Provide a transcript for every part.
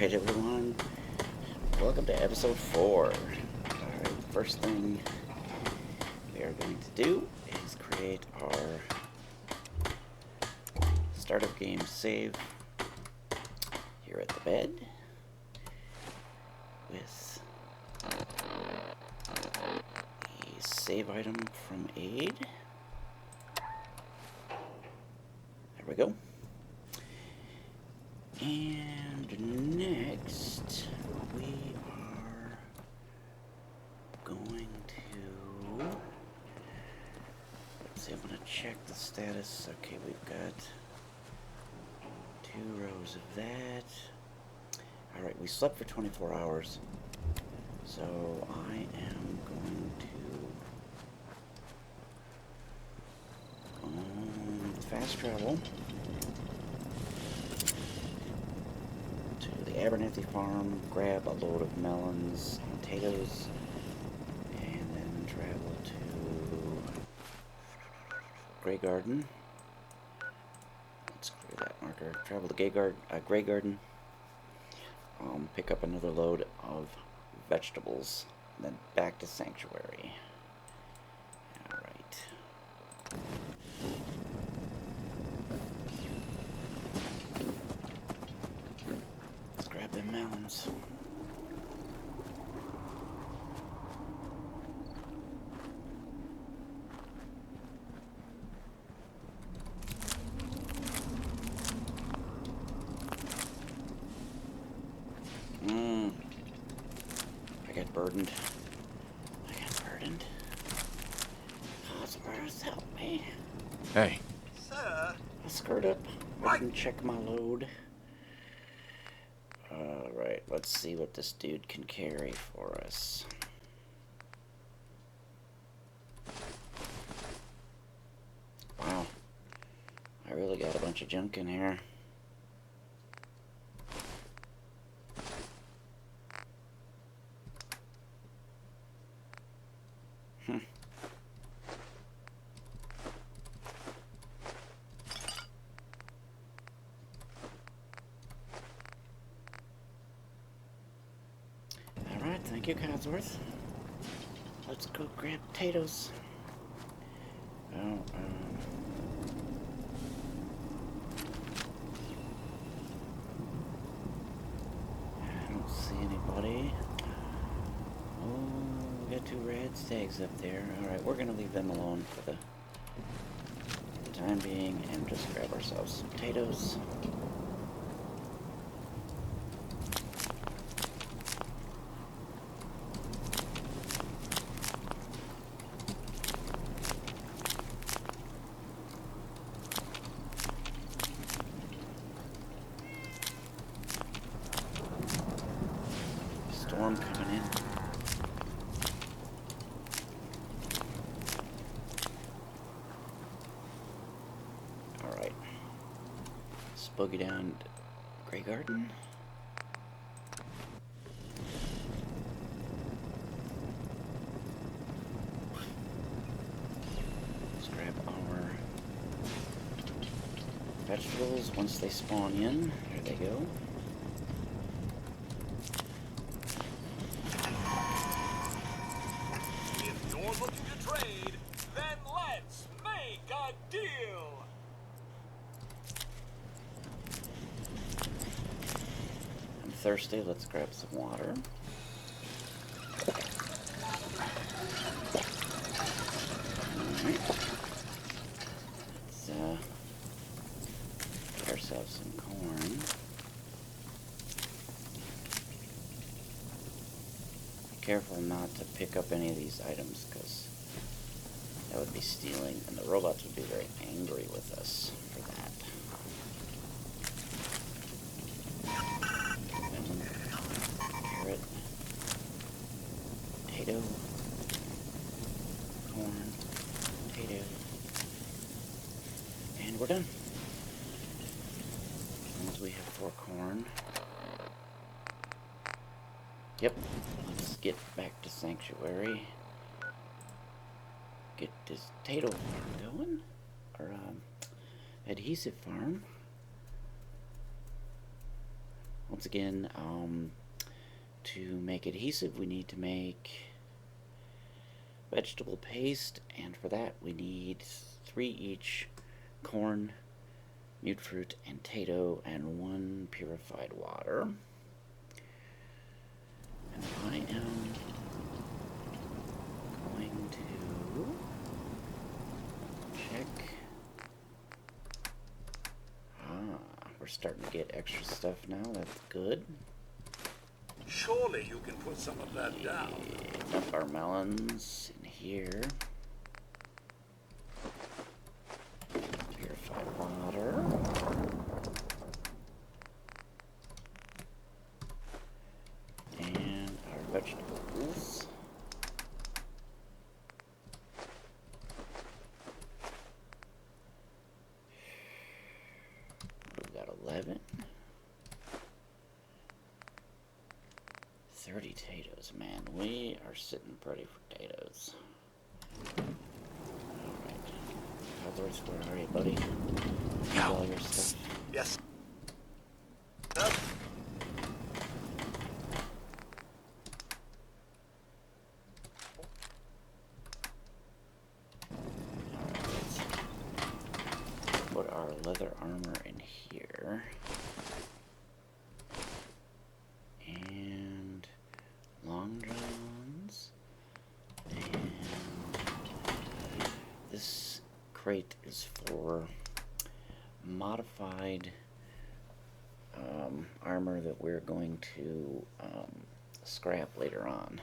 Alright everyone, welcome to episode 4. Alright, the first thing we are going to do is create our startup game save here at the bed with a save item from Aid. There we go. And next, we are going to, let's see, I'm going to check the status. Okay, we've got 2 rows of that. Alright, we slept for 24 hours, so I am going to fast travel to the Abernathy farm, grab a load of melons and potatoes, and then travel to Graygarden. Let's clear that marker. Travel to Graygarden. Pick up another load of vegetables, and then back to Sanctuary. Alright. Let's grab them melons. I got burdened. Cosmos, help me. Hey. Sir? I screwed up. I didn't check my load. Alright, let's see what this dude can carry for us. Wow. I really got a bunch of junk in here. Alright, thank you, Codsworth. Let's go grab potatoes. Oh, I don't see anybody. Oh, we got 2 red stags up there. Alright, we're gonna leave them alone for the time being and just grab ourselves some potatoes. Storm coming in. Alright. Let's boogie down to Graygarden. Let's grab our vegetables once they spawn in. There they go. If you're looking to trade, then let's make a deal! I'm thirsty. Let's grab some water. Alright. Let's get ourselves some corn. Be careful not to pick up any of these items, because that would be stealing, and the robots would be very angry with us for that. Lemon, carrot, potato, corn, potato, and we're done. As long as we have 4 corn. Yep, let's get back to Sanctuary. Get this potato farm going, or adhesive farm. once again, to make adhesive, we need to make vegetable paste, and for that we need 3 each: corn, mutfruit, and tato, and 1 purified water. And I am going to check. We're starting to get extra stuff now. That's good. Surely you can put some of that down. Dump our melons in here. Purified water. And our vegetables. We've got 11. 30 potatoes, man. We are sitting pretty for potatoes. Alright. Outdoors, where are you, buddy? Have all your stuff. Yes. Put our leather armor in here. And long johns. And this crate is for modified armor that we're going to scrap later on.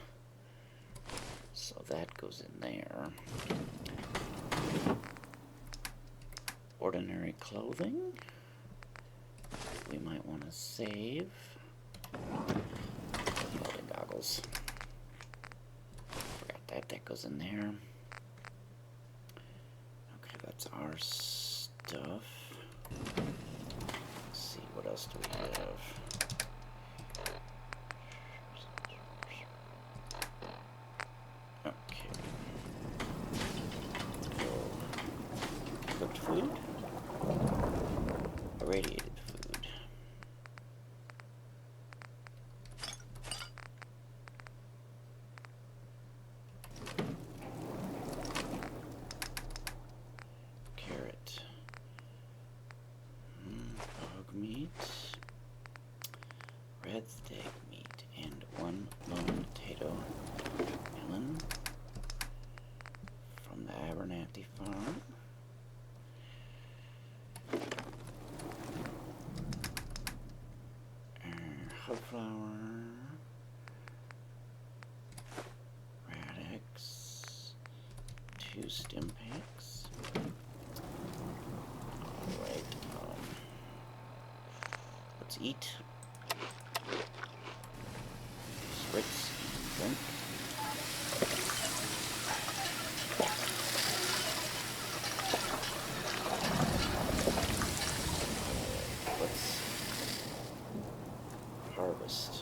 So that goes in there. Ordinary clothing. We might want to save. Loading goggles. Forgot that. That goes in there. Okay, that's our stuff. Let's see, what else do we have? Okay. Cooked food. Irradiated food. Carrot. Dogmeat. Red steak meat. And 1 lone potato melon from the Abernathy farm. Flour, radix, 2 stem packs. Alright, let's eat. Spritz and drink. Let's harvest.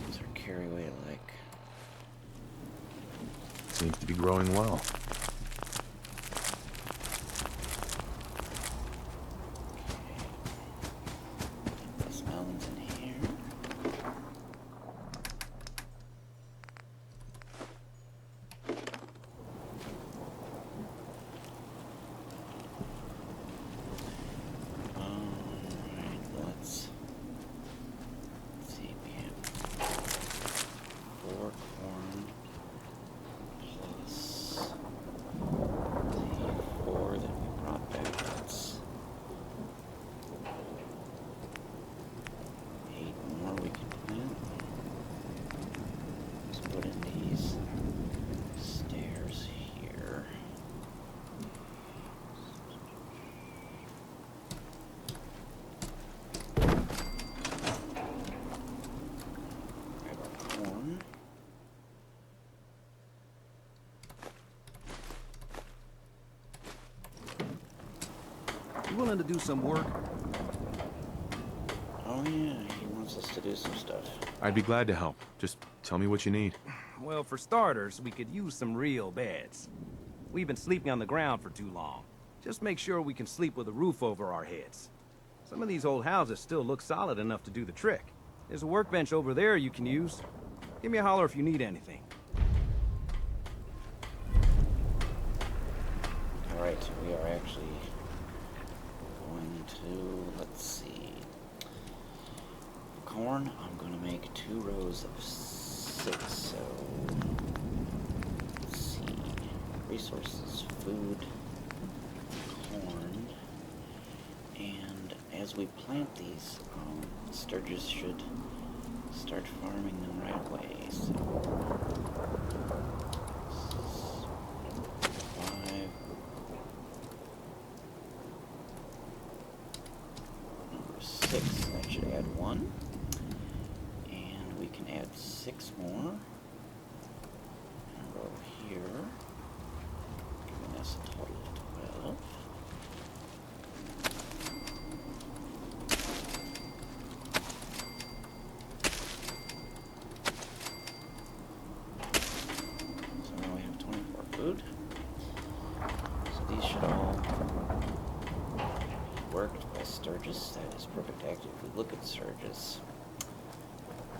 What's our carry weight like? Seems to be growing well. Okay. This melon's in here. You willing to do some work? Oh yeah, he wants us to do some stuff. I'd be glad to help. Just tell me what you need. Well, for starters, we could use some real beds. We've been sleeping on the ground for too long. Just make sure we can sleep with a roof over our heads. Some of these old houses still look solid enough to do the trick. There's a workbench over there you can use. Give me a holler if you need anything. Alright, we are actually going to, let's see, corn. I'm going to make 2 rows of 6, so let's see, resources, food, corn, and as we plant these, Sturgis should start farming them right away, so 5, number 6, that should add 1, and we can add 6 more, and a row here, giving us a total of 12. Food. So these should all be worked by Sturgis. That is perfect. Actually, if we look at Sturgis,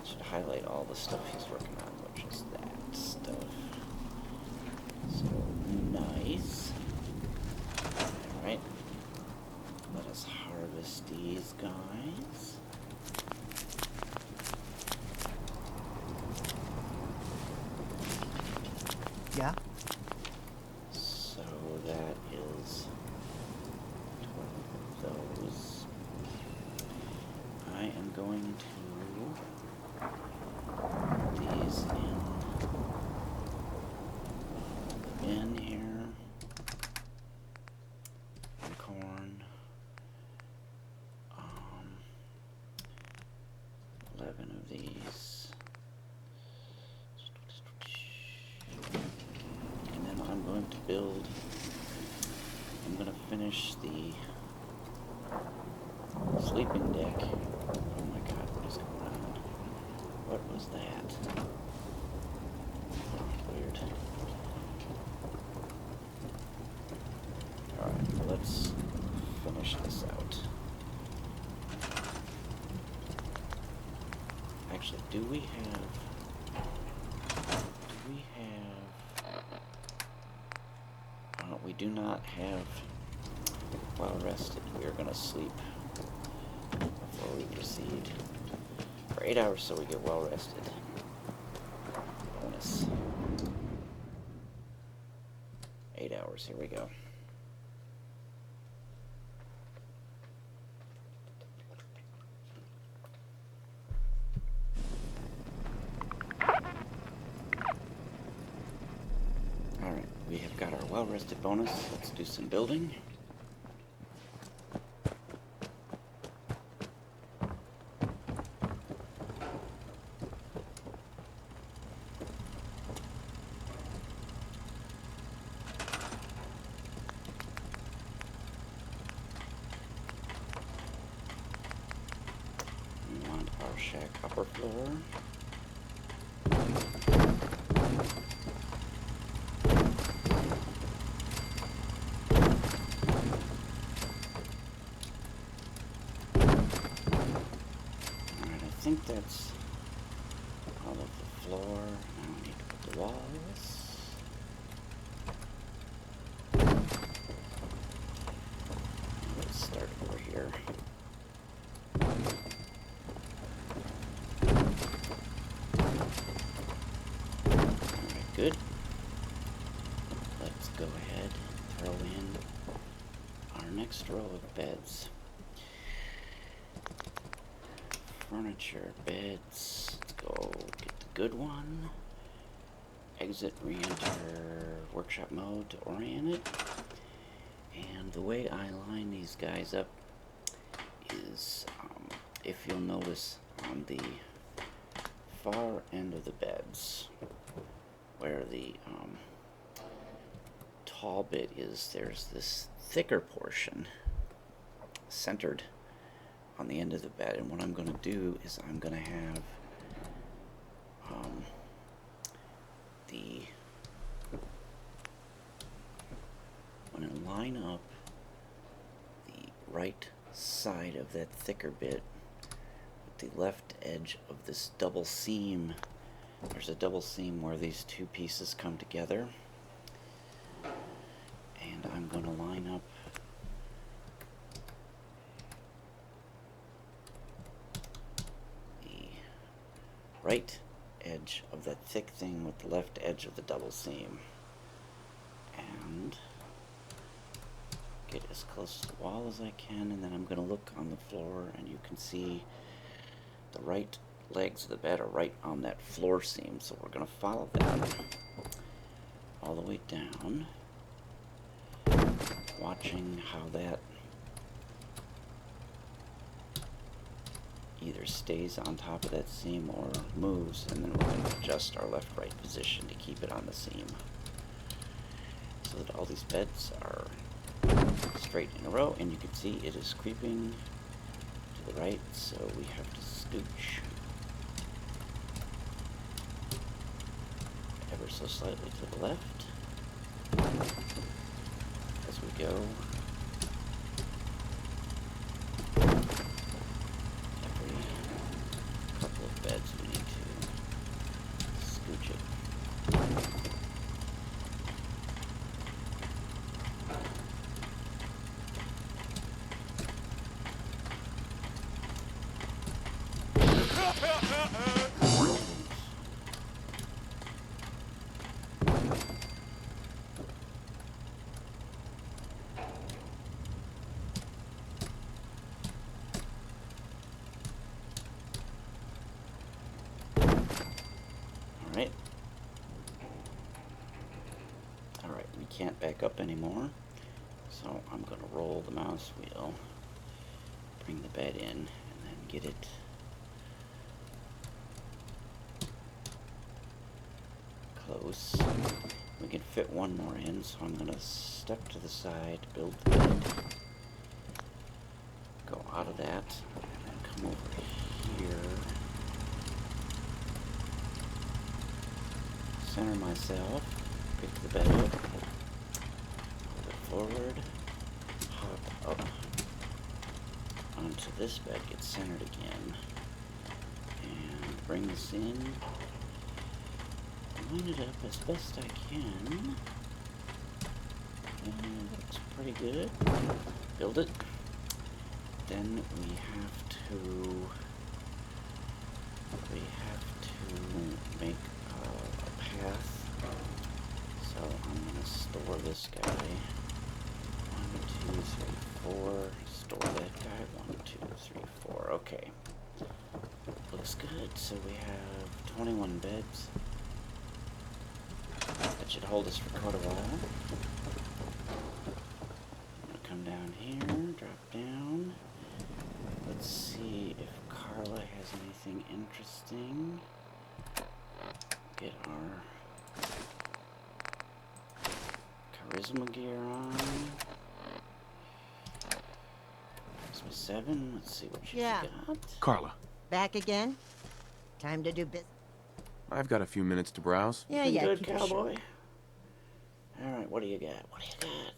it should highlight all the stuff he's working on, which is that stuff. So nice. Alright. Let us harvest these guys. Yeah? So that is 12 of those. I am going to put these in the bin here. And corn. 11 of these. I'm going to finish the sleeping deck. Oh my god, what is going on? What was that? Weird. Alright, let's finish this out. Actually, do we have... we do not have well rested. We are going to sleep before we proceed for 8 hours so we get well rested. Bonus. 8 hours, here we go. We have got our well-rested bonus. Let's do some building. We want our shack upper floor. I think that's all of the floor. Now we need to put the walls. Let's start over here. Alright, good. Let's go ahead and throw in our next row of beds. Furniture, beds, let's go get the good one. Exit, re-enter, workshop mode to orient it. And the way I line these guys up is, if you'll notice on the far end of the beds, where the tall bit is, there's this thicker portion centered on the end of the bed, and what I'm going to do is I'm going to have I'm going to line up right side of that thicker bit with the left edge of this double seam. There's a double seam where these two pieces come together. And I'm going to line up the right edge of that thick thing with the left edge of the double seam. And get as close to the wall as I can, and then I'm going to look on the floor, and you can see the right legs of the bed are right on that floor seam, so we're going to follow that all the way down, watching how that either stays on top of that seam or moves, and then we're going to adjust our left-right position to keep it on the seam so that all these beds are straight in a row, and you can see it is creeping to the right, so we have to scooch ever so slightly to the left as we go. Every couple of beds we need to scooch it. Alright, we can't back up anymore, so I'm going to roll the mouse wheel, bring the bed in, and then get it close. We can fit one more in, so I'm going to step to the side, build the bed, go out of that, and then come over here, center myself, pick the bed up, move it forward, hop up onto this bed, get centered again, and bring this in, line it up as best I can, and it looks pretty good. Build it. Then we have to make a path. So I'm going to store this guy. 1, 2, 3, 4. Store that guy. 1, 2, 3, 4. Okay. Looks good. So we have 21 beds. That should hold us for quite a while. I'm going to come down here, drop down. Let's see if Carla has anything interesting. Get our charisma gear on. Charisma 7. Let's see what she's got. Carla, Back again? Time to do business. I've got a few minutes to browse. Yeah, Good, keep it cowboy. short. Alright, what do you got? What do you got?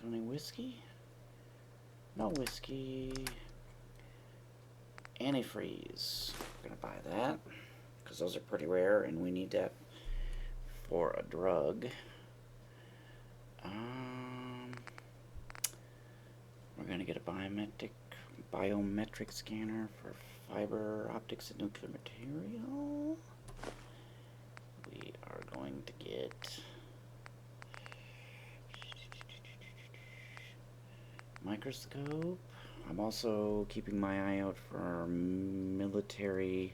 Got any whiskey? No whiskey. Antifreeze. We're gonna buy that because those are pretty rare and we need that for a drug. We're gonna get a biometric scanner for fiber optics and nuclear material. We are going to get microscope. I'm also keeping my eye out for military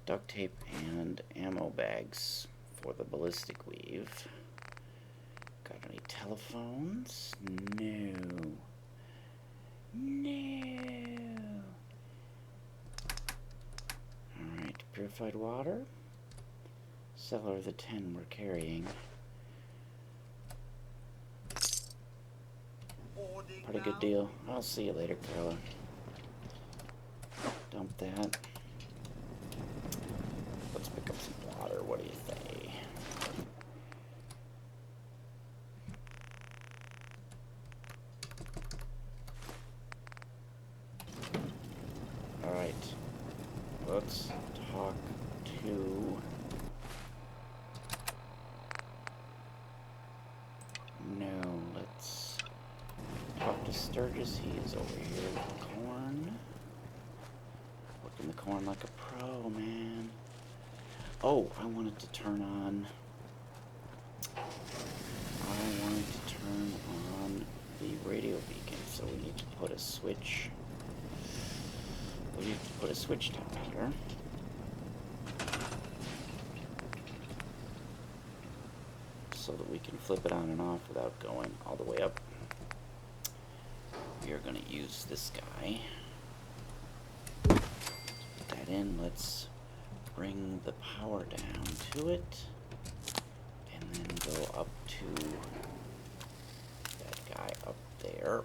duct tape and ammo bags for the ballistic weave. Got any telephones? No. No. Alright, purified water. Cellar of the 10 we're carrying. Pretty good deal. I'll see you later, Carla. Dump that. Let's pick up some water. What do you think? Alright. Let's talk to... No, let's talk to Sturgis. He is over here with the corn. Working the corn like a pro, man. Oh, I wanted to turn on... the radio beacon, so we need to put a switch... We need to put a switch down here. So that we can flip it on and off without going all the way up. We are going to use this guy. Put that in. Let's bring the power down to it. And then go up to that guy up there.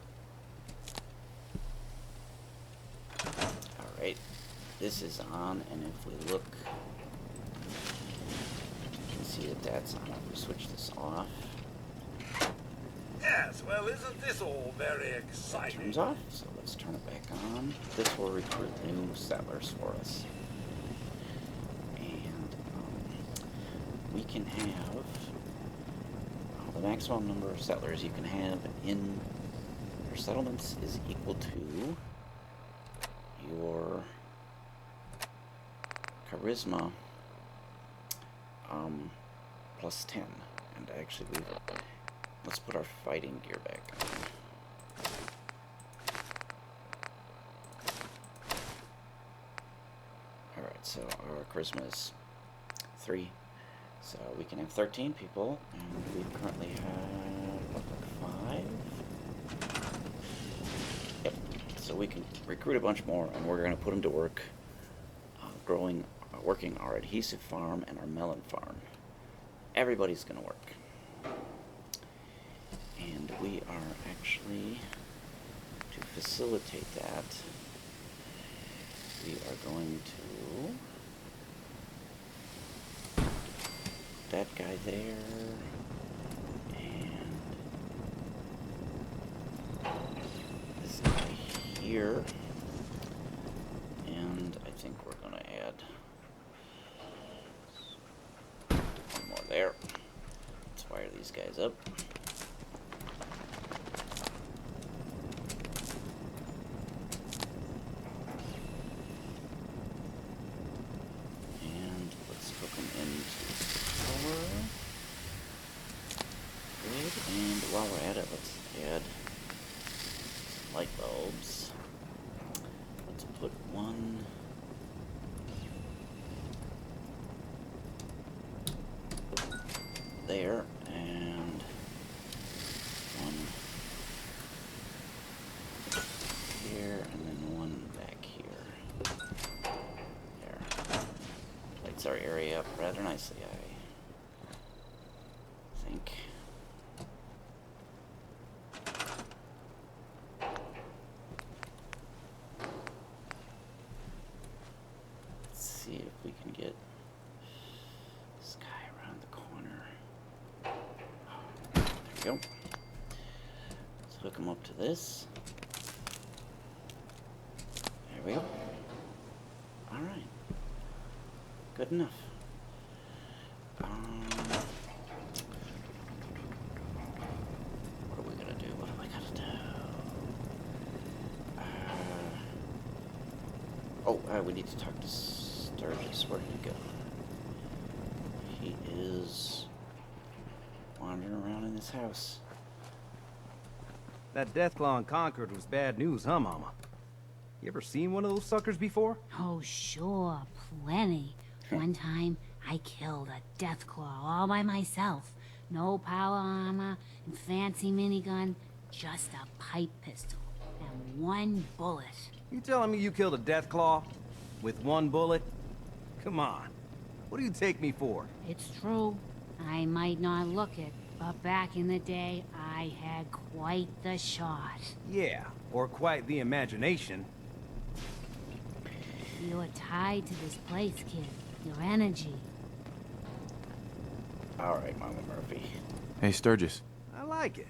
Alright. This is on, and if we look... see that that's on. If we switch this off, Yes, well, isn't this all very it exciting? turns off. So let's turn it back on. This will recruit new settlers for us, and we can have the maximum number of settlers you can have in your settlements is equal to your charisma. Plus 10, and actually let's put our fighting gear back on. Alright, so our charisma is 3, so we can have 13 people, and we currently have, like 5? Yep, so we can recruit a bunch more, and we're going to put them to work working our adhesive farm and our melon farm. Everybody's going to work. And we are actually, to facilitate that, we are going to put that guy there, and this guy here, and I think we're going to add one more there. Let's fire these guys up. And let's hook them into power. Good. And while we're at it, let's add some light bulbs. Let's put one there, and one here, and then one back here. There. Lights our area up rather nicely, I think. Let's see if we can get this guy around the corner. There we go. Let's hook him up to this. There we go. Alright. Good enough. What are we gonna do? What am I gonna do? We need to talk to Sturgis. Where did he go? He is wandering around in this house. That Deathclaw in Concord was bad news, huh, Mama? You ever seen one of those suckers before? Oh, sure, plenty. One time, I killed a Deathclaw all by myself. No power armor and fancy minigun, just a pipe pistol and one bullet. You telling me you killed a Deathclaw? With one bullet? Come on. What do you take me for? It's true. I might not look it, But back in the day, I had quite the shot. Yeah, or quite the imagination. You're tied to this place, kid. Your energy. Alright, Momma Murphy. Hey, Sturgis. I like it.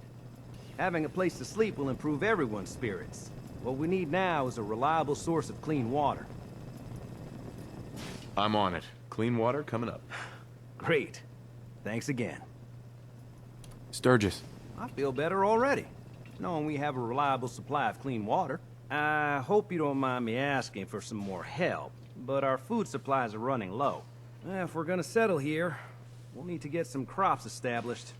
Having a place to sleep will improve everyone's spirits. What we need now is a reliable source of clean water. I'm on it. Clean water coming up. Great. Thanks again. Sturgis. I feel better already, knowing we have a reliable supply of clean water. I hope you don't mind me asking for some more help, but our food supplies are running low. If we're gonna settle here, we'll need to get some crops established.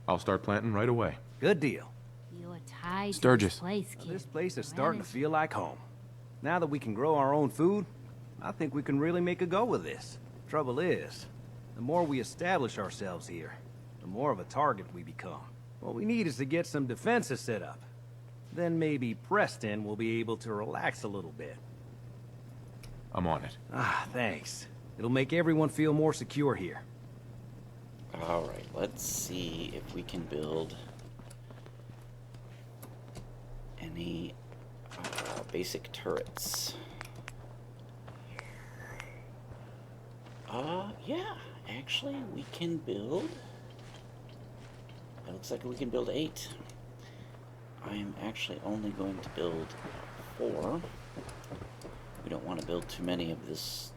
I'll start planting right away. Good deal. You're tied Sturgis. to this place, Now, kid. this place is Your starting to energy. feel like home. Now that we can grow our own food, I think we can really make a go with this. Trouble is, the more we establish ourselves here, the more of a target we become. What we need is to get some defenses set up. Then maybe Preston will be able to relax a little bit. I'm on it. Ah, thanks. It'll make everyone feel more secure here. Alright, let's see if we can build any basic turrets. Yeah, actually we can build. It looks like we can build 8. I'm actually only going to build 4. We don't want to build too many of this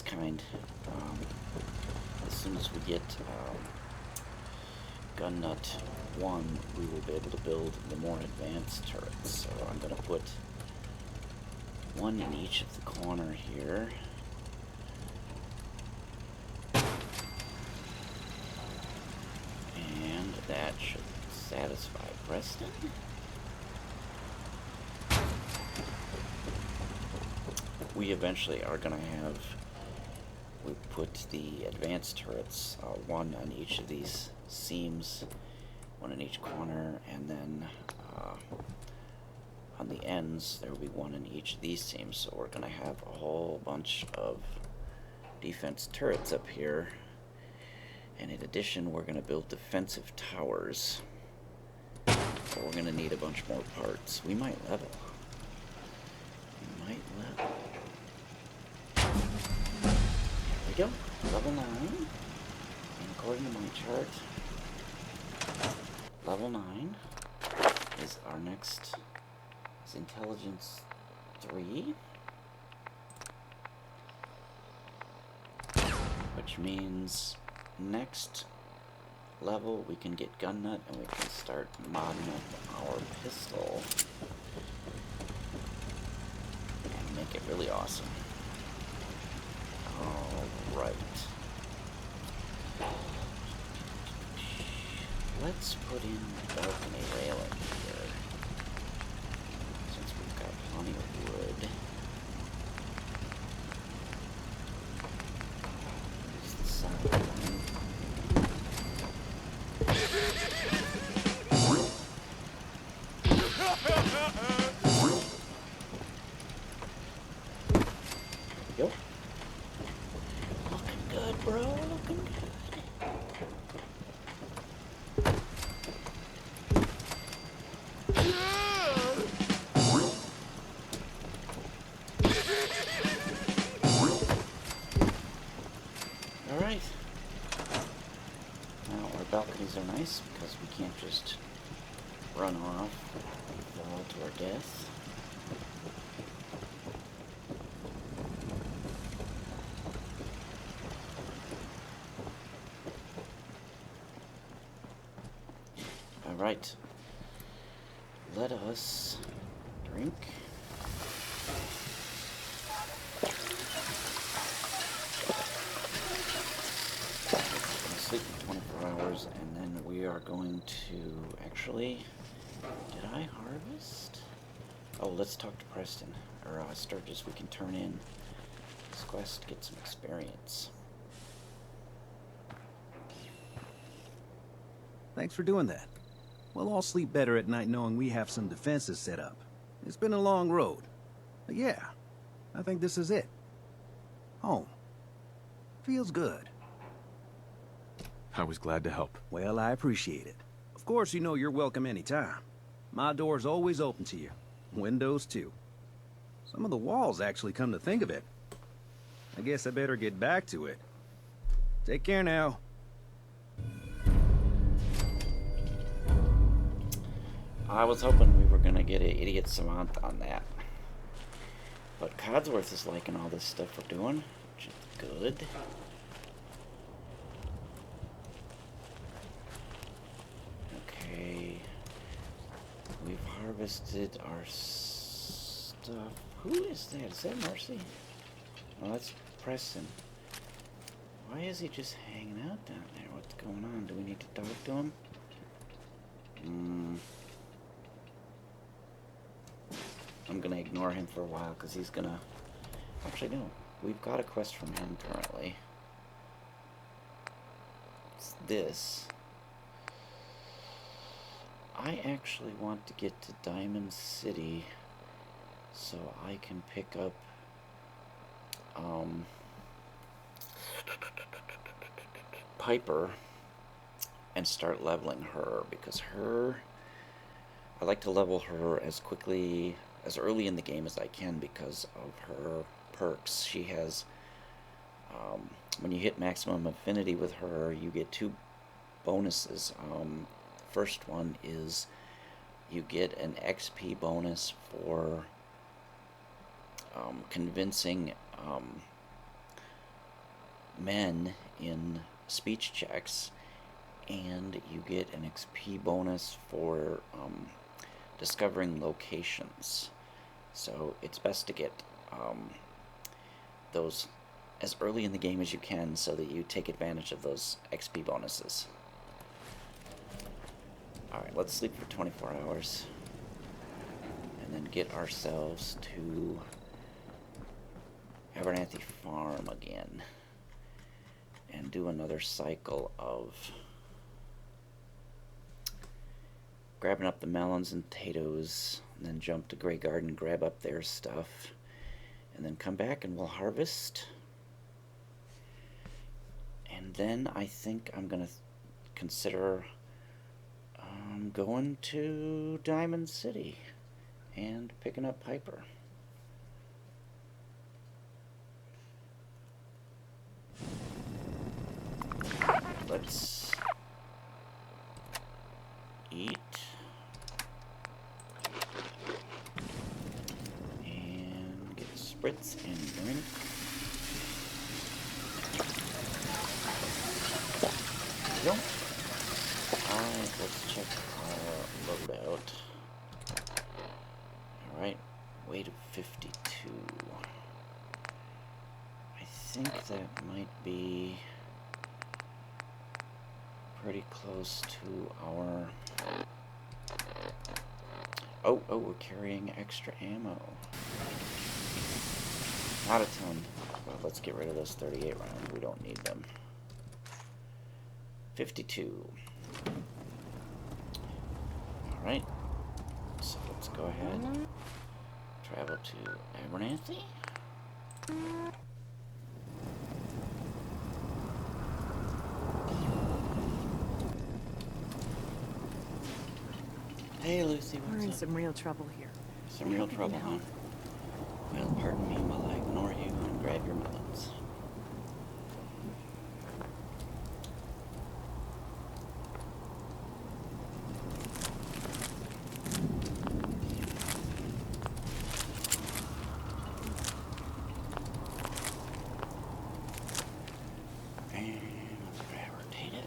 kind. As soon as we get Gun Nut 1, we will be able to build the more advanced turrets. So I'm going to put 1 in each of the corner here. And that should satisfy Preston. We eventually are going to have, we put the advanced turrets, 1 on each of these seams, 1 in each corner, and then on the ends there will be 1 in each of these seams. So we're going to have a whole bunch of defense turrets up here. And in addition, we're going to build defensive towers. But we're going to need a bunch more parts. We might level. We might level. There we go. Level 9. And according to my chart, level 9 is our next is intelligence 3. Which means next level we can get Gun Nut and we can start modding up our pistol and make it really awesome. Alright. Let's put in the balcony railing here. Since we've got plenty of wood. Use the side one. There we go. Looking good, bro. Looking good. Alright. Now our balconies are nice because we can't just run off and fall to our death. Alright. Let us drink. Sleep for 24 hours, and then we are going to actually. Did I harvest? Oh, let's talk to Preston or Sturgis. We can turn in this quest to get some experience. Thanks for doing that. We'll all sleep better at night knowing we have some defenses set up. It's been a long road. But yeah, I think this is it. Home. Feels good. I was glad to help. Well, I appreciate it. Of course, you know you're welcome anytime. My door's always open to you. Windows, too. Some of the walls, actually, come to think of it. I guess I better get back to it. Take care now. I was hoping we were gonna get an idiot Savant on that. But Codsworth is liking all this stuff we're doing, which is good. Okay. We've harvested our stuff. Who is that? Is that Mercy? Oh, that's Preston. Why is he just hanging out down there? What's going on? Do we need to talk to him? I'm gonna ignore him for a while because he's gonna... Actually, no. We've got a quest from him currently. It's this. I actually want to get to Diamond City so I can pick up Piper and start leveling her, because I like to level her as early in the game as I can because of her perks. She has, when you hit maximum affinity with her, you get 2 bonuses. First one is you get an XP bonus for convincing men in speech checks, and you get an XP bonus for discovering locations. So it's best to get those as early in the game as you can so that you take advantage of those XP bonuses. Alright, let's sleep for 24 hours and then get ourselves to Abernathy Farm again and do another cycle of grabbing up the melons and tatos, and then jump to Graygarden, grab up their stuff, and then come back and we'll harvest. And then I think I'm gonna consider going to Diamond City and picking up Piper. Let's eat and get a spritz and drink. There we go. Alright, let's check our loadout. Alright, weight of 52. I think that might be pretty close to our... Oh, we're carrying extra ammo. Not a ton. Well, let's get rid of those 38 rounds. We don't need them. 52. Alright. So let's go ahead. Travel to Abernathy. Hey Lucy, what's We're in up? some real trouble here. Some real trouble, huh? Well, pardon me while I ignore you and grab your melons. And let's grab our potatoes.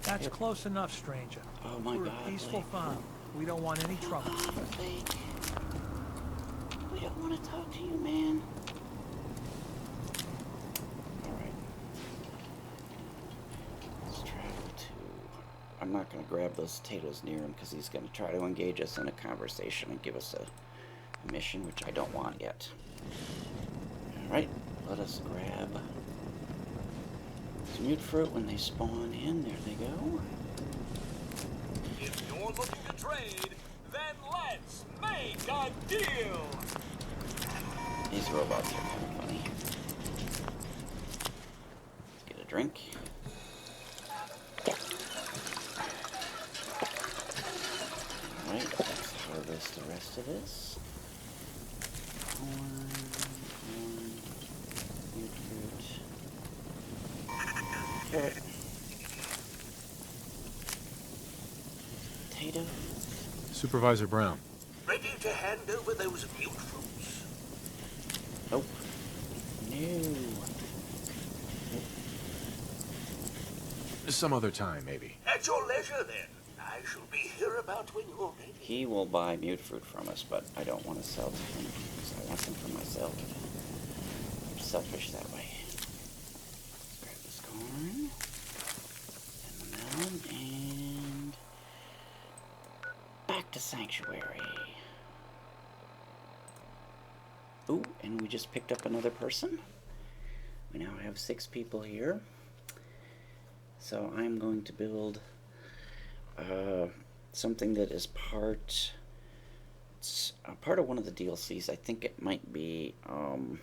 That's close enough, stranger. Oh my We're God, a peaceful Blake. farm. We don't want any trouble. Blake. We don't want to talk to you, man. Alright. Let's travel to... I'm not going to grab those potatoes near him because he's going to try to engage us in a conversation and give us a mission, which I don't want yet. Alright, let us grab some mute fruit when they spawn in. There they go. If you're looking to trade, then let's make a deal. These robots are kind of funny. Let's get a drink. Alright, let's harvest the rest of this. Corn, mute fruit. Carrot. Potato. Supervisor Brown. Ready to hand over those mute fruits? Nope. No. Some other time, maybe. At your leisure, then. I shall be here about when you're ready. He will buy mute fruit from us, but I don't want to sell to him because I want them for myself. I'm selfish that way. Grab this corn and the melon and back to Sanctuary. Ooh, and we just picked up another person. We now have 6 people here. So I'm going to build something that is part of one of the DLCs. I think it might be the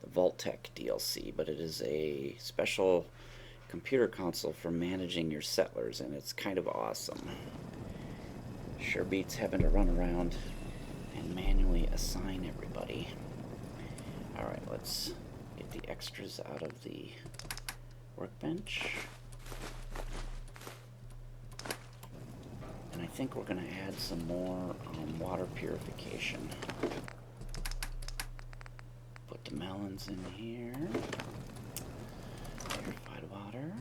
Vault-tec DLC, but it is a special computer console for managing your settlers, and it's kind of awesome. Sure beats having to run around and manually assign everybody. Alright, let's get the extras out of the workbench. And I think we're going to add some more water purification. Put the melons in here. Purified water.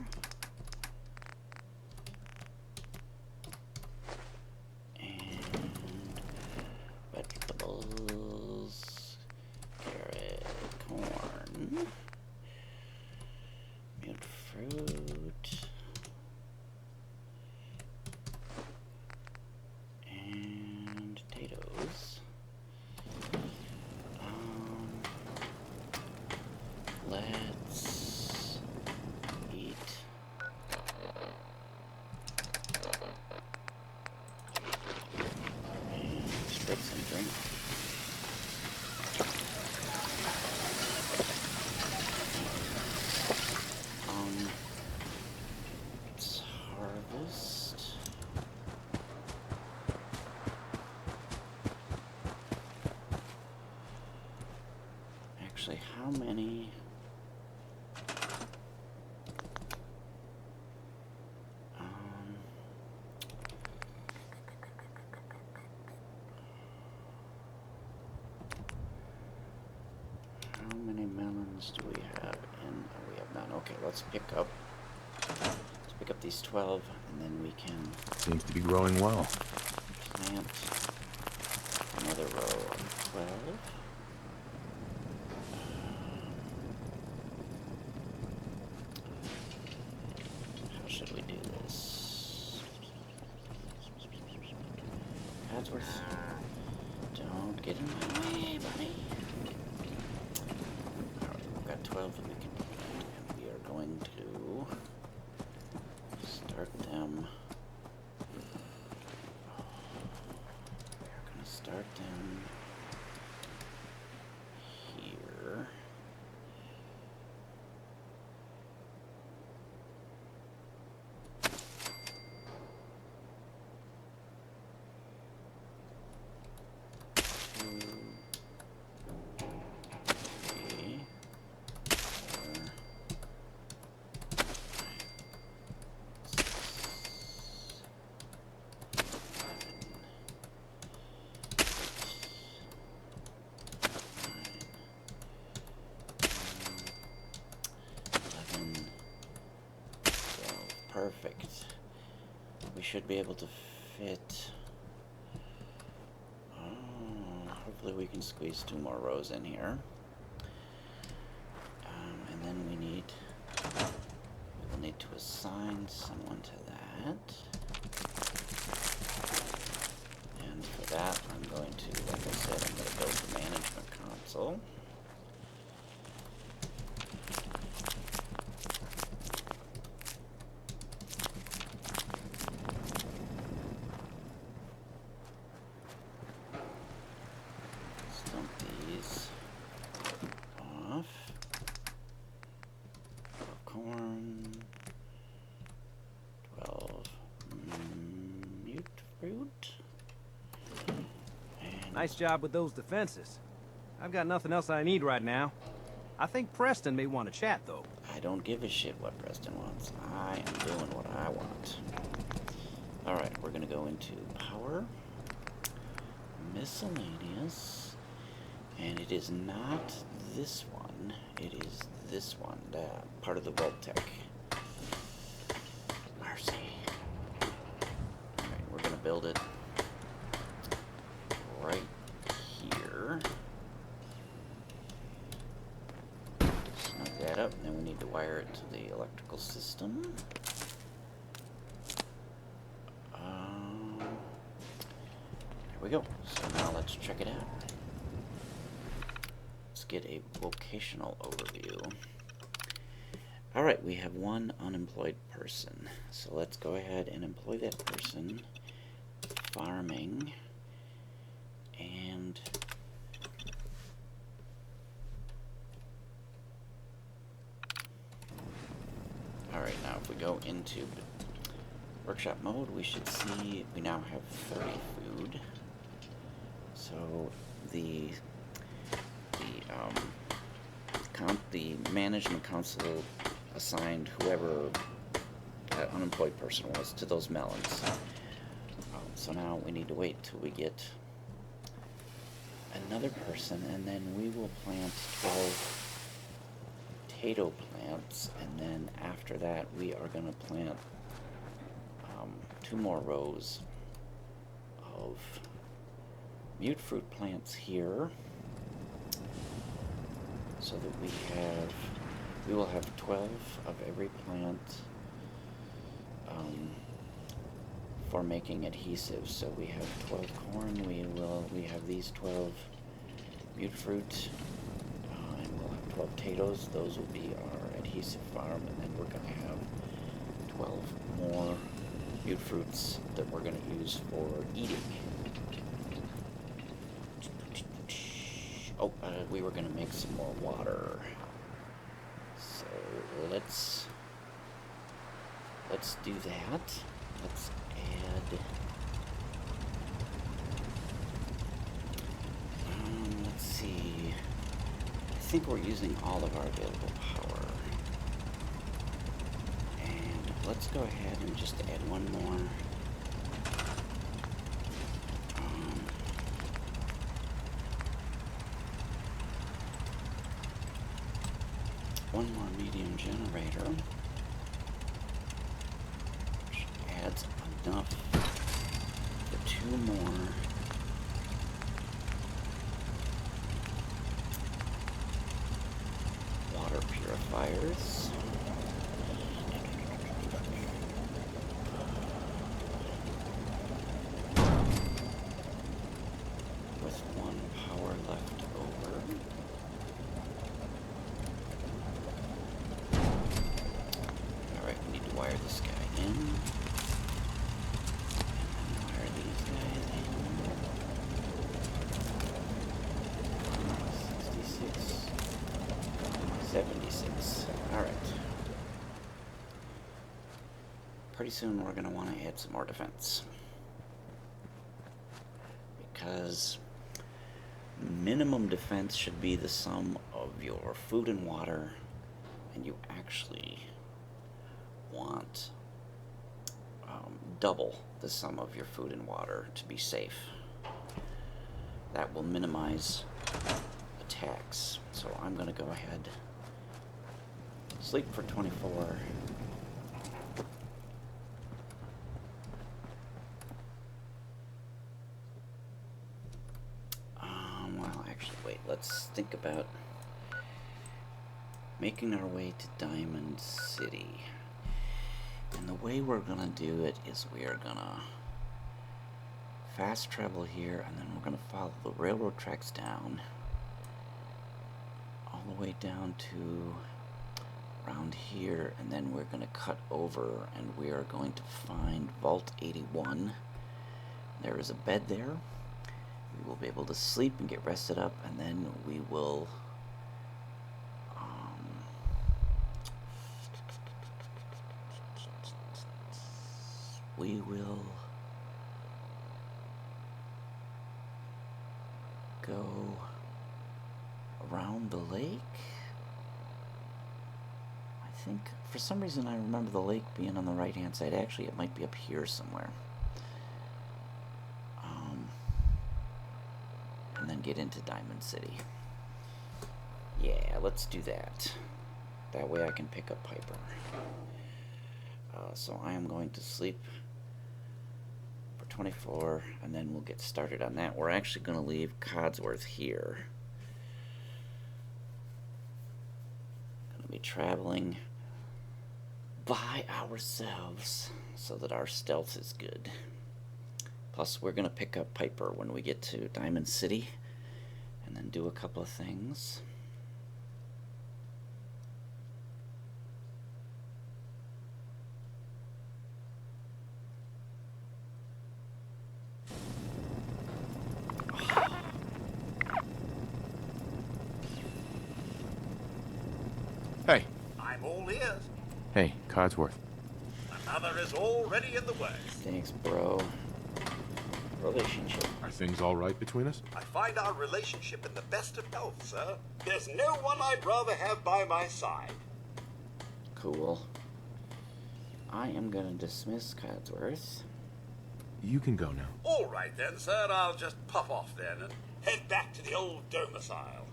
And vegetables. Carrot, corn. Mute fruit. And potatoes. Let's eat. And spritz and drink. Let's harvest. Actually, how many? How many melons do we have in? Oh, we have none. Okay, let's pick up these 12, and then we can Seems to be growing well. plant another row of 12. How should we do this? Wadsworth, don't get in my way, buddy. Alright, we've got 12 that we can plant, and we are going to start them. We're going to start them here. Perfect. We should be able to fit. Hopefully we can squeeze 2 more rows in here. And then we will need to assign someone to that. And for that, I'm going to, like I said, I'm going to build the management console. these off. Corn. 12 mute fruit. And Nice job with those defenses. I've got nothing else I need right now. I think Preston may want to chat, though. I don't give a shit what Preston wants. I am doing what I want. Alright, we're gonna go into power, miscellaneous, and it is not this one, it is this one, that part of the Vault-tec. Mercy. Alright, we're gonna build it right here. Snug that up, and then we need to wire it to the electrical system. There we go. So now let's check it out. Let's get a vocational overview. Alright, we have one unemployed person. So let's go ahead and employ that person. Farming. And alright, now if we go into workshop mode, we should see we now have 30 food. So the management council assigned whoever that unemployed person was to those melons. So now we need to wait till we get another person, and then we will plant 12 potato plants, and then after that we are going to plant 2 more rows of mute fruit plants here, so that we will have 12 of every plant for making adhesive. So we have 12 corn, we have these 12 mute fruit, and we'll have 12 potatoes. Those will be our adhesive farm, and then we're going to have 12 more mute fruits that we're going to use for eating. Oh, we were going to make some more water. So let's do that. Let's add. Let's see. I think we're using all of our available power. And let's go ahead and just add one more. One more medium generator, which adds enough for 2 more water purifiers. With 1 power left over. Wire this guy in, and then wire these guys in. 66, 76. Alright. Pretty soon we're going to want to add some more defense, because minimum defense should be the sum of your food and water, and you actually want double the sum of your food and water to be safe. That will minimize attacks. So I'm going to go ahead, sleep for 24. Well, actually, wait, let's think about making our way to Diamond City. And the way we're gonna do it is we are gonna fast travel here, and then we're gonna follow the railroad tracks down all the way down to around here, and then we're gonna cut over, and we are going to find Vault 81. There is a bed there. we will be able to sleep and get rested up, and then we will go around the lake. I think for some reason I remember the lake being on the right hand side. Actually, it might be up here somewhere. And then get into Diamond City. Yeah, let's do that. That way I can pick up Piper. So I am going to sleep for 24, and then we'll get started on that. We're actually going to leave Codsworth here. Going to be traveling by ourselves so that our stealth is good. Plus, we're going to pick up Piper when we get to Diamond City, and then do a couple of things. Hey. I'm all ears. Hey, Codsworth. Another is already in the works. Thanks, bro. Relationship. Are things all right between us? I find our relationship in the best of health, sir. There's no one I'd rather have by my side. Cool. I am going to dismiss Codsworth. You can go now. All right then, sir. I'll just puff off then and head back to the old domicile.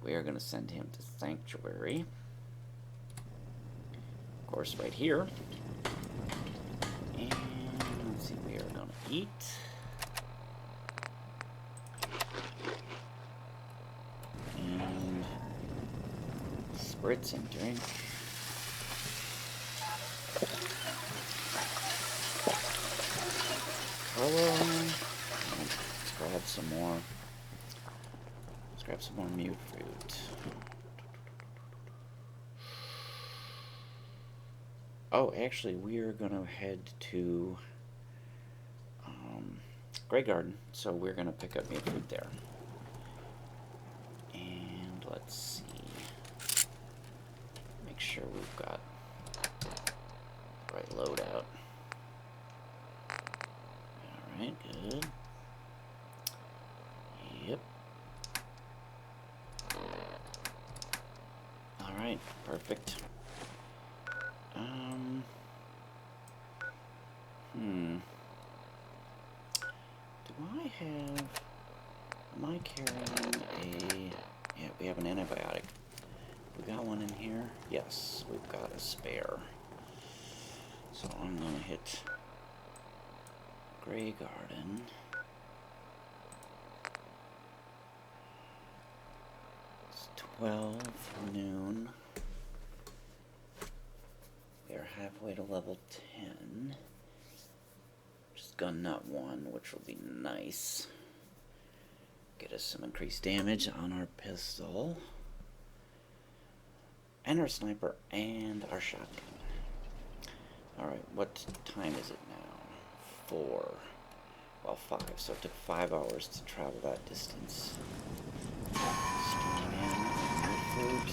We are going to send him to Sanctuary. Of course, right here. And let's see, we are going to eat. And spritz and drink. Let's grab some more. Let's grab some more mute fruit. Oh, actually, we are gonna head to Graygarden, so we're gonna pick up mute fruit there. And let's see. Make sure we've got the right loadout. Alright, good. Yep. Alright, perfect. Do I have... Am I carrying a... Yeah, we have an antibiotic. We got one in here? Yes, we've got a spare. So I'm gonna hit Graygarden. It's 12 noon. We are halfway to level 10. Just gun nut 1, which will be nice. Get us some increased damage on our pistol. And our sniper and our shotgun. Alright, what time is it now? 4. Well, 5. So it took 5 hours to travel that distance. Stream in new fruit.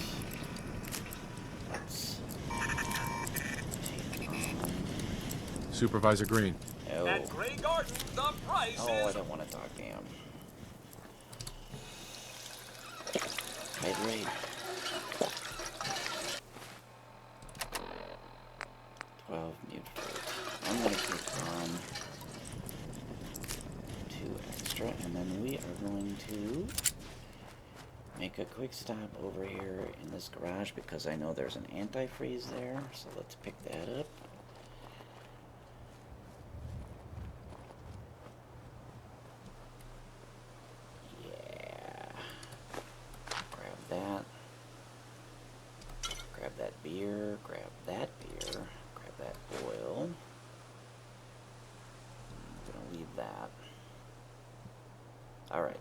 Let's take on... Supervisor Green. Oh. At Graygarden, the price Oh, I is... don't want to talk to him. Hydrate. 12 mute fruit. I'm going to keep on 2 extra, and then we are going to make a quick stop over here in this garage because I know there's an antifreeze there, so let's pick that up. Yeah. Grab that. Grab that beer. Grab that beer. Grab that oil. I'm gonna leave that. Alright.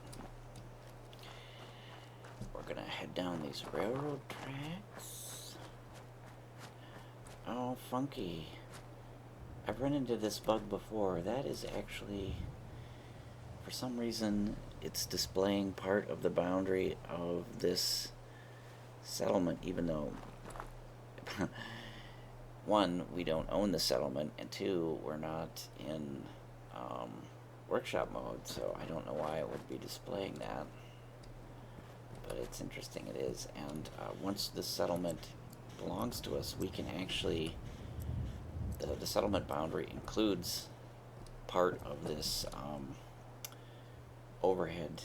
We're gonna head down these railroad tracks. Oh, funky. I've run into this bug before. That is actually, for some reason, it's displaying part of the boundary of this settlement, even though one, we don't own the settlement, and two, we're not in workshop mode, so I don't know why it would be displaying that. But it's interesting it is. And once the settlement belongs to us, we can actually, the settlement boundary includes part of this overhead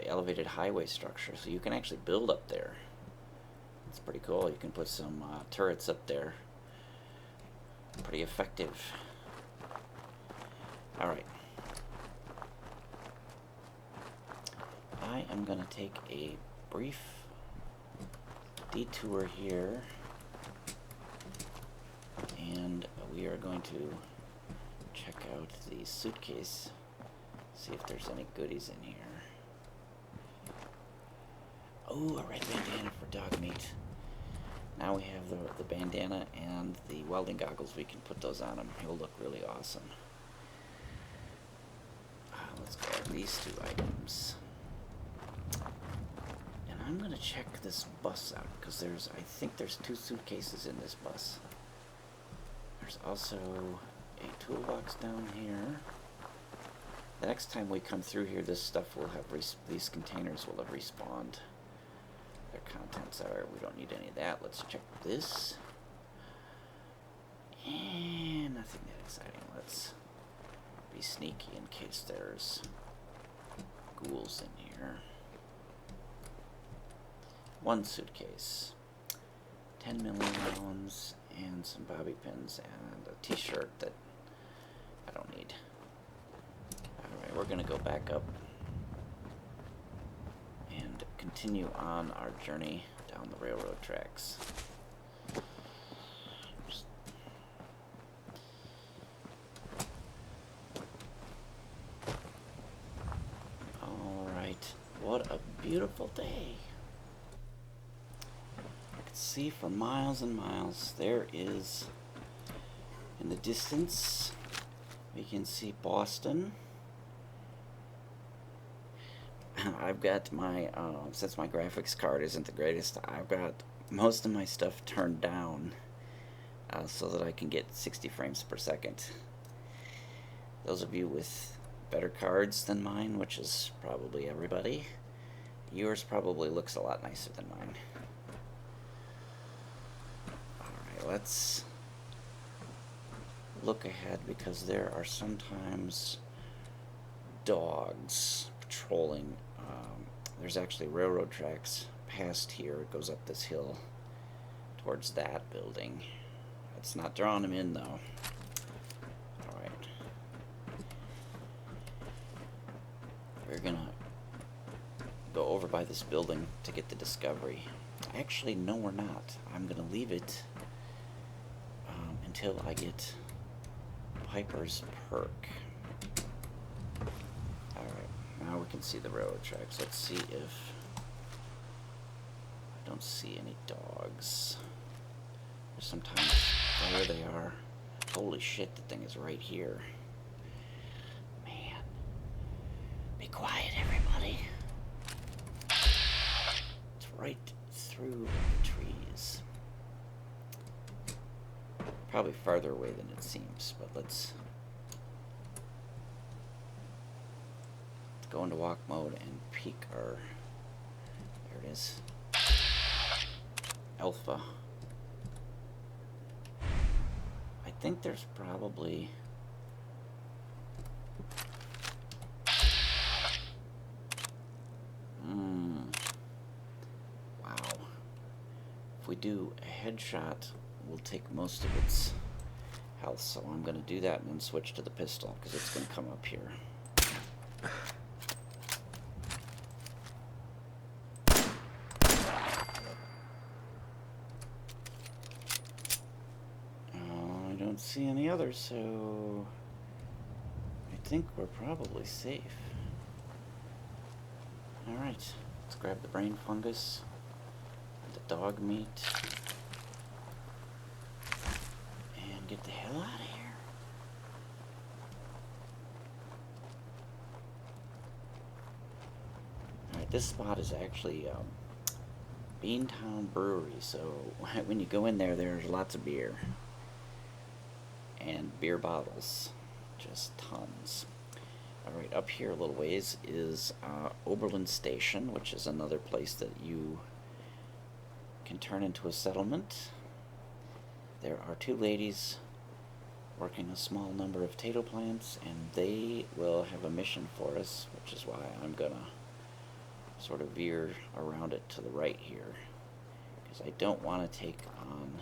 elevated highway structure, so you can actually build up there. It's pretty cool. You can put some turrets up there. Pretty effective. Alright. I am going to take a brief detour here, and we are going to check out the suitcase, see if there's any goodies in here. Oh, a red bandana for Dogmeat. Now we have the bandana and the welding goggles. We can put those on him. He'll look really awesome. Let's grab these two items. And I'm going to check this bus out, because I think there's 2 suitcases in this bus. There's also a toolbox down here. The next time we come through here, this stuff will have, these containers will have respawned. Their contents are, we don't need any of that. Let's check this. And nothing that exciting. Let's be sneaky in case there's ghouls in here. 1 suitcase. 10 million rounds and some bobby pins and a t-shirt that I don't need. Alright, we're gonna go back up and continue on our journey down the railroad tracks. Alright, what a beautiful day. I can see for miles and miles. There is, in the distance, we can see Boston. I've got my, since my graphics card isn't the greatest, I've got most of my stuff turned down so that I can get 60 frames per second. Those of you with better cards than mine, which is probably everybody, yours probably looks a lot nicer than mine. Alright, let's look ahead, because there are sometimes dogs patrolling. There's actually railroad tracks past here. It goes up this hill towards that building. It's not drawing them in, though. Alright. We're gonna go over by this building to get the discovery. Actually, no, we're not. I'm gonna leave it until I get Piper's perk. Now we can see the railroad tracks. Let's see if I don't see any dogs. There's sometimes, there they are. Holy shit, the thing is right here. Man. Be quiet, everybody. It's right through the trees. Probably farther away than it seems, but let's go into walk mode and peek our, there it is, alpha. I think there's probably, wow, if we do a headshot, we'll take most of its health, so I'm going to do that and then switch to the pistol, because it's going to come up here. See any others, so I think we're probably safe. Alright, let's grab the brain fungus, the dog meat, and get the hell out of here. Alright, this spot is actually Beantown Brewery, so when you go in there, there's lots of beer. And beer bottles. Just tons. Alright, up here a little ways is Oberlin Station, which is another place that you can turn into a settlement. There are two ladies working a small number of tato plants, and they will have a mission for us, which is why I'm gonna sort of veer around it to the right here, because I don't want to take on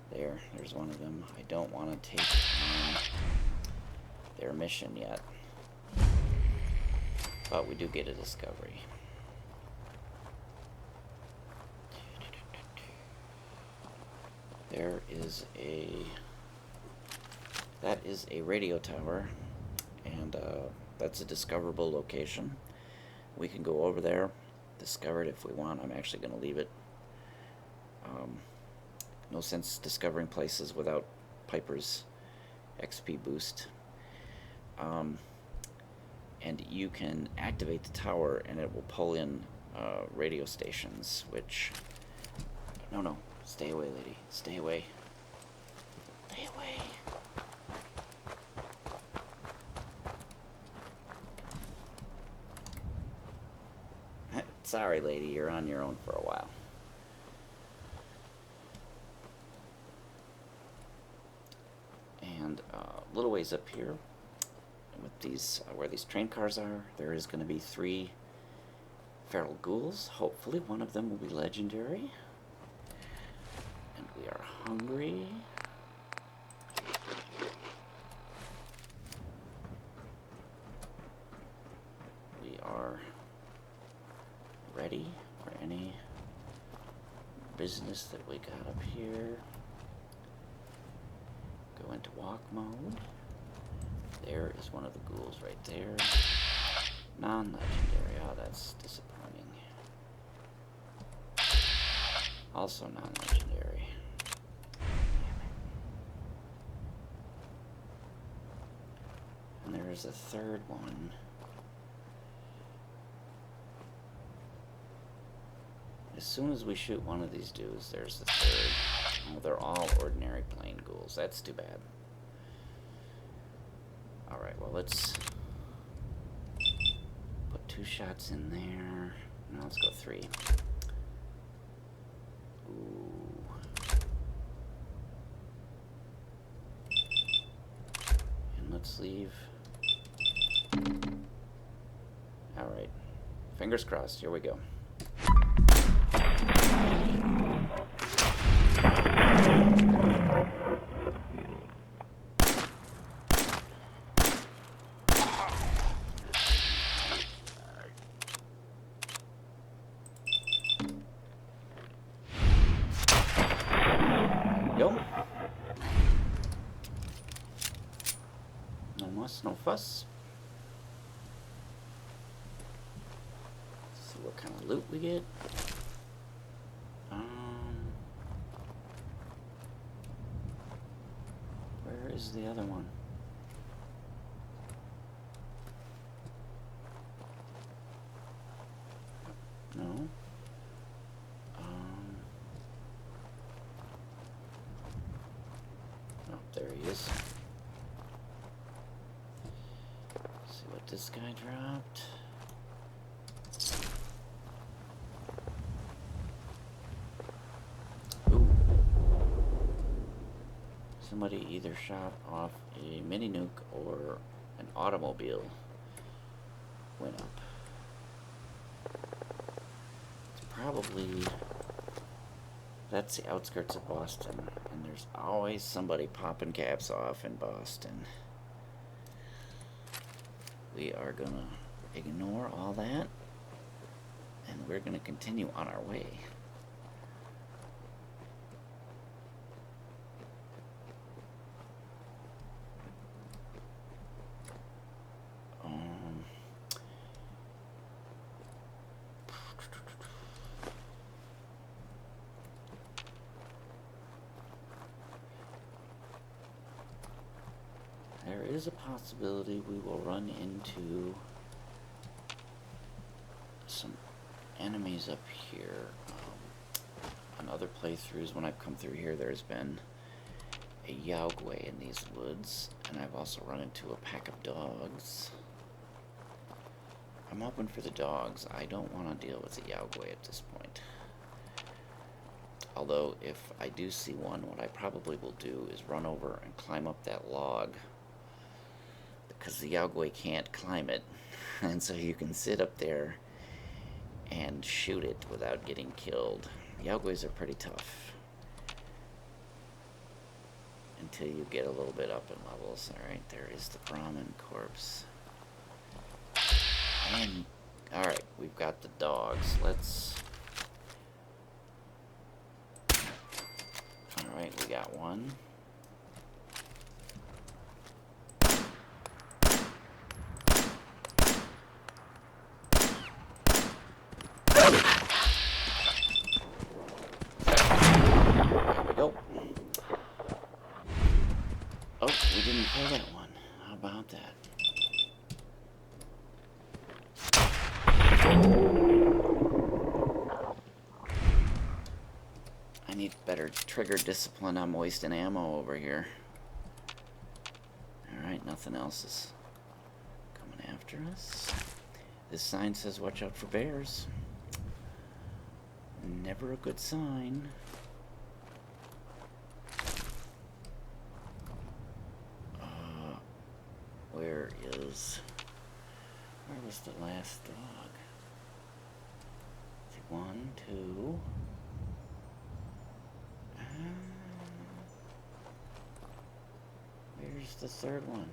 there's one of them. I don't want to take on their mission yet, but we do get a discovery. That is a radio tower, and that's a discoverable location. We can go over there, discover it if we want. I'm actually going to leave it. No sense discovering places without Piper's XP boost. And you can activate the tower and it will pull in radio stations, which... No, stay away, lady. Stay away. Stay away. Sorry, lady, you're on your own for a while. And a little ways up here, with these where these train cars are, there is going to be 3 feral ghouls. Hopefully one of them will be legendary. And we are hungry. We are ready for any business that we got up here. Go into walk mode. There is one of the ghouls right there. Non-legendary. Oh, that's disappointing. Also non-legendary. And there is a third one. As soon as we shoot one of these dudes, there's the third. Oh, they're all ordinary plain ghouls. That's too bad. Alright, well, let's put 2 shots in there. Now let's go 3. Ooh. And let's leave. Alright. Fingers crossed. Here we go. No fuss. Let's see what kind of loot we get. Where is the other one? No. Oh, there he is. This guy dropped. Ooh. Somebody either shot off a mini nuke or an automobile went up. It's probably... That's the outskirts of Boston, and there's always somebody popping caps off in Boston. We are going to ignore all that, and we're going to continue on our way. There is a possibility we will run into some enemies up here. On other playthroughs, when I've come through here, there's been a Yaogway in these woods, and I've also run into a pack of dogs. I'm open for the dogs. I don't want to deal with the Yaogway at this point. Although, if I do see one, what I probably will do is run over and climb up that log, because the Yaogway can't climb it, and so you can sit up there and shoot it without getting killed. Yaogways are pretty tough until you get a little bit up in levels. Alright, there is the Brahmin corpse. And, alright, we've got the dogs. Let's... Alright, we got one. There we go. Oh, we didn't kill that one. How about that? I need better trigger discipline. I'm wasting ammo over here. Alright, nothing else is coming after us. This sign says watch out for bears. Never a good sign. Where was the last dog? See, 1, 2. Where's the third one?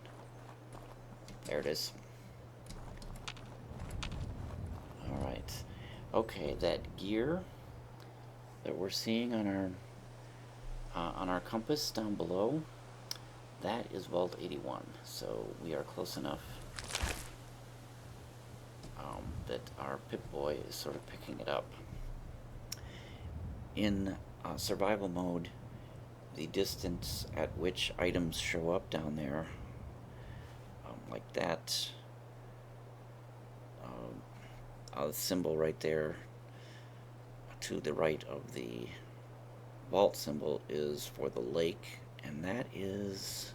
There it is. Alright. Okay, that gear that we're seeing on our compass down below, that is Vault 81, so we are close enough that our Pip-Boy is sort of picking it up. In survival mode, the distance at which items show up down there, like that symbol right there to the right of the vault symbol, is for the lake, and that is...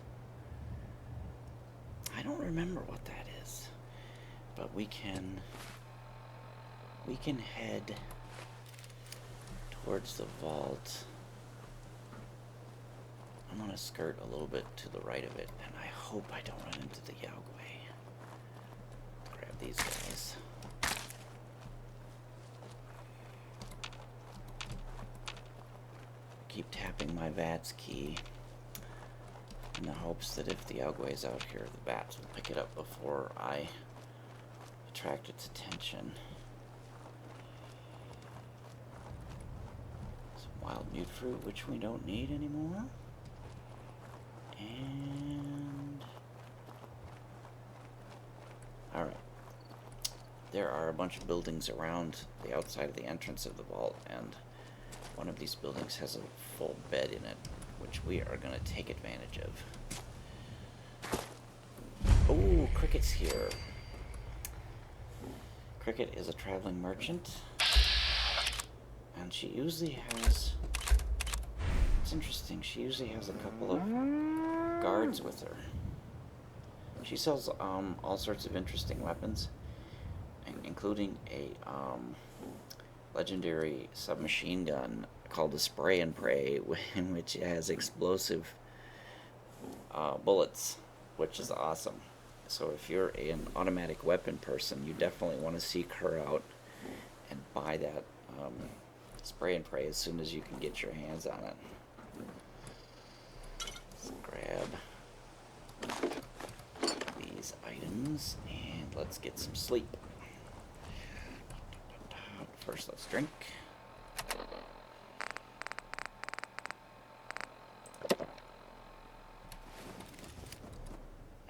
I don't remember what that is, but we can head towards the vault. I'm gonna skirt a little bit to the right of it, and I hope I don't run into the Yaogway. Grab these guys. Keep tapping my VATS key in the hopes that if the Yaogway is out here, the bats will pick it up before I attract its attention. Some wild mute fruit, which we don't need anymore. And... alright. There are a bunch of buildings around the outside of the entrance of the vault, and one of these buildings has a full bed in it, which we are going to take advantage of. Oh, Cricket's here. Cricket is a traveling merchant, and she usually has... it's interesting, she usually has a couple of guards with her. She sells all sorts of interesting weapons, including a legendary submachine gun called the Spray and Pray, which has explosive bullets, which is awesome. So if you're an automatic weapon person, you definitely want to seek her out and buy that Spray and Pray as soon as you can get your hands on it. Let's grab these items and let's get some sleep. First, let's drink.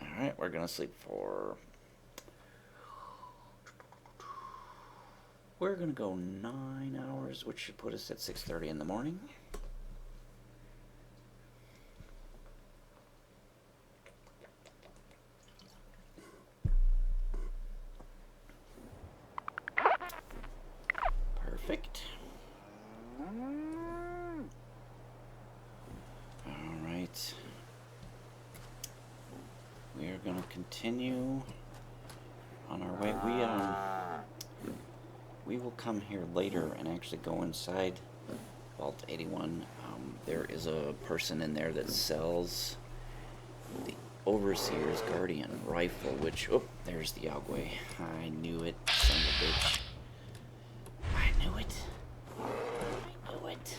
Alright, we're gonna sleep for... we're gonna go 9 hours, which should put us at 6:30 in the morning. Perfect. Alright. We are going to continue on our way. We will come here later and actually go inside Vault 81. There is a person in there that sells the Overseer's Guardian rifle, which... Oh, there's the Yagway. I knew it, son of a bitch. I knew it. I knew it.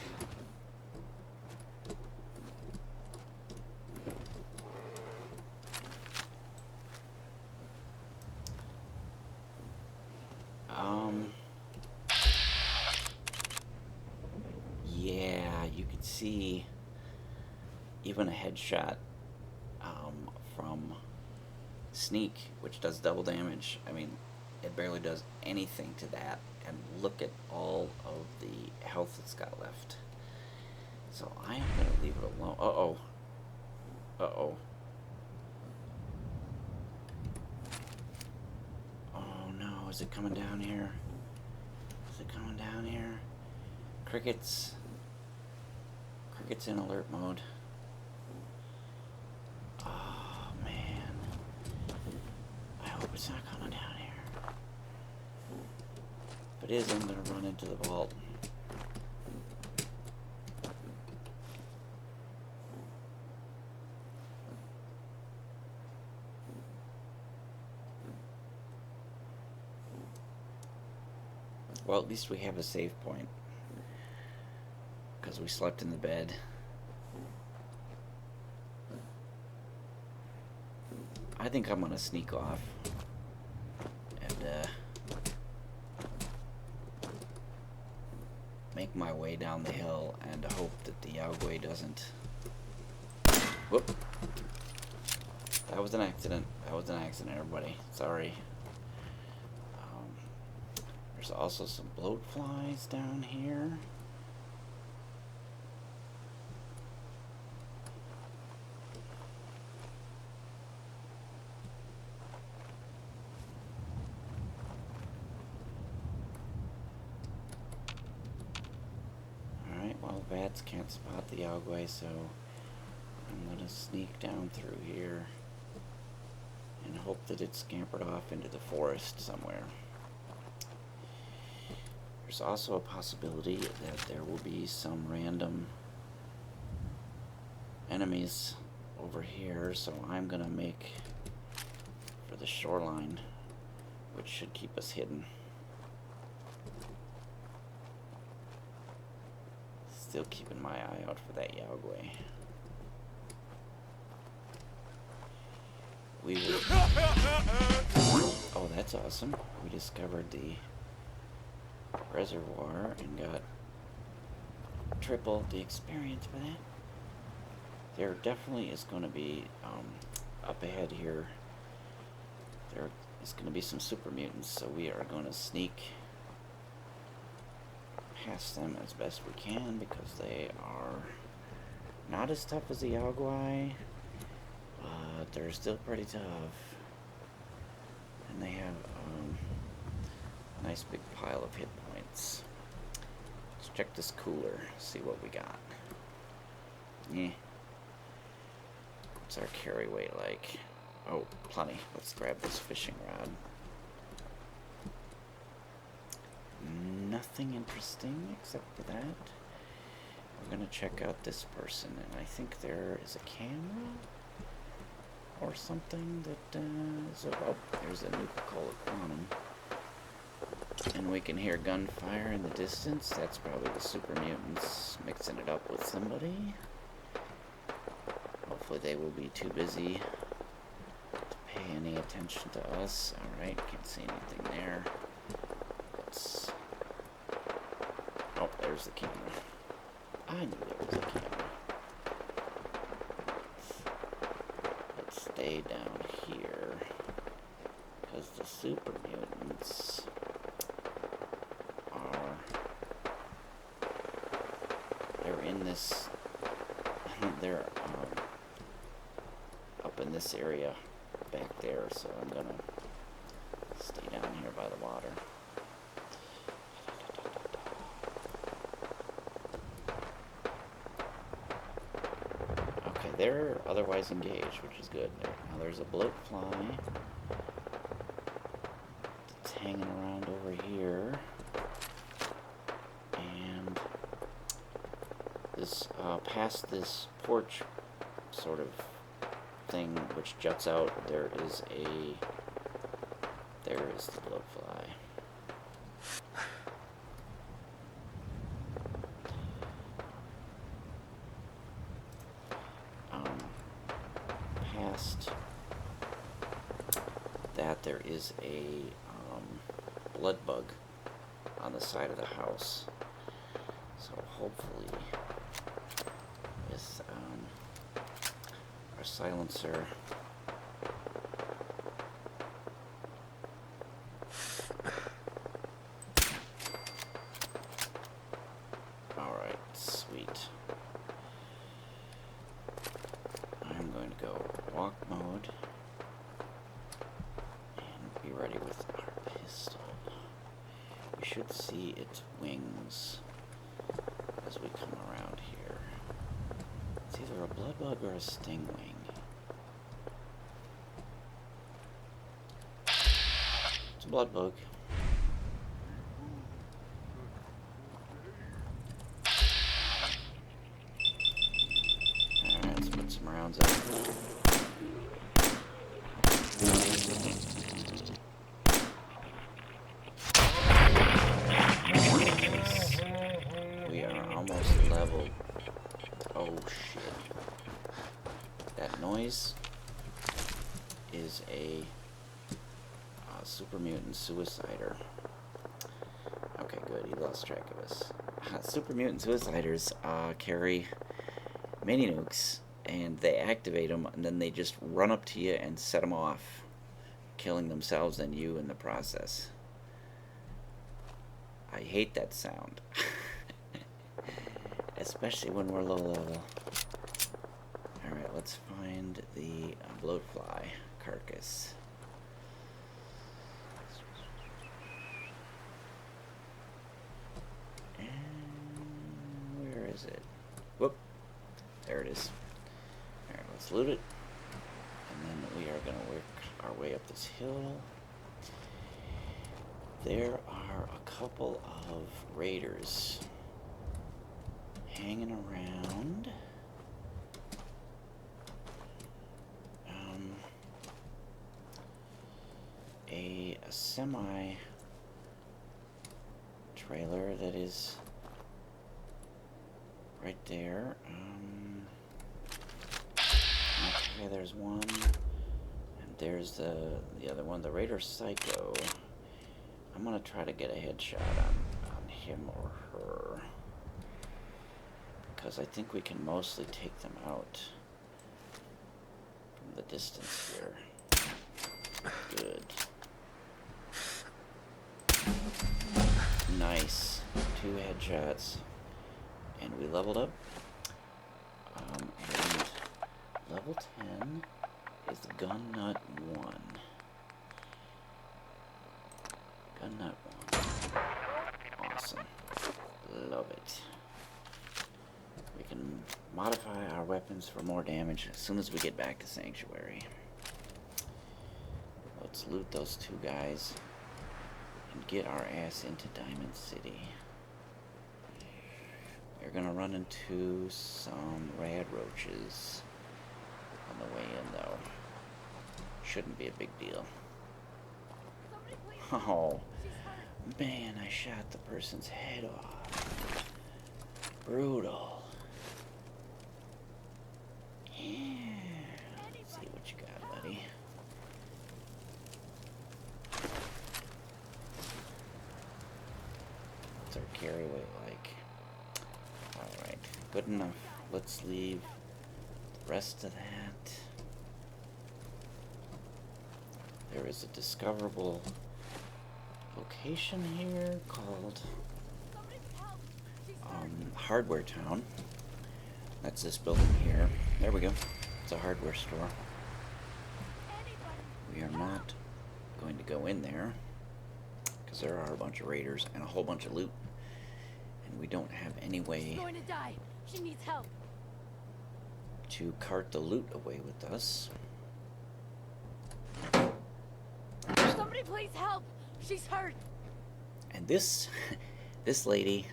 Yeah, you can see even a headshot from Sneak, which does double damage. I mean, it barely does anything to that. And look at all of the health it's got left. So I am going to leave it alone. Uh-oh. Uh-oh. Oh no, is it coming down here? Is it coming down here? Crickets. Crickets in alert mode. Oh man. I hope it's not coming down here. If it is, I'm gonna run into the vault. Well, at least we have a save point. Because we slept in the bed. I think I'm gonna sneak off. And, make my way down the hill and hope that the Yagway doesn't... Whoop! That was an accident. That was an accident, everybody. Sorry. There's also some bloat flies down here. Alright, well, bats can't spot the Yagway, so I'm gonna sneak down through here and hope that it's scampered off into the forest somewhere. There's also a possibility that there will be some random enemies over here, so I'm gonna make for the shoreline, which should keep us hidden. Still keeping my eye out for that Yagway. We will... Oh, that's awesome. We discovered the reservoir and got triple the experience for that. There definitely is going to be up ahead here, there is going to be some super mutants, so we are going to sneak past them as best we can because they are not as tough as the Yagway, but they're still pretty tough, and they have a nice big pile of hit points. Let's check this cooler, see what we got. Yeah. What's our carry weight like? Oh, plenty. Let's grab this fishing rod. Nothing interesting except for that. We're gonna check out this person, and I think there is a camera or something that is... Oh, there's a Nuka-Cola quantum. And we can hear gunfire in the distance. That's probably the super mutants mixing it up with somebody. Hopefully they will be too busy to pay any attention to us. Alright, can't see anything there. Let's... Oh, there's the camera. I knew there was a camera. Let's stay down here, because the super mutants are... They're in this... They're up in this area back there, so I'm gonna stay down here by the water. they're otherwise engaged, which is good. Now there's a bloat fly that's hanging around over here. And this, past this porch sort of thing which juts out, there is the bloat fly. Past that, there is a blood bug on the side of the house. So hopefully with our silencer alright, sweet. I'm going to go walk mode and be ready with our pistol. We should see its wings as we come around here. It's either a blood bug or a stingwing. It's a blood bug. Alright, let's put some rounds up. We are almost level. Oh shit. That noise is a super mutant suicider. Okay, good. He lost track of us. Super mutant suiciders carry mini nukes, and they activate them, and then they just run up to you and set them off, killing themselves and you in the process. I hate that sound. Especially when we're low level. Alright, let's find the bloatfly carcass. And where is it? Whoop. There it is. Alright, let's loot it. And then we are going to work our way up this hill. There are a couple of raiders hanging around. A semi trailer that is right there. Okay, there's one, and there's the other one, the Raider Psycho. I'm gonna try to get a headshot on him or her, because I think we can mostly take them out from the distance here. Good. Nice. 2 headshots. And we leveled up. And level 10 is the Gun Nut 1. Gun Nut 1. Awesome. Love it. We can modify our weapons for more damage as soon as we get back to Sanctuary. Let's loot those 2 guys and get our ass into Diamond City. We're gonna run into some rad roaches on the way in, though. Shouldn't be a big deal. Oh, man, I shot the person's head off. Brutal. Yeah. Let's see what you got, buddy. What's our carry weight like? Alright, good enough. Let's leave the rest of that. There is a discoverable location here called Hardware Town. That's this building here. There we go. It's a hardware store. We are not going to go in there because there are a bunch of raiders and a whole bunch of loot, and we don't have any way. She's going to die. She needs help. to cart the loot away with us. Somebody please help! She's hurt! And this lady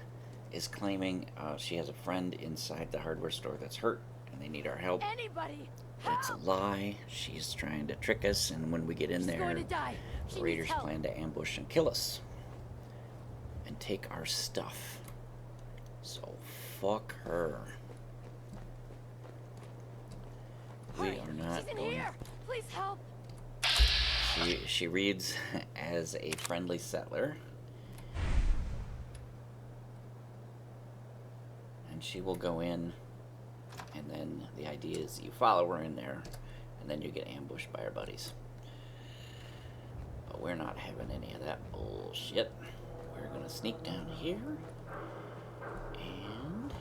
is claiming she has a friend inside the hardware store that's hurt and they need our help. Anybody! That's a lie. She's trying to trick us, and when we get in She's there, going to die. the raiders plan to ambush and kill us. And take our stuff. So, fuck her. We are not She's in going... here! Please help! She reads as a friendly settler. And she will go in, and then the idea is you follow her in there, and then you get ambushed by our buddies. But we're not having any of that bullshit. We're gonna sneak down here, and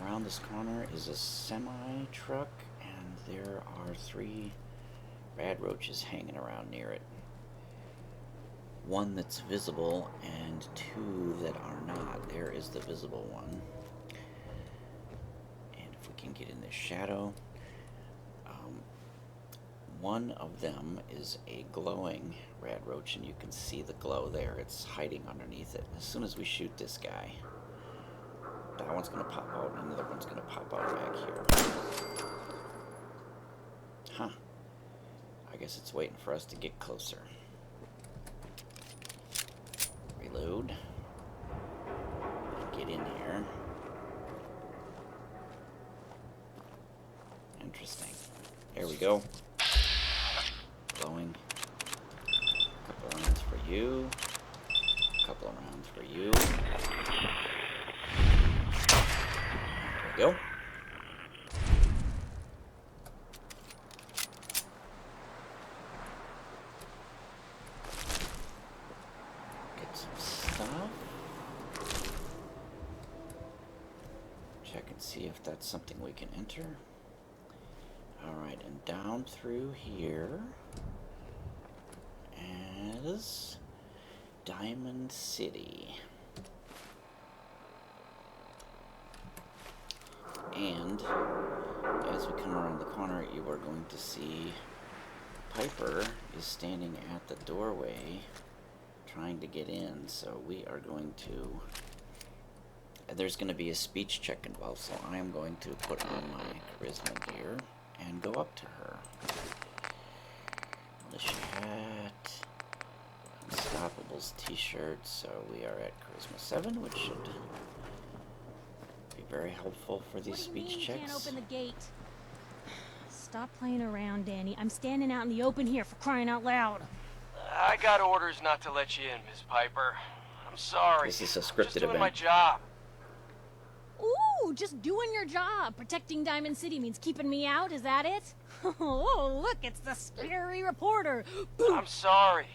around this corner is a semi-truck, and there are 3 rad roaches hanging around near it. 1 that's visible and 2 that are not. There is the visible one. And if we can get in this shadow, one of them is a glowing rad roach, and you can see the glow there. It's hiding underneath it. As soon as we shoot this guy, that one's going to pop out, and another one's going to pop out back here. Huh. I guess it's waiting for us to get closer. Reload. Get in here. Interesting. There we go. Glowing. A couple of rounds for you. A couple of rounds for you. There we go. Get some stuff. Check and see if that's something we can enter. Alright, and down through here is Diamond City. And as we come around the corner, you are going to see Piper is standing at the doorway trying to get in. So we are going to... There's going to be a speech check involved, so I am going to put on my charisma gear and go up to her. Militia hat, Unstoppables t-shirt, so we are at charisma 7, which should be very helpful for these speech checks. Can't open the gate. Stop playing around, Danny. I'm standing out in the open here, for crying out loud. I got orders not to let you in, Miss Piper. I'm sorry. This is a scripted Just doing event. my job. Ooh, just doing your job. Protecting Diamond City means keeping me out, is that it? Oh, look, it's the scary reporter. I'm sorry,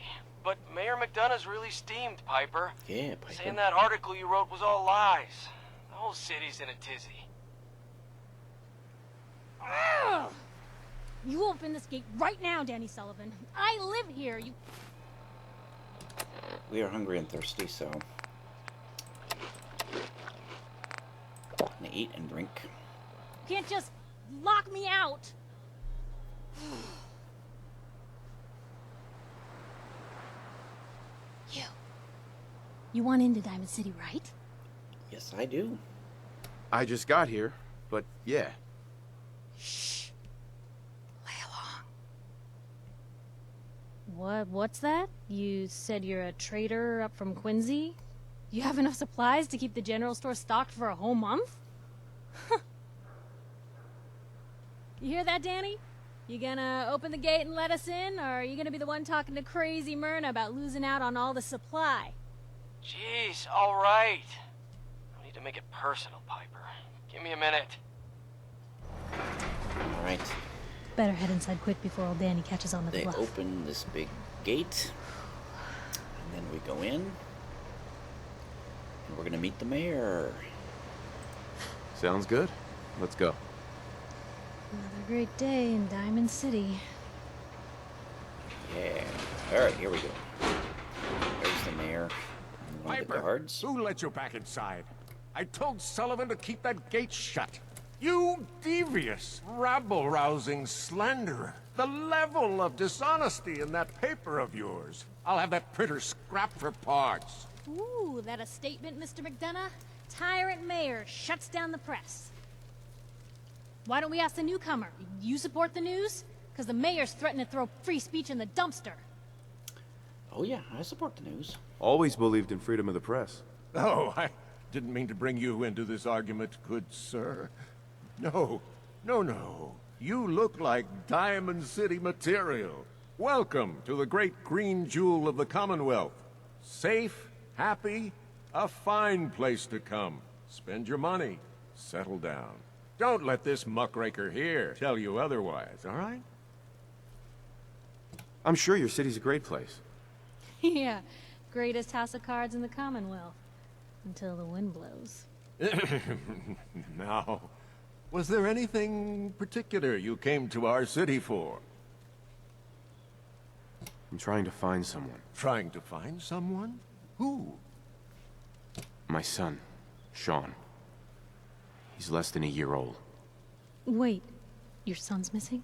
but Mayor McDonough's really steamed, Piper. Yeah, Piper. Saying that article you wrote was all lies. The whole city's in a tizzy. Ugh. You open this gate right now, Danny Sullivan. I live here. You... We are hungry and thirsty, so... Gonna eat and drink. can't just lock me out. You want into Diamond City, right? Yes, I do. I just got here, but yeah. Shh. Lay along. What's that? You said you're a trader up from Quincy? You have enough supplies to keep the general store stocked for a whole month? You hear that, Danny? You gonna open the gate and let us in, or are you gonna be the one talking to crazy Myrna about losing out on all the supply? Jeez, all right. I need to make it personal, Piper. Give me a minute. All right. Better head inside quick before old Danny catches on the They bluff. open this big gate, and then we go in, and we're gonna meet the mayor. Sounds good. Let's go. Another great day in Diamond City. Yeah. All right, here we go. There's the mayor and one of the guards. Who let you back inside? I told Sullivan to keep that gate shut. You devious, rabble-rousing slanderer. The level of dishonesty in that paper of yours. I'll have that printer scrapped for parts. Ooh, that a statement, Mr. McDonough? Tyrant mayor shuts down the press. Why don't we ask the newcomer? You support the news? Because the mayor's threatened to throw free speech in the dumpster. Oh yeah, I support the news. Always believed in freedom of the press. Oh, I didn't mean to bring you into this argument, good sir. No, no. You look like Diamond City material. Welcome to the great green jewel of the Commonwealth. Safe, happy, a fine place to come. Spend your money, settle down. Don't let this muckraker here tell you otherwise, all right? I'm sure your city's a great place. Yeah, greatest house of cards in the Commonwealth. Until the wind blows. Now, was there anything particular you came to our city for? I'm trying to find someone. Trying to find someone? Who? My son, Sean. He's less than a year old. Wait, your son's missing?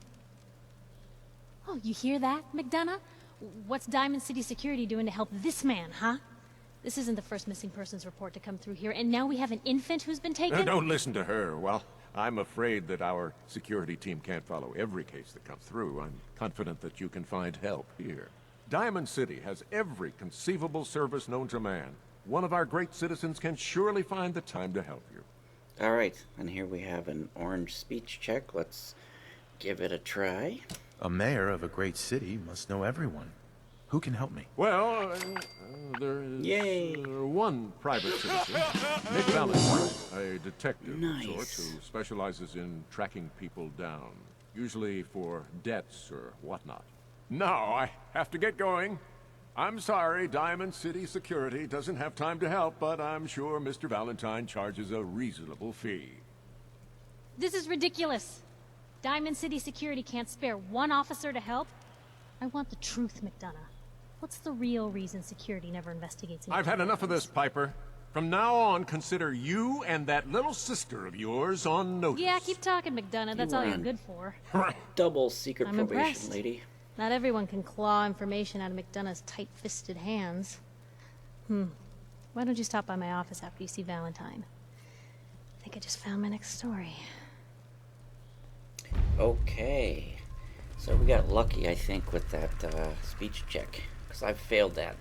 Oh, you hear that, McDonough? What's Diamond City Security doing to help this man, huh? This isn't the first missing persons report to come through here, and now we have an infant who's been taken? Don't listen to her. Well, I'm afraid that our security team can't follow every case that comes through. I'm confident that you can find help here. Diamond City has every conceivable service known to man. One of our great citizens can surely find the time to help you. All right, and here we have an orange speech check. Let's give it a try. A mayor of a great city must know everyone. Who can help me? Well, there is Yay. One private citizen, Nick Valentine, a detective Nice. of sorts who specializes in tracking people down, usually for debts or whatnot. Now, I have to get going. I'm sorry, Diamond City Security doesn't have time to help, but I'm sure Mr. Valentine charges a reasonable fee. This is ridiculous. Diamond City Security can't spare one officer to help. I want the truth, McDonough. What's the real reason security never investigates? I've had enough of this, Piper. From now on, consider you and that little sister of yours on notice. Yeah, keep talking, McDonough. That's all you're good for. Double secret I'm probation, impressed. lady. Not everyone can claw information out of McDonough's tight-fisted hands. Why don't you stop by my office after you see Valentine? I think I just found my next story. Okay. So we got lucky, I think, with that speech check. Because I've failed that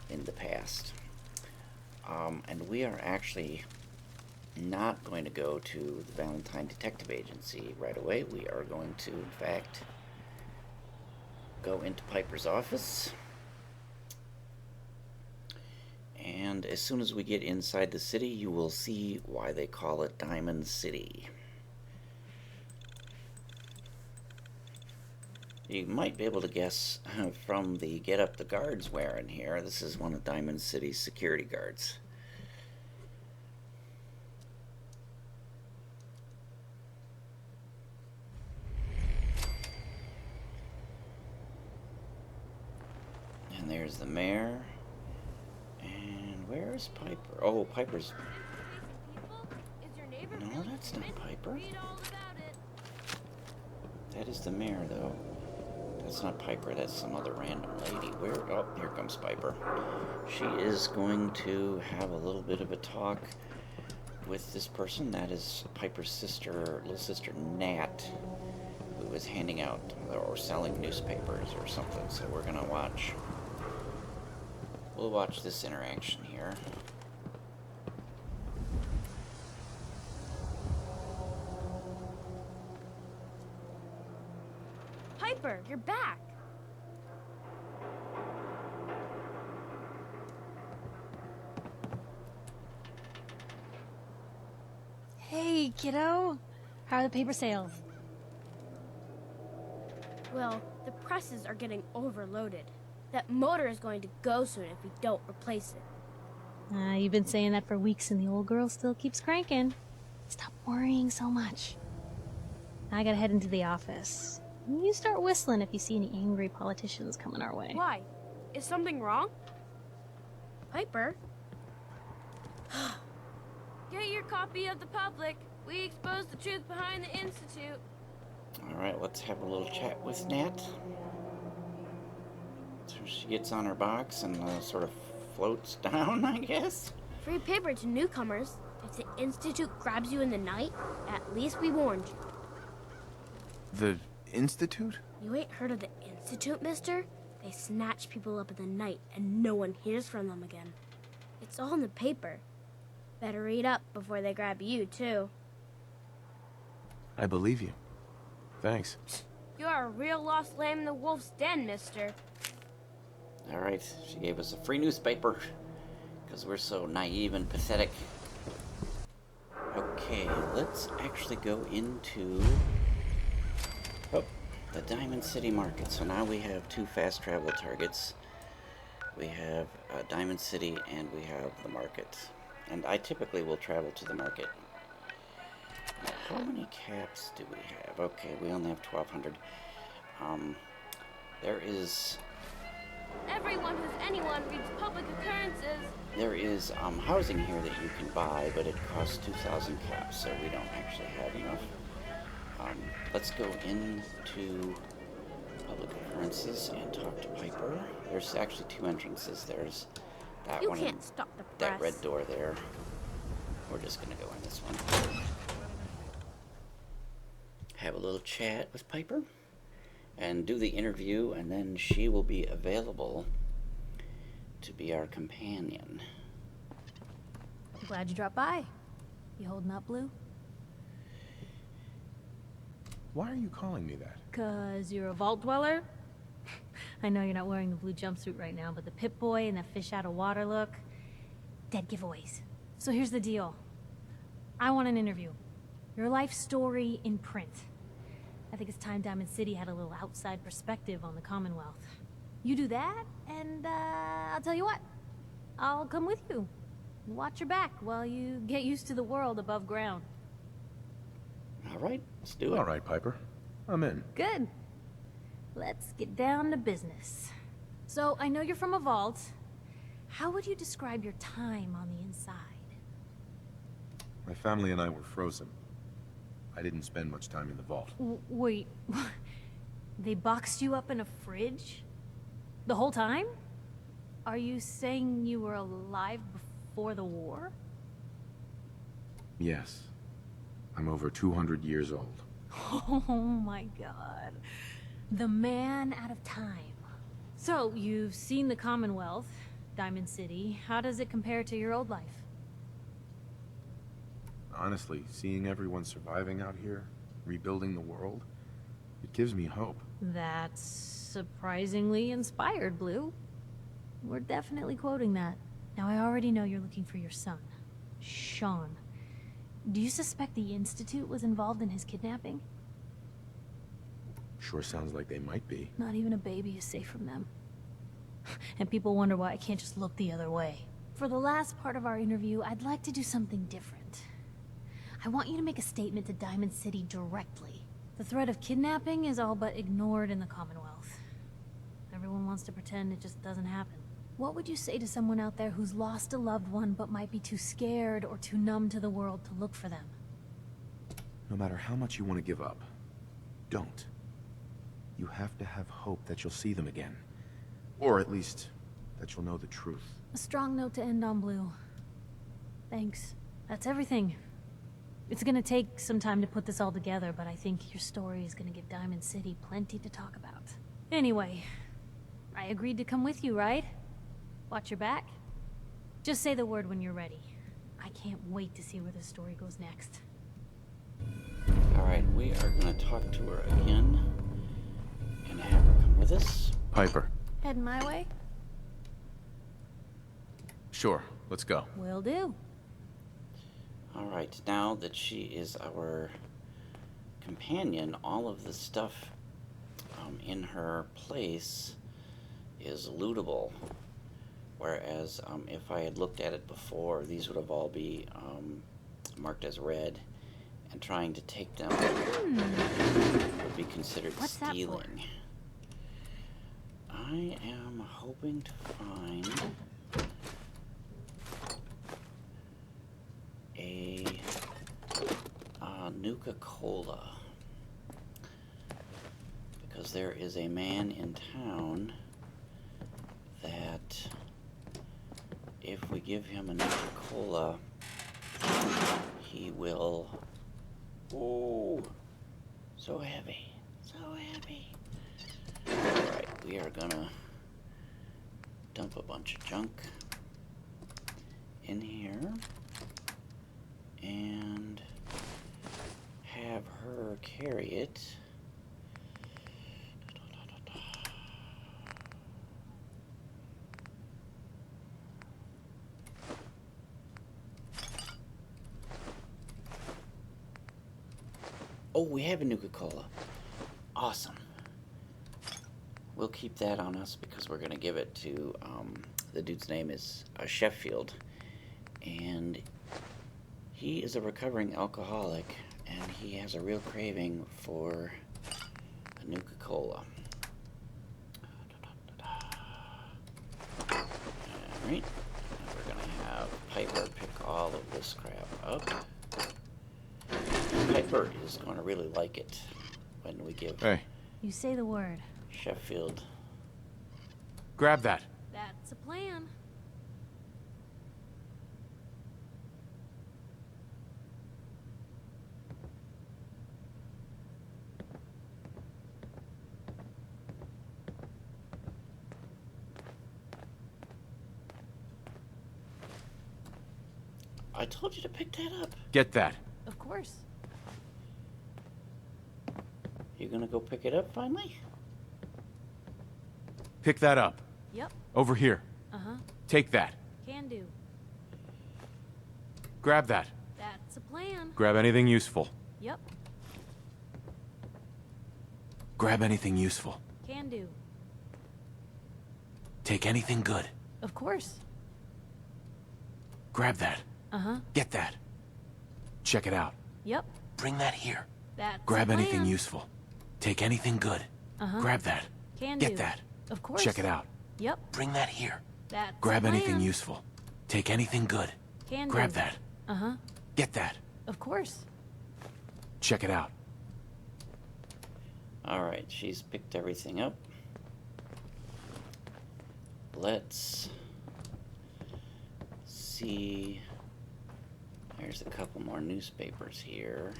in the past. And we are actually not going to go to the Valentine Detective Agency right away. We are going to, in fact, go into Piper's office. And as soon as we get inside the city, you will see why they call it Diamond City. You might be able to guess from the getup the guard's wearing here. This is one of Diamond City's security guards. And there's the mayor. And where's Piper? Oh, Piper's... No, that's not Piper. That is the mayor, though. That's not Piper, that's some other random lady. Where? Oh, here comes Piper. She is going to have a little bit of a talk with this person. That is Piper's sister, little sister Nat, who is handing out or selling newspapers or something. So we're gonna watch. We'll watch this interaction here. Piper, you're back. Hey, kiddo. How are the paper sales? Well, the presses are getting overloaded. That motor is going to go soon if we don't replace it. You've been saying that for weeks and the old girl still keeps cranking. Stop worrying so much. I gotta head into the office. You start whistling if you see any angry politicians coming our way. Why? Is something wrong? Piper? Get your copy of the Public. We exposed the truth behind the Institute. Alright, let's have a little chat with Nat. So she gets on her box and sort of floats down, I guess. Free paper to newcomers. If the Institute grabs you in the night, at least we warned you. The Institute? You ain't heard of the Institute, mister? They snatch people up in the night and no one hears from them again. It's all in the paper. Better read up before they grab you, too. I believe you. Thanks. You're a real lost lamb in the wolf's den, mister. Alright, she gave us a free newspaper. Because we're so naive and pathetic. Okay, let's actually go into the Diamond City Market. So now we have 2 fast travel targets. We have Diamond City and we have the market. And I typically will travel to the market. Now, how many caps do we have? Okay, we only have 1,200. There is... Everyone who's anyone reads public occurrences. There is housing here that you can buy, but it costs 2,000 caps, so we don't actually have enough. Let's go into public occurrences and talk to Piper. There's actually 2 entrances. There's that You one can't and stop the that press. red door there. We're just gonna go in this one. Have a little chat with Piper and do the interview, and then she will be available to be our companion. Glad you dropped by. You holding up, Blue? Why are you calling me that? 'Cause you're a vault dweller? I know you're not wearing the blue jumpsuit right now, but the Pip-Boy and that fish out of water look... Dead giveaways. So here's the deal. I want an interview. Your life story in print. I think it's time Diamond City had a little outside perspective on the Commonwealth. You do that, and I'll tell you what. I'll come with you. Watch your back while you get used to the world above ground. Alright, let's do it. Alright, Piper. I'm in. Good. Let's get down to business. So, I know you're from a vault. How would you describe your time on the inside? My family and I were frozen. I didn't spend much time in the vault. Wait, they boxed you up in a fridge? The whole time? Are you saying you were alive before the war? Yes. I'm over 200 years old. Oh my god. The man out of time. So, you've seen the Commonwealth, Diamond City. How does it compare to your old life? Honestly, seeing everyone surviving out here, rebuilding the world, it gives me hope. That's surprisingly inspired, Blue. We're definitely quoting that. Now, I already know you're looking for your son, Sean. Do you suspect the Institute was involved in his kidnapping? Sure sounds like they might be. Not even a baby is safe from them. And people wonder why I can't just look the other way. For the last part of our interview, I'd like to do something different. I want you to make a statement to Diamond City directly. The threat of kidnapping is all but ignored in the Commonwealth. Everyone wants to pretend it just doesn't happen. What would you say to someone out there who's lost a loved one but might be too scared or too numb to the world to look for them? No matter how much you want to give up, don't. You have to have hope that you'll see them again. Or at least, that you'll know the truth. A strong note to end on, Blue. Thanks. That's everything. It's gonna take some time to put this all together, but I think your story is gonna give Diamond City plenty to talk about. Anyway, I agreed to come with you, right? Watch your back. Just say the word when you're ready. I can't wait to see where the story goes next. Alright, we are gonna talk to her again and have her come with us. Piper. Heading my way? Sure, let's go. Will do. Alright, now that she is our companion, all of the stuff in her place is lootable. Whereas if I had looked at it before, these would have all be marked as red, and trying to take them would be considered stealing. I am hoping to find a Nuka-Cola. Because there is a man in town that if we give him a Nuka-Cola, he will... Oh, so heavy, so heavy. Alright, we are gonna dump a bunch of junk in here and have her carry it. Oh, we have a Nuka-Cola. Awesome. We'll keep that on us because we're going to give it to, the dude's name is Sheffield. And he is a recovering alcoholic, and he has a real craving for a Nuka-Cola. Alright. We're going to have Piper pick all of this crap up. Piper is going to really like it when we give You say the word. Sheffield. Grab that. That's a plan. I told you to pick that up. Get that. Of course. You gonna go pick it up finally? Pick that up. Yep. Over here. Uh-huh. Take that. Can do. Grab that. That's a plan. Grab anything useful. Yep. Grab anything useful. Can do. Take anything good. Of course. Grab that. Uh-huh. Get that. Check it out. Yep. Bring that here. That's Grab a plan. anything useful. Take anything good. Uh-huh. Grab that. Can Get do. that. Of course. Check it out. Yep. Bring that here. That's Grab a plan. anything useful. Take anything good. Can Grab do. that. Uh-huh. Get that. Of course. Check it out. Alright, she's picked everything up. Let's see. There's a couple more newspapers here.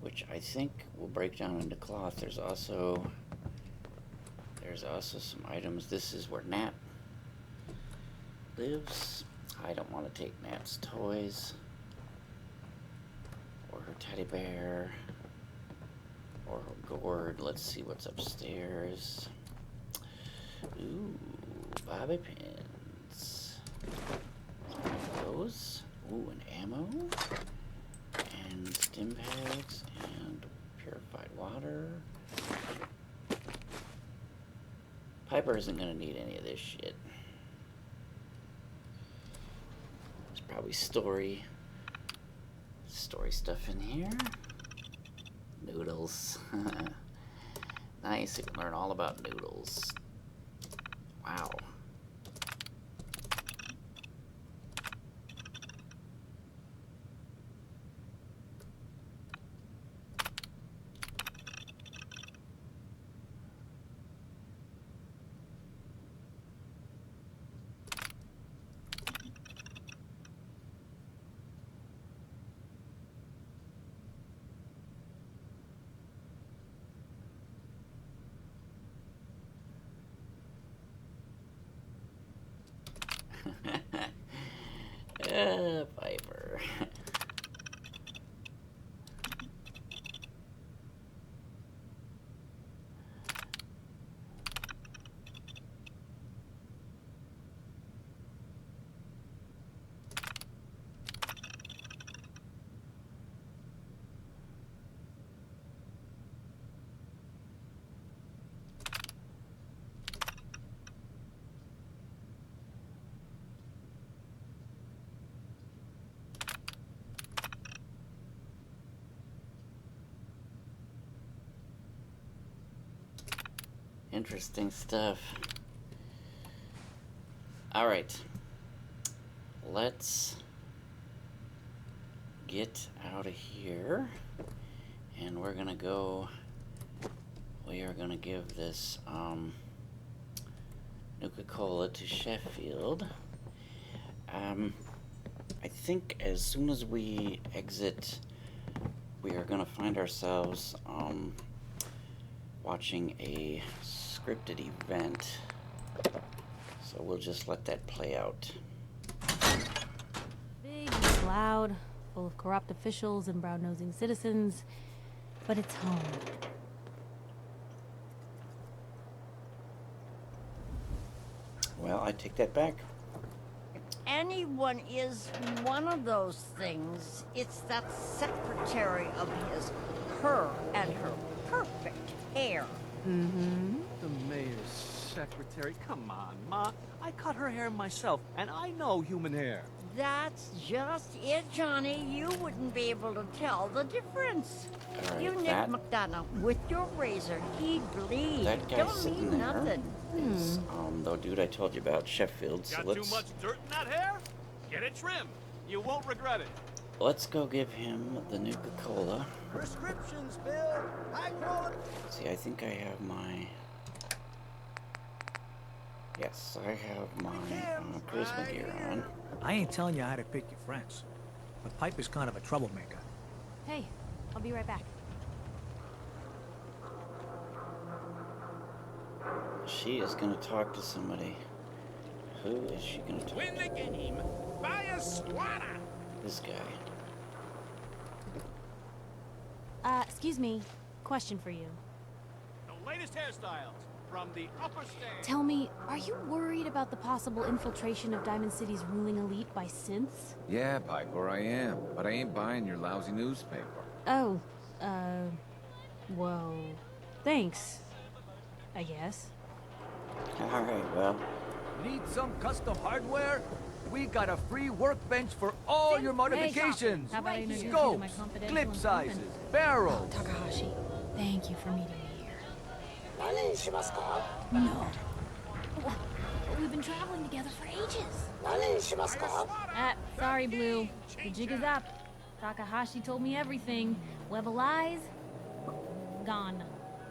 Which I think will break down into cloth. There's also some items. This is where Nat lives. I don't want to take Nat's toys or her teddy bear or her gourd. Let's see what's upstairs. Ooh, bobby pins. Those. Ooh, and ammo. And stim packs and purified water. Piper isn't gonna need any of this shit. There's probably story stuff in here. Noodles. Nice, you can learn all about noodles. Wow. Piper. Interesting stuff. All right. Let's get out of here, and we're gonna go. We are gonna give this Nuka-Cola to Sheffield. I think as soon as we exit, we are gonna find ourselves watching a scripted event. So we'll just let that play out. Big and loud, full of corrupt officials and brown-nosing citizens, but it's home. Well, I take that back. Anyone is one of those things. It's that secretary of his, her and her perfect hair. Mm-hmm. The mayor's secretary. Come on, Ma. I cut her hair myself, and I know human hair. That's just it, Johnny. You wouldn't be able to tell the difference. All right, You nick McDonough with your razor, he'd bleed. That guy Don't sitting mean there nothing. is the dude I told you about, Sheffield. So Got let's too much dirt in that hair? Get it trimmed. You won't regret it. let's go give him the Nuka-Cola. Prescriptions, Bill. High quality. See, I think I have my. Yes, I have my charisma gear on. I ain't telling you how to pick your friends, but Piper's kind of a troublemaker. Hey, I'll be right back. She is gonna talk to somebody. Who is she gonna talk Win the game. Buy a squatter. This guy. Excuse me. Question for you. The latest hairstyles from the upper stand. Tell me, are you worried about the possible infiltration of Diamond City's ruling elite by synths? Yeah, Piper, I am. But I ain't buying your lousy newspaper. Oh, well, thanks, I guess. Alright, well. Need some custom hardware? We got a free workbench for all your modifications. How about I introduce you to my Scopes, confidential clip informant? sizes, barrels. Oh, Takahashi, thank you for meeting me here. No. We've been traveling together for ages. Sorry, Blue. The jig is up. Takahashi told me everything. Web of lies? Gone.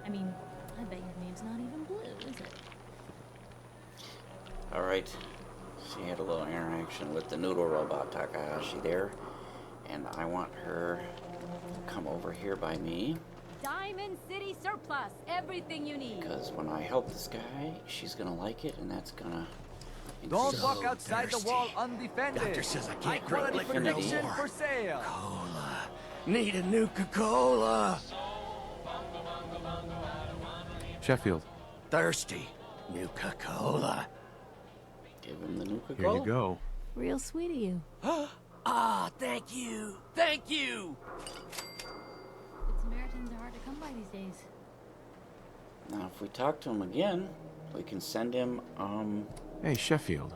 I mean, I bet your name's not even Blue, is it? Alright. She had a little interaction with the noodle robot Takahashi there. And I want her to come over here by me. Diamond City surplus, everything you need. Because when I help this guy, she's gonna like it, and that's gonna... Don't walk outside the wall undefended. Doctor says I can't High grow quality like protection no more. for sale. Cola. Need a Nuka-Cola. Sheffield. Thirsty. Nuka-Cola. Give him the Nuka-Cola. Here you go. Real sweet of you. Ah, thank you. Thank you. Good Samaritans are hard to come by these days. Now, if we talk to him again, we can send him, Hey, Sheffield.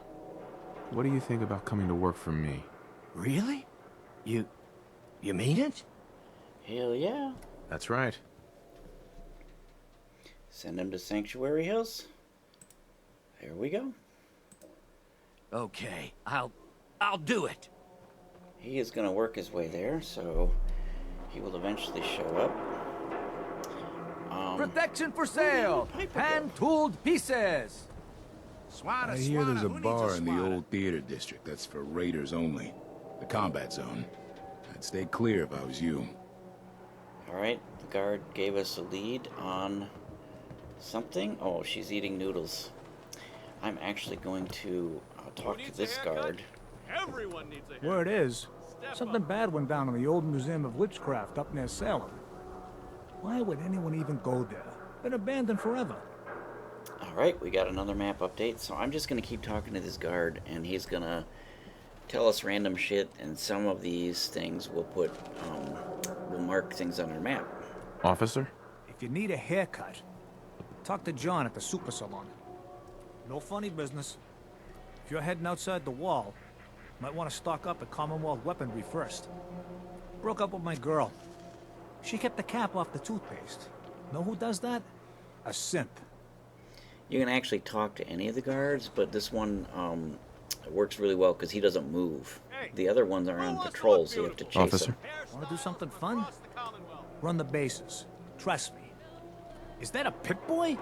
What do you think about coming to work for me? Really? You mean it? Hell yeah. That's right. Send him to Sanctuary Hills. There we go. Okay, I'll do it. He is gonna work his way there, so he will eventually show up. Protection for sale. Hand-tooled pieces. I hear there's a bar in the old theater district that's for raiders only. The combat zone. I'd stay clear if I was you. Alright, the guard gave us a lead on something. Oh, she's eating noodles. I'm actually going to talk to this guard. Everyone needs a haircut. Word is, something bad went down in the old Museum of Witchcraft up near Salem. Why would anyone even go there? Been abandoned forever. Alright, we got another map update, so I'm just going to keep talking to this guard, and he's going to tell us random shit, and some of these things will put, we'll mark things on our map. Officer? If you need a haircut, talk to John at the Super Salon. No funny business. If you're heading outside the wall, might want to stock up at Commonwealth weaponry first. Broke up with my girl. She kept the cap off the toothpaste. Know who does that? A simp. You can actually talk to any of the guards, but this one works really well because he doesn't move. the other ones are on patrol, so you have to chase Officer? them. Want to do something fun? Run the bases. Trust me. Is that a Pip-Boy?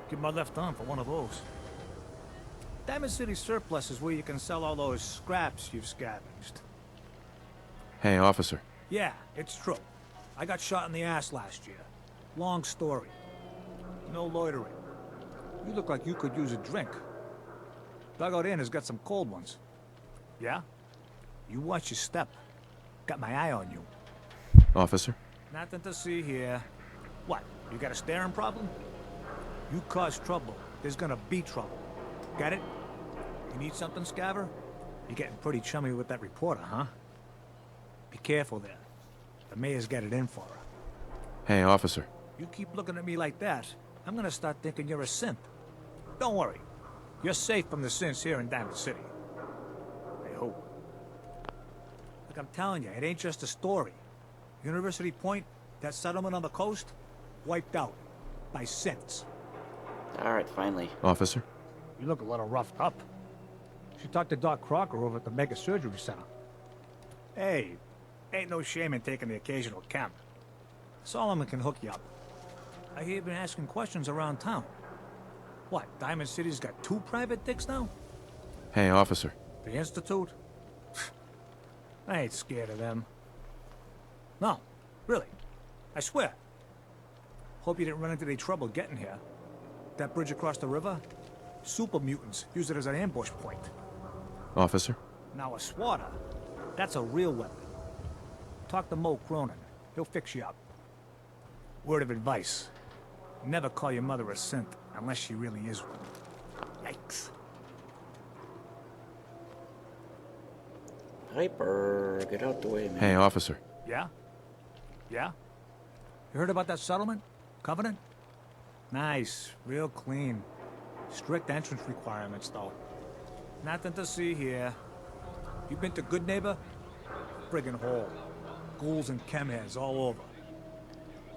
Give my left arm for one of those. Diamond City Surplus is where you can sell all those scraps you've scavenged. Hey, officer. Yeah, it's true. I got shot in the ass last year. Long story. No loitering. You look like you could use a drink. Dugout Inn has got some cold ones. Yeah? You watch your step. Got my eye on you. Officer? Nothing to see here. What, you got a staring problem? You cause trouble, there's gonna be trouble. Got it? You need something, Scaver? You're getting pretty chummy with that reporter, huh? Be careful there. The mayor's got it in for her. Hey, officer. You keep looking at me like that, I'm gonna start thinking you're a simp. Don't worry. You're safe from the sins here in Diamond City. I hope. Look, I'm telling you, it ain't just a story. University Point, that settlement on the coast, wiped out. By synths. Alright, finally. Officer? You look a little roughed up. Should talk to Doc Crocker over at the Mega Surgery Center. Hey, ain't no shame in taking the occasional chem. Solomon can hook you up. I hear you've been asking questions around town. What, Diamond City's got 2 private dicks now? Hey, officer. The Institute? I ain't scared of them. No, really. I swear. Hope you didn't run into any trouble getting here. That bridge across the river? Super mutants use it as an ambush point. Officer? Now a swatter, that's a real weapon. Talk to Mo Cronin. He'll fix you up. Word of advice. Never call your mother a synth unless she really is one. Yikes. Piper, get out the way, man. Hey, officer. Yeah? Yeah? You heard about that settlement? Covenant? Nice. Real clean. Strict entrance requirements, though. Nothing to see here. You been to Good Neighbor? Friggin' hole. Ghouls and chemheads all over.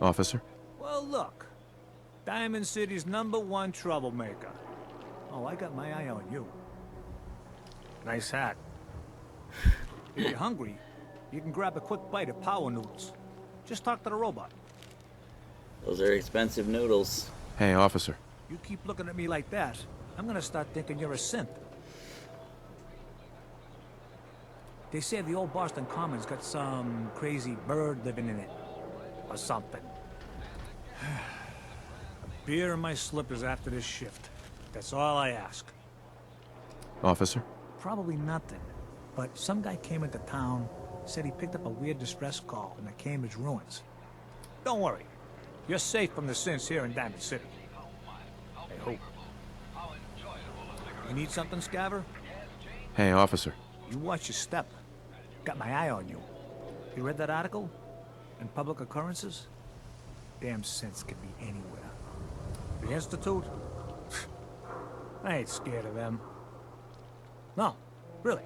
Officer? Well, look. Diamond City's #1 troublemaker. Oh, I got my eye on you. Nice hat. If you're hungry, you can grab a quick bite of power noodles. Just talk to the robot. Those are expensive noodles. Hey, officer. You keep looking at me like that, I'm gonna start thinking you're a synth. They say the old Boston Commons got some crazy bird living in it. Or something. A beer in my slippers after this shift. That's all I ask. Officer? Probably nothing. But some guy came into town, said he picked up a weird distress call in the Cambridge ruins. Don't worry. You're safe from the sins here in Diamond City. I hope. You need something, Scaver? Hey, officer. You watch your step. Got my eye on you. You read that article? In Public Occurrences? Damn sense could be anywhere. The Institute? I ain't scared of them. No, really.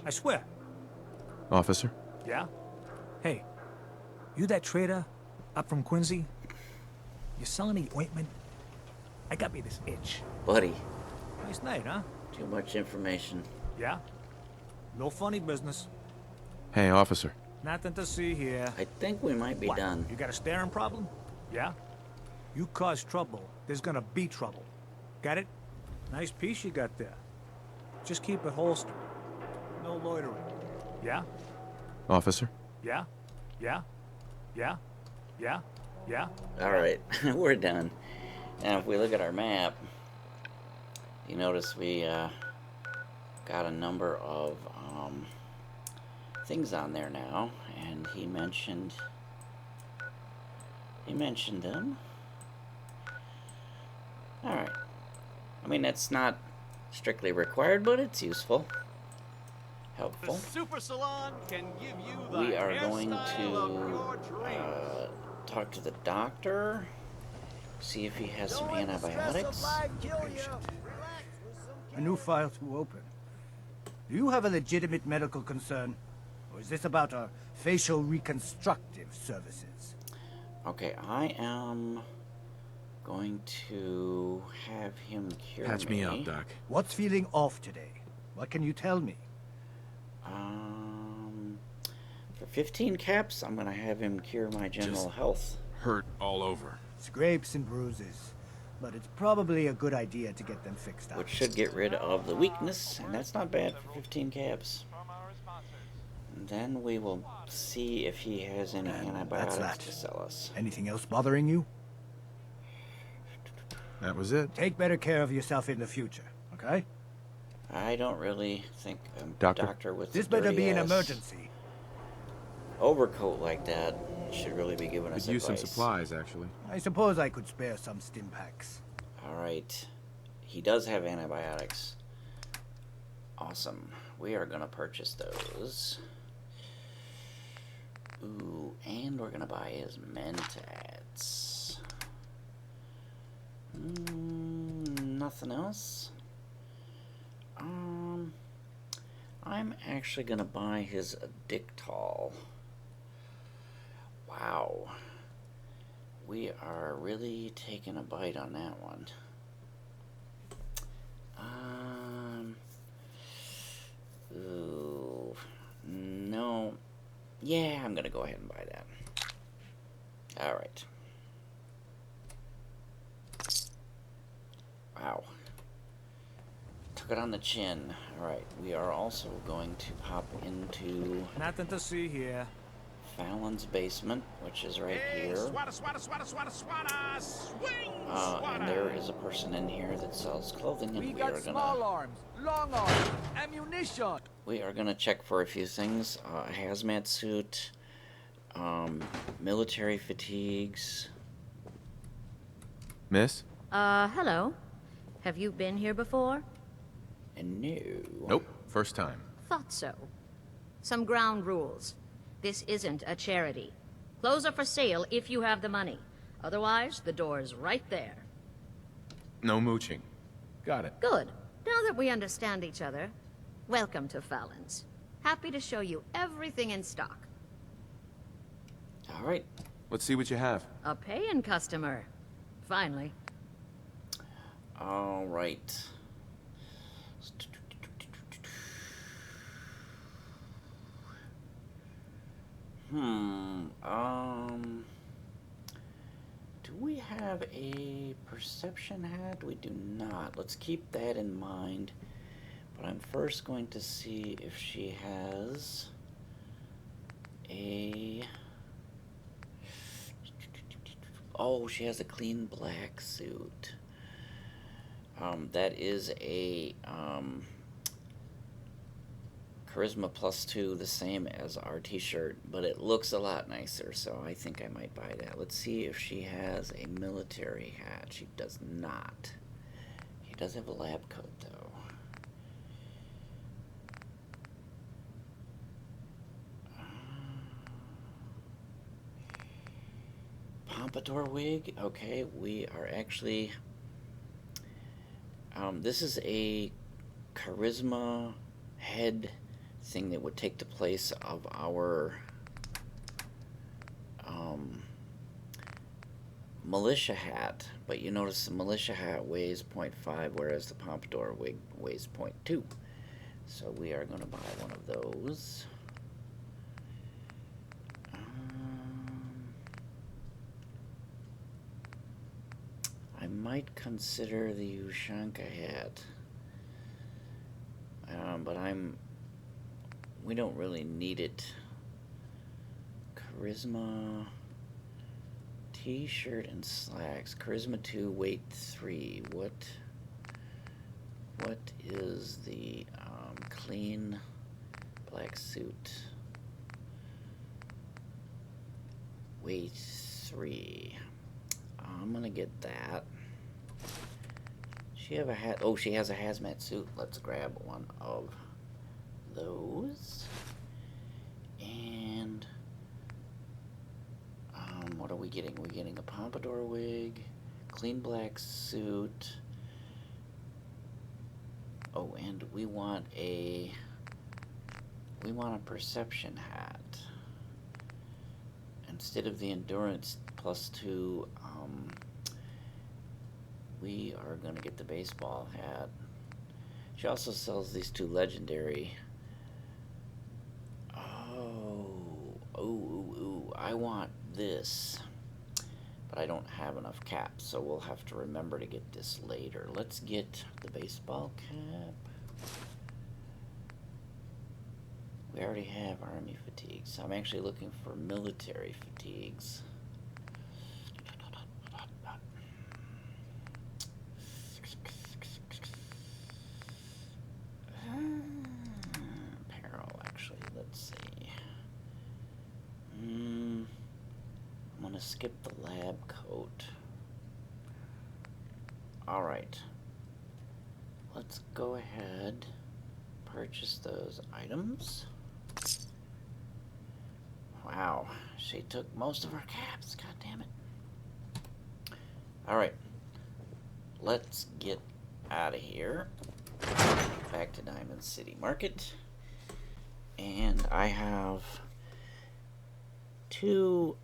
I swear. Officer? Yeah? Hey, you that trader up from Quincy? You selling any ointment? I got me this itch. Buddy. Nice night, huh? Too much information. Yeah? No funny business. Hey, officer. Nothing to see here. I think we might be What, done. You got a staring problem? Yeah? You cause trouble, there's gonna be trouble. Got it? Nice piece you got there. Just keep it holstered. No loitering. Yeah? Officer? Yeah? Yeah? Yeah? Yeah? Yeah? Alright, we're done. Now if we look at our map, you notice we got a number of things on there now, and he mentioned them. Alright. I mean, it's not strictly required, but it's useful. Helpful. The Super Salon can give you the We are going hairstyle of your to dreams. talk to the doctor, see if he has some antibiotics. A new file to open. Do you have a legitimate medical concern? Or is this about our facial reconstructive services? Okay, I am going to have him cure Patch me up, Doc. What's feeling off today? What can you tell me? For 15 caps, I'm gonna have him cure my general health. Hurt all over. Scrapes and bruises. But it's probably a good idea to get them fixed up. Which should get rid of the weakness, and that's not bad for 15 caps. And then we will see if he has any antibiotics to sell us. Anything else bothering you? That was it. Take better care of yourself in the future, okay? I don't really think a Doctor? doctor with This a better be an dirty-ass emergency. overcoat like that should really be giving us Could use some advice. supplies, actually. I suppose I could spare some stim packs. Alright. He does have antibiotics. Awesome. We are going to purchase those. Ooh, and we're going to buy his mentats. Nothing else? I'm actually going to buy his Addictol. Wow. We are really taking a bite on that one. Ooh, no. Yeah, I'm gonna go ahead and buy that. Alright. Wow. Took it on the chin. Alright, we are also going to pop into Nothing to see here. Fallon's basement, which is right here. And there is a person in here that sells clothing, and We we got are small gonna arms, long arms, ammunition. we are gonna check for a few things: a hazmat suit, military fatigues. Miss? Hello. Have you been here before? And no. Nope. First time. Thought so. Some ground rules. This isn't a charity. Clothes are for sale if you have the money. Otherwise, the door's right there. No mooching. Got it. Good. Now that we understand each other, welcome to Fallon's. Happy to show you everything in stock. All right. Let's see what you have. A paying customer. Finally. All right. Do we have a perception hat? We do not. Let's keep that in mind. But I'm first going to see if she has a... Oh, she has a clean black suit. That is a Charisma +2, the same as our t-shirt, but it looks a lot nicer, so I think I might buy that. Let's see if she has a military hat. She does not. He does have a lab coat, though. Pompadour wig. Okay, we are actually... this is a Charisma head thing that would take the place of our militia hat, but you notice the militia hat weighs 0.5, whereas the pompadour wig weighs 0.2. So we are going to buy one of those. I might consider the Ushanka hat, but we don't really need it. Charisma t-shirt and slacks. Charisma 2, weight 3. What is the clean black suit? Weight 3. I'm gonna get that. She have a hat? Oh, she has a hazmat suit. Let's grab one of those. And what are we getting? We're getting a pompadour wig, clean black suit. Oh, and we want a perception hat instead of the endurance +2. We are going to get the baseball hat. She also sells these two legendary I want this, but I don't have enough caps, so we'll have to remember to get this later. Let's get the baseball cap. We already have army fatigues. I'm actually looking for military fatigues. Apparel, actually, let's see. I'm gonna skip the lab coat. Alright. Let's go ahead, purchase those items. Wow, she took most of our caps, god damn it. Alright. Let's get out of here. Back to Diamond City Market. And I have 3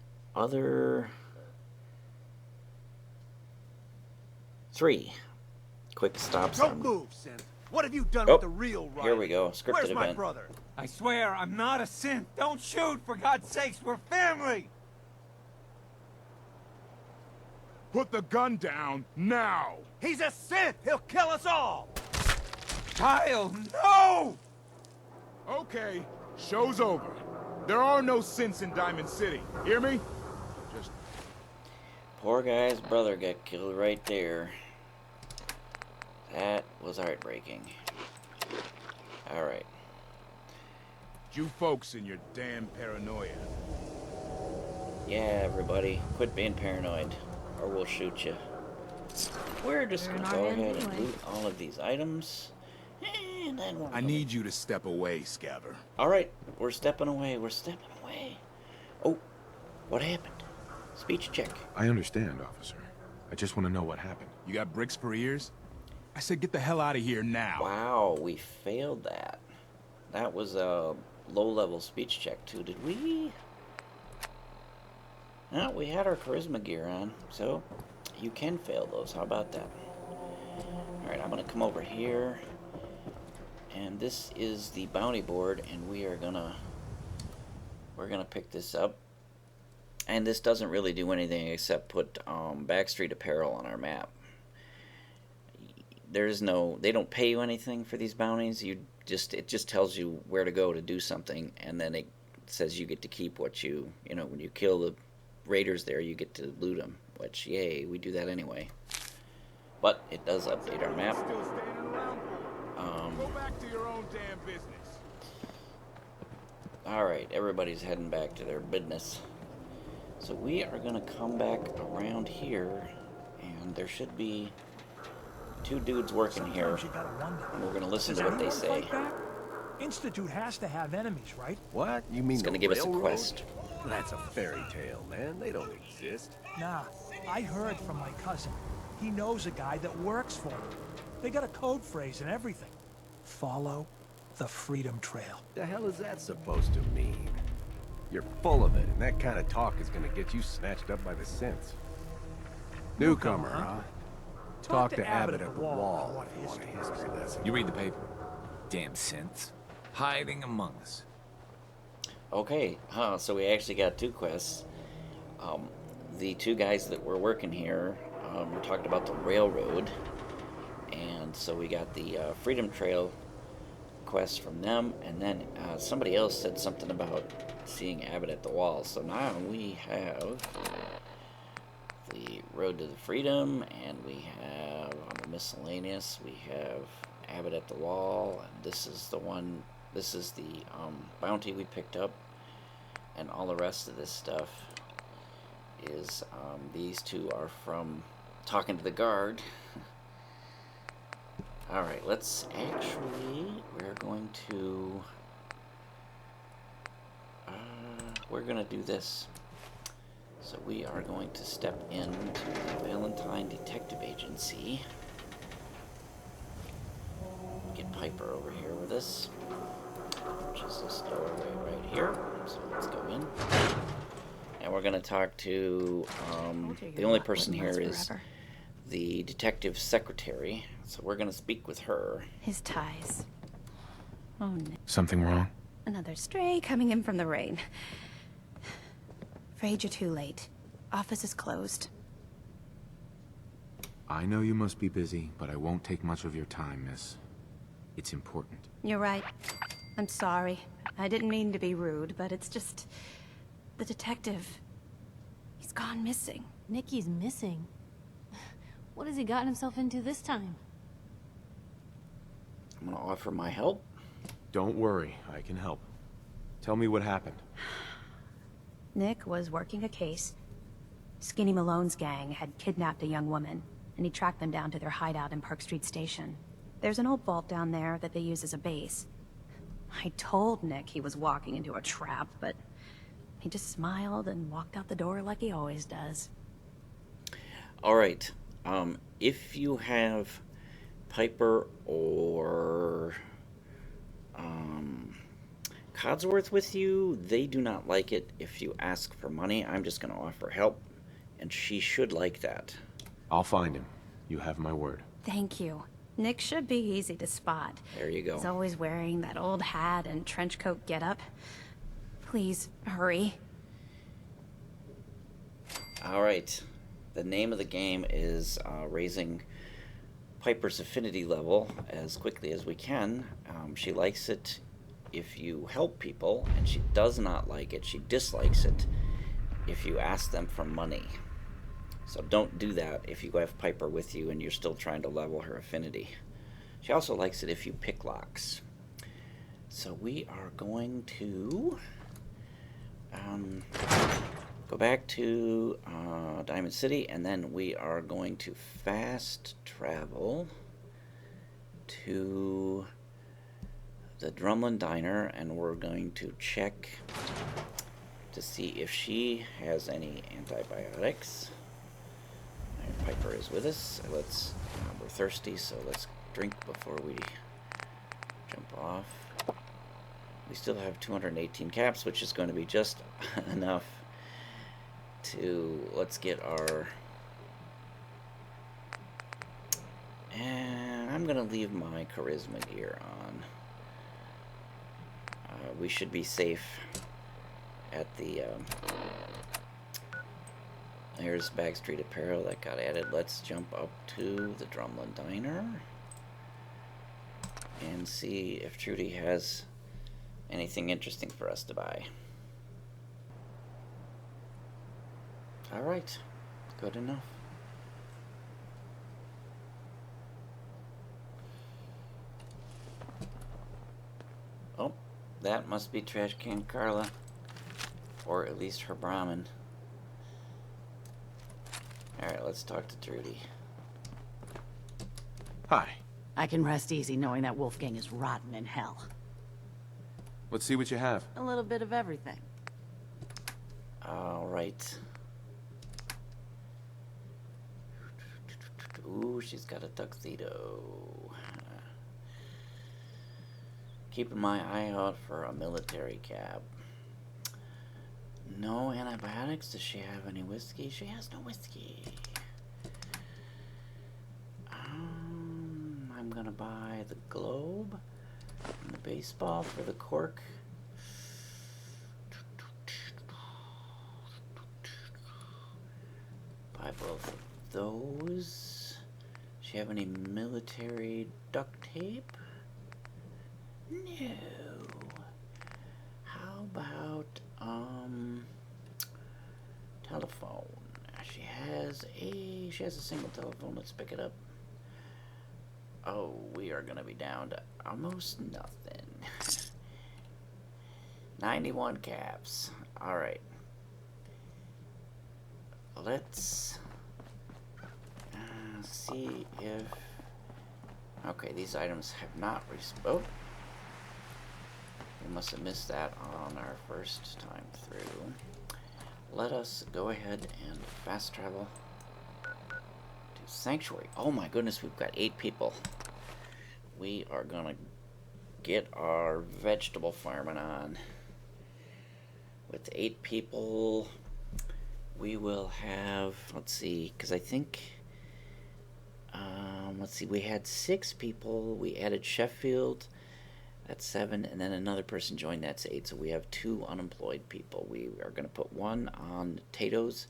quick stops. Don't move, Synth. What have you done Oh, with the real right? here we go. Scripted Where's my event. brother? I swear I'm not a synth. Don't shoot, for God's sakes, we're family! Put the gun down, now! He's a Synth! He'll kill us all! Kyle, no! Okay, show's over. There are no synths in Diamond City. Hear me? Just... Poor guy's brother got killed right there. That was heartbreaking. Alright. You folks and your damn paranoia. Yeah, everybody, quit being paranoid, or we'll shoot you. We're just gonna go ahead and loot all of these items, and then we're I need you to step away, Scaver. Alright, we're stepping away, Oh, what happened? Speech check. I understand, officer. I just want to know what happened. You got bricks for ears? I said get the hell out of here now. Wow, we failed that. That was a low-level speech check, too. Did we? No, we had our charisma gear on, so you can fail those. How about that? Alright, I'm going to come over here. And this is the bounty board, and we're gonna pick this up. And this doesn't really do anything except put Backstreet Apparel on our map. They don't pay you anything for these bounties. It just tells you where to go to do something, and then it says you get to keep what when you kill the raiders there, you get to loot them, which, yay, we do that anyway. But it does update our map. Go back to your own damn business. Alright, everybody's heading back to their business. So we are going to come back around here, and there should be 2 dudes working here, and we're going to listen to what they say. Institute has to have enemies, right? What? You mean It's going to give us a quest. That's a fairy tale, man. They don't exist. Nah, I heard from my cousin. He knows a guy that works for him. They got a code phrase and everything. Follow the Freedom Trail. The hell is that supposed to mean? You're full of it, and that kind of talk is gonna get you snatched up by the synths. Newcomer, huh? Talk to Abbott at the wall if you want a history lesson. You read the paper. Damn synths. Hiding among us. Okay, so we actually got 2 quests. The 2 guys that were working here were talking about the railroad, and so we got the Freedom Trail quest from them, and then somebody else said something about seeing Abbott at the wall. So now we have the Road to the Freedom, and we have on the miscellaneous, we have Abbott at the wall, and this is the one. This is the bounty we picked up, and all the rest of this stuff is these 2 are from talking to the guard. Alright, we're going to do this. So we are going to step into the Valentine Detective Agency. Get Piper over here with us, which is this doorway right here. So let's go in. And we're going to talk to, the only person here is the detective secretary. So we're going to speak with her. His ties. Oh no. Something wrong? Another stray coming in from the rain. afraid you're too late. Office is closed. I know you must be busy, but I won't take much of your time, miss. It's important. You're right. I'm sorry. I didn't mean to be rude, but it's just... the detective... he's gone missing. Nicky's missing? What has he gotten himself into this time? I'm gonna offer my help. Don't worry, I can help. Tell me what happened. Nick was working a case. Skinny Malone's gang had kidnapped a young woman, and he tracked them down to their hideout in Park Street Station. There's an old vault down there that they use as a base. I told Nick he was walking into a trap, but he just smiled and walked out the door like he always does. Alright, if you have Piper or Codsworth with you, they do not like it if you ask for money. I'm just going to offer help, and she should like that. I'll find him. You have my word. Thank you. Nick should be easy to spot. There you go. He's always wearing that old hat and trench coat getup. Please, hurry. Alright. The name of the game is raising Piper's affinity level as quickly as we can. She likes it if you help people, and she does not like it, she dislikes it, if you ask them for money. So don't do that if you have Piper with you and you're still trying to level her affinity. She also likes it if you pick locks. So we are going to go back to Diamond City, and then we are going to fast travel to the Drumlin Diner, and we're going to check to see if she has any antibiotics. Piper is with us. We're thirsty, so let's drink before we jump off. We still have 218 caps, which is going to be just enough to... let's get our... and I'm going to leave my charisma gear on. We should be safe at the... there's Bagstreet Apparel that got added. Let's jump up to the Drumlin Diner and see if Trudy has anything interesting for us to buy. Alright, good enough. Oh, that must be Trash Can Carla, or at least her Brahmin. Alright, let's talk to Trudy. Hi. I can rest easy knowing that Wolfgang is rotten in hell. Let's see what you have. A little bit of everything. Alright. Ooh, she's got a tuxedo. Keeping my eye out for a military cab. No antibiotics. Does she have any whiskey? She has no whiskey. I'm gonna buy the globe and the baseball for the cork. Buy both of those. Does she have any military duct tape? No. How about telephone? She has a single telephone. Let's pick it up. Oh, we are gonna be down to almost nothing. 91 caps. All right. Let's see if... okay, these items have not oh, we must have missed that on our first time through. Let us go ahead and fast travel to Sanctuary. Oh my goodness, we've got 8 people. We are gonna get our vegetable farming on. With 8 people, we will have, let's see, because I think, let's see, we had 6 people. We added Sheffield. That's 7, and then another person joined, that's 8. So we have 2 unemployed people. We are going to put one on tatos,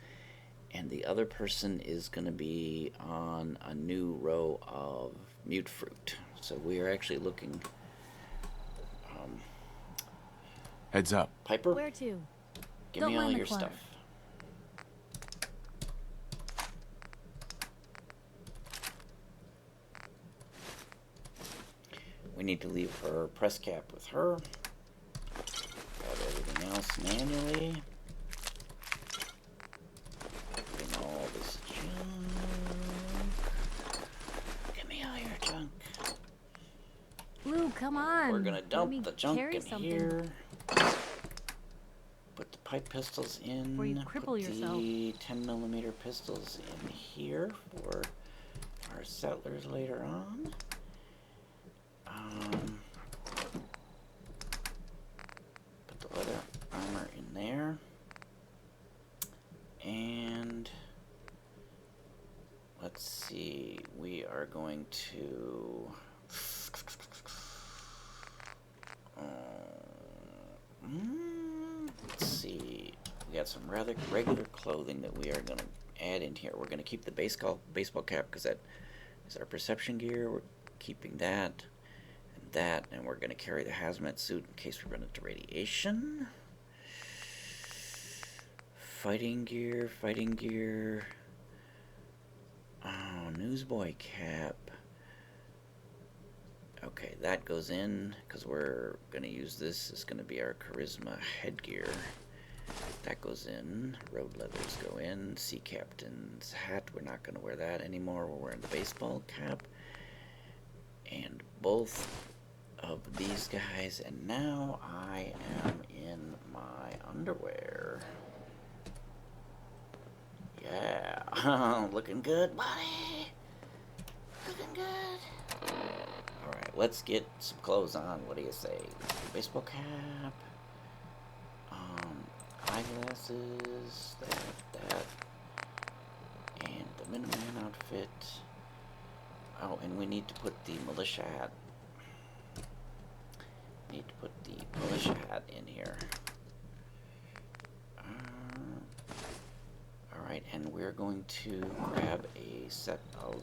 and the other person is going to be on a new row of mute fruit. So we are actually looking... Heads up. Piper? Where to? Give Don't me all mind the your clutter. stuff. We need to leave her press cap with her. Grab everything else manually. Bring all this junk. Give me all your junk. Lou, come on. We're gonna Let dump me the junk carry in something. here. Put the pipe pistols in. Before you cripple Put yourself. the 10mm pistols in here for our settlers later on. Put the leather armor in there. And let's see, we are going to let's see, we got some rather regular clothing that we are going to add in here. We're going to keep the baseball cap because that is our perception gear. We're keeping that and that, and we're going to carry the hazmat suit in case we run into radiation. Fighting gear. Oh, newsboy cap. Okay, that goes in because we're going to use this. It's going to be our charisma headgear. That goes in. Road leathers go in. Sea captain's hat. We're not going to wear that anymore. We're wearing the baseball cap. And both of these guys. And now I am in my underwear. Yeah. Looking good, buddy. Looking good. Alright, let's get some clothes on. What do you say? Baseball cap. Eyeglasses. That. And the Minuteman outfit. Oh, and we need to put the militia hat. Need to put the militia hat in here. Alright, and we're going to grab a set of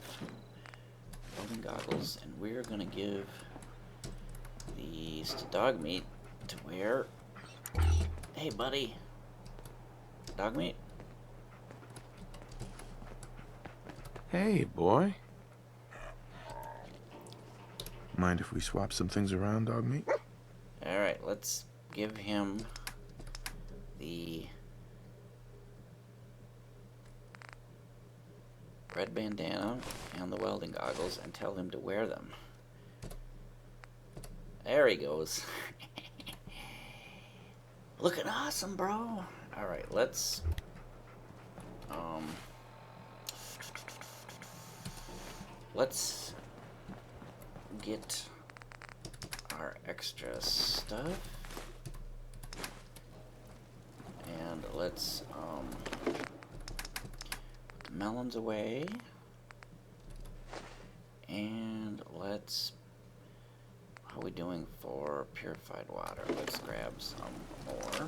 welding goggles, and we're going to give these to Dogmeat to wear. Hey, buddy. Dogmeat? Hey, boy. Mind if we swap some things around, Dogmeat? Alright, let's give him the red bandana and the welding goggles and tell him to wear them. There he goes. Looking awesome, bro. Alright, let's get our extra stuff, and let's put the melons away, and let's, how are we doing for purified water? Let's grab some more.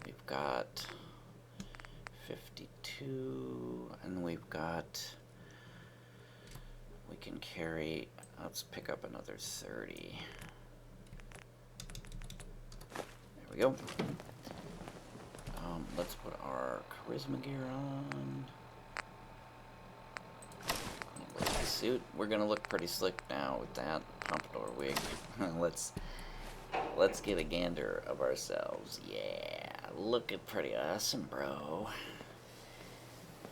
We've got 52, and we've got, we can carry, let's pick up another 30. There we go. Let's put our charisma gear on. Suit. We're gonna look pretty slick now with that pompadour wig. Let's get a gander of ourselves. Yeah, looking pretty awesome, bro.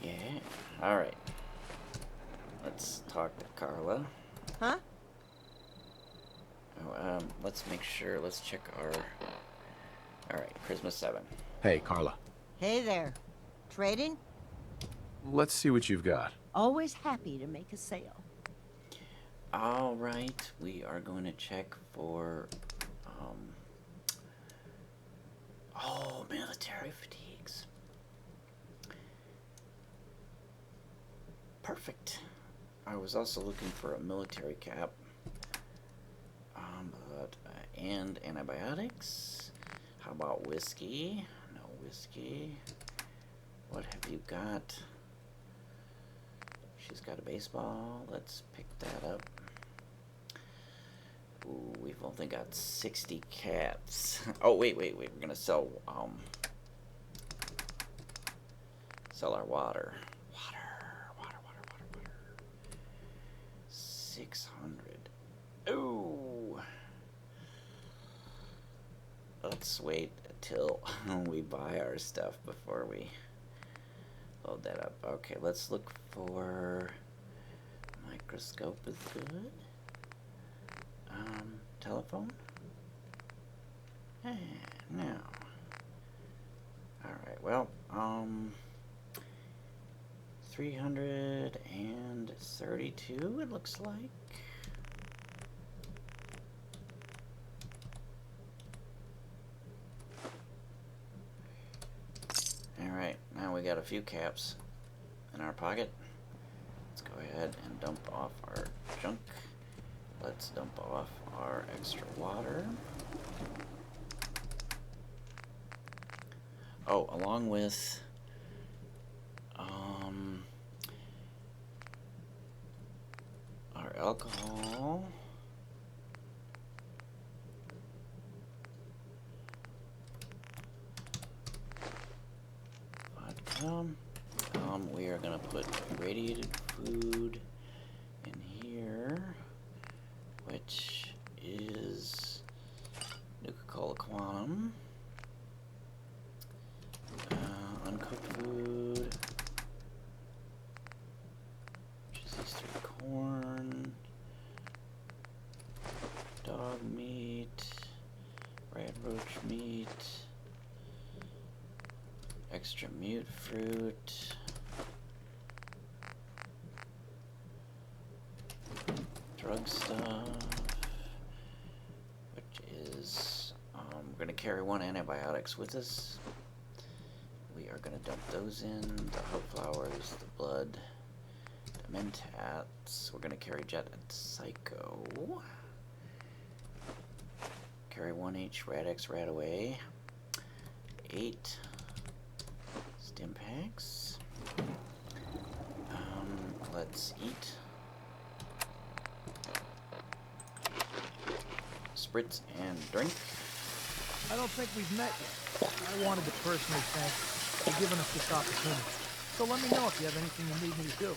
Yeah. All right. Let's talk to Carla. Huh? Oh, let's make sure. Let's check our. All right, charisma 7. Hey, Carla. Hey there. Trading? Let's see what you've got. Always happy to make a sale. All right, we are going to check for. Oh, military fatigues. Perfect. I was also looking for a military cap. and antibiotics. How about whiskey? No whiskey. What have you got? She's got a baseball. Let's pick that up. Ooh, we've only got 60 caps. Oh, wait. We're gonna sell our water. Water. 600. Ooh. Let's wait until we buy our stuff before we load that up. Okay, let's look for microscope is good. Telephone? No. Alright, well, 332 it looks like. Alright, now we got a few caps in our pocket. Let's go ahead and dump off our junk. Let's dump off our extra water. Oh, along with our alcohol. Vodka. We are gonna put radiated food in here, which is Nuka-Cola Quantum. Uncooked food, which is these 3 corn, dog meat, red roach meat, extra mute fruit, drug stuff, which is, we're going to carry 1 antibiotics with us. We are going to dump those in, the hope flowers, the blood, the mentats. We're going to carry jet and psycho. Carry 1 each, Radex, Radaway. 8 stim packs. Let's eat. Spritz and drink. I don't think we've met yet. I wanted to personally thank you for giving us this opportunity. So let me know if you have anything you need me to do.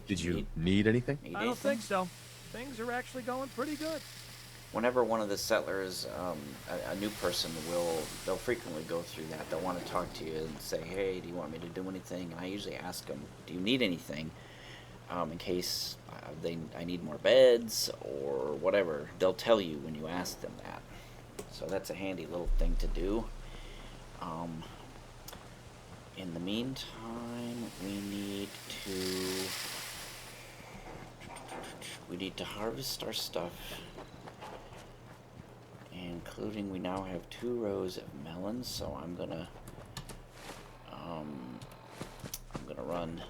Did you need anything? I don't think so. Things are actually going pretty good. Whenever one of the settlers, a new person they'll frequently go through that. They'll want to talk to you and say, hey, do you want me to do anything? And I usually ask them, do you need anything? In case I need more beds or whatever. They'll tell you when you ask them that. So that's a handy little thing to do. In the meantime, we need to harvest our stuff, including we now have 2 rows of melons. So I'm gonna run.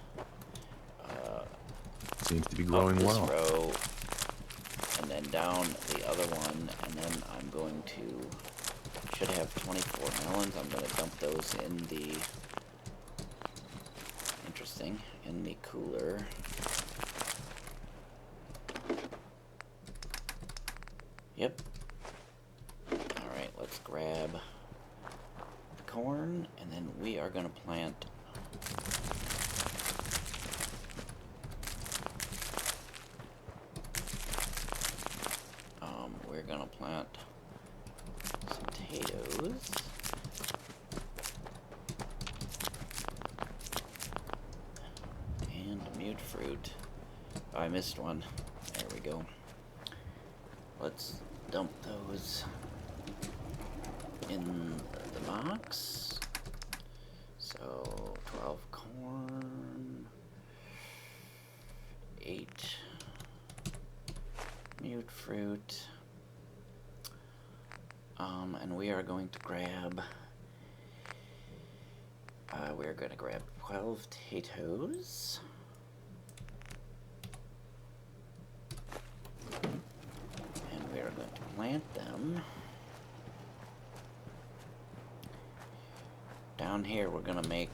Seems to be growing this well. Row, and then down the other one, and then I'm going to should have 24 melons. I'm going to dump those in the cooler. Yep. Alright, let's grab the corn, and then we are going to plant some potatoes. And mute fruit. Oh, I missed one. There we go. Let's dump those in the box. So 12 corn, 8 mute fruit, and we are going to grab 12 potatoes. And we are going to down here we're gonna make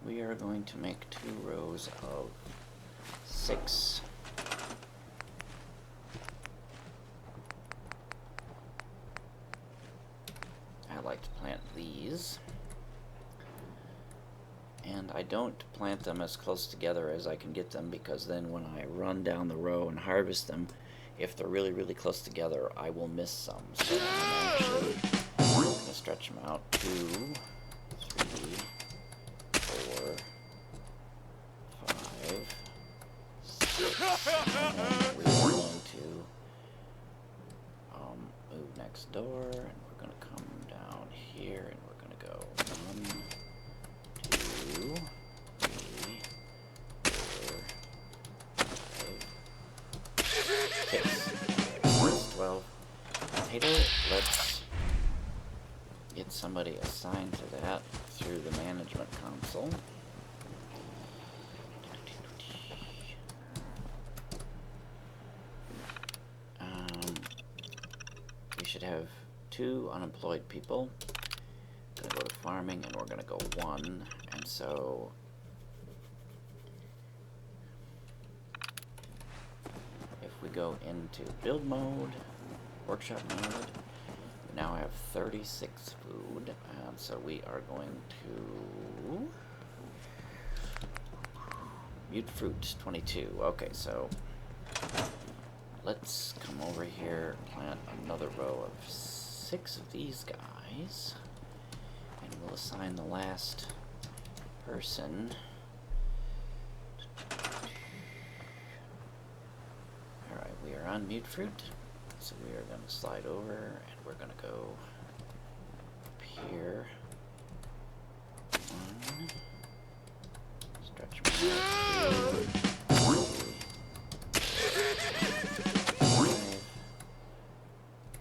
we are going to make 2 rows of 6. I like to plant these. And I don't plant them as close together as I can get them, because then when I run down the row and harvest them, if they're really, really close together, I will miss some. So I'm actually going to stretch them out. 2, 3, 4, 5, 6. And we're going to move next door, and we're going to come down here, and we're going to go 1, 2, 3, 4, 5, 6. That's 12. Potato, let's get somebody assigned to that through the management console. We should have 2 unemployed people. Gonna go to farming, and we're gonna go 1, and so if we go into build mode, workshop mode, we now have 36 food, so we are going to mute fruit 22. Okay, so let's come over here, plant another row of 6 of these guys. And we'll assign the last person. Alright, we are on mute fruit. So we are going to slide over, and we're going to go up here. 1. Stretch them out. 2,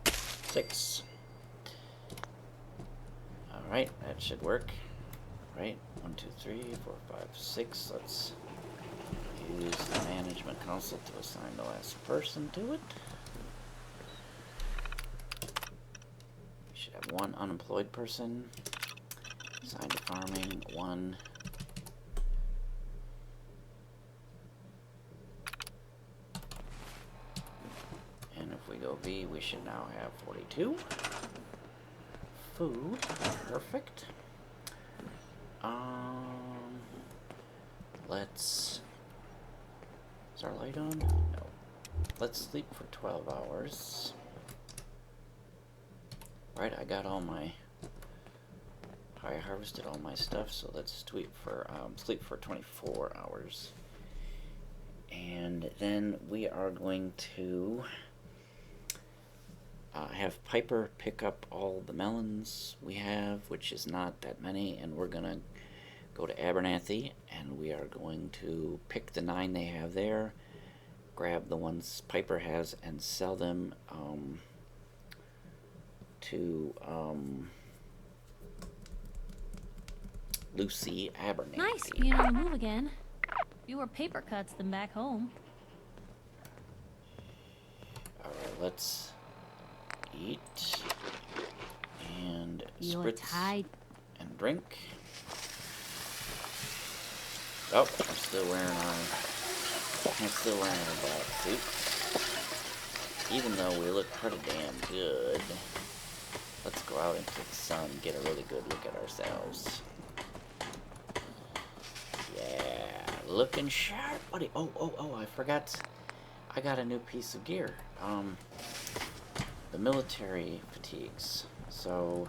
5, 6. Alright, that should work. Right, 1, 2, 3, 4, 5, 6. Let's use the management console to assign the last person to it. We should have 1 unemployed person. Assigned to farming, 1. And if we go V, we should now have 42. Food, perfect. Let's... Is our light on? No. Let's sleep for 12 hours. Right, I got all my... I harvested all my stuff, so let's sleep for 24 hours. And then we are going to... have Piper pick up all the melons we have, which is not that many, and we're gonna go to Abernathy, and we are going to pick the 9 they have there, grab the ones Piper has, and sell them to Lucy Abernathy. Nice being on the move again. Fewer paper cuts than back home. Alright, let's eat and You're spritz tied. and drink. Oh, I'm still wearing our black suit. Even though we look pretty damn good. Let's go out into the sun and get a really good look at ourselves. Yeah, looking sharp, buddy. Oh, I forgot. I got a new piece of gear. The military fatigues. So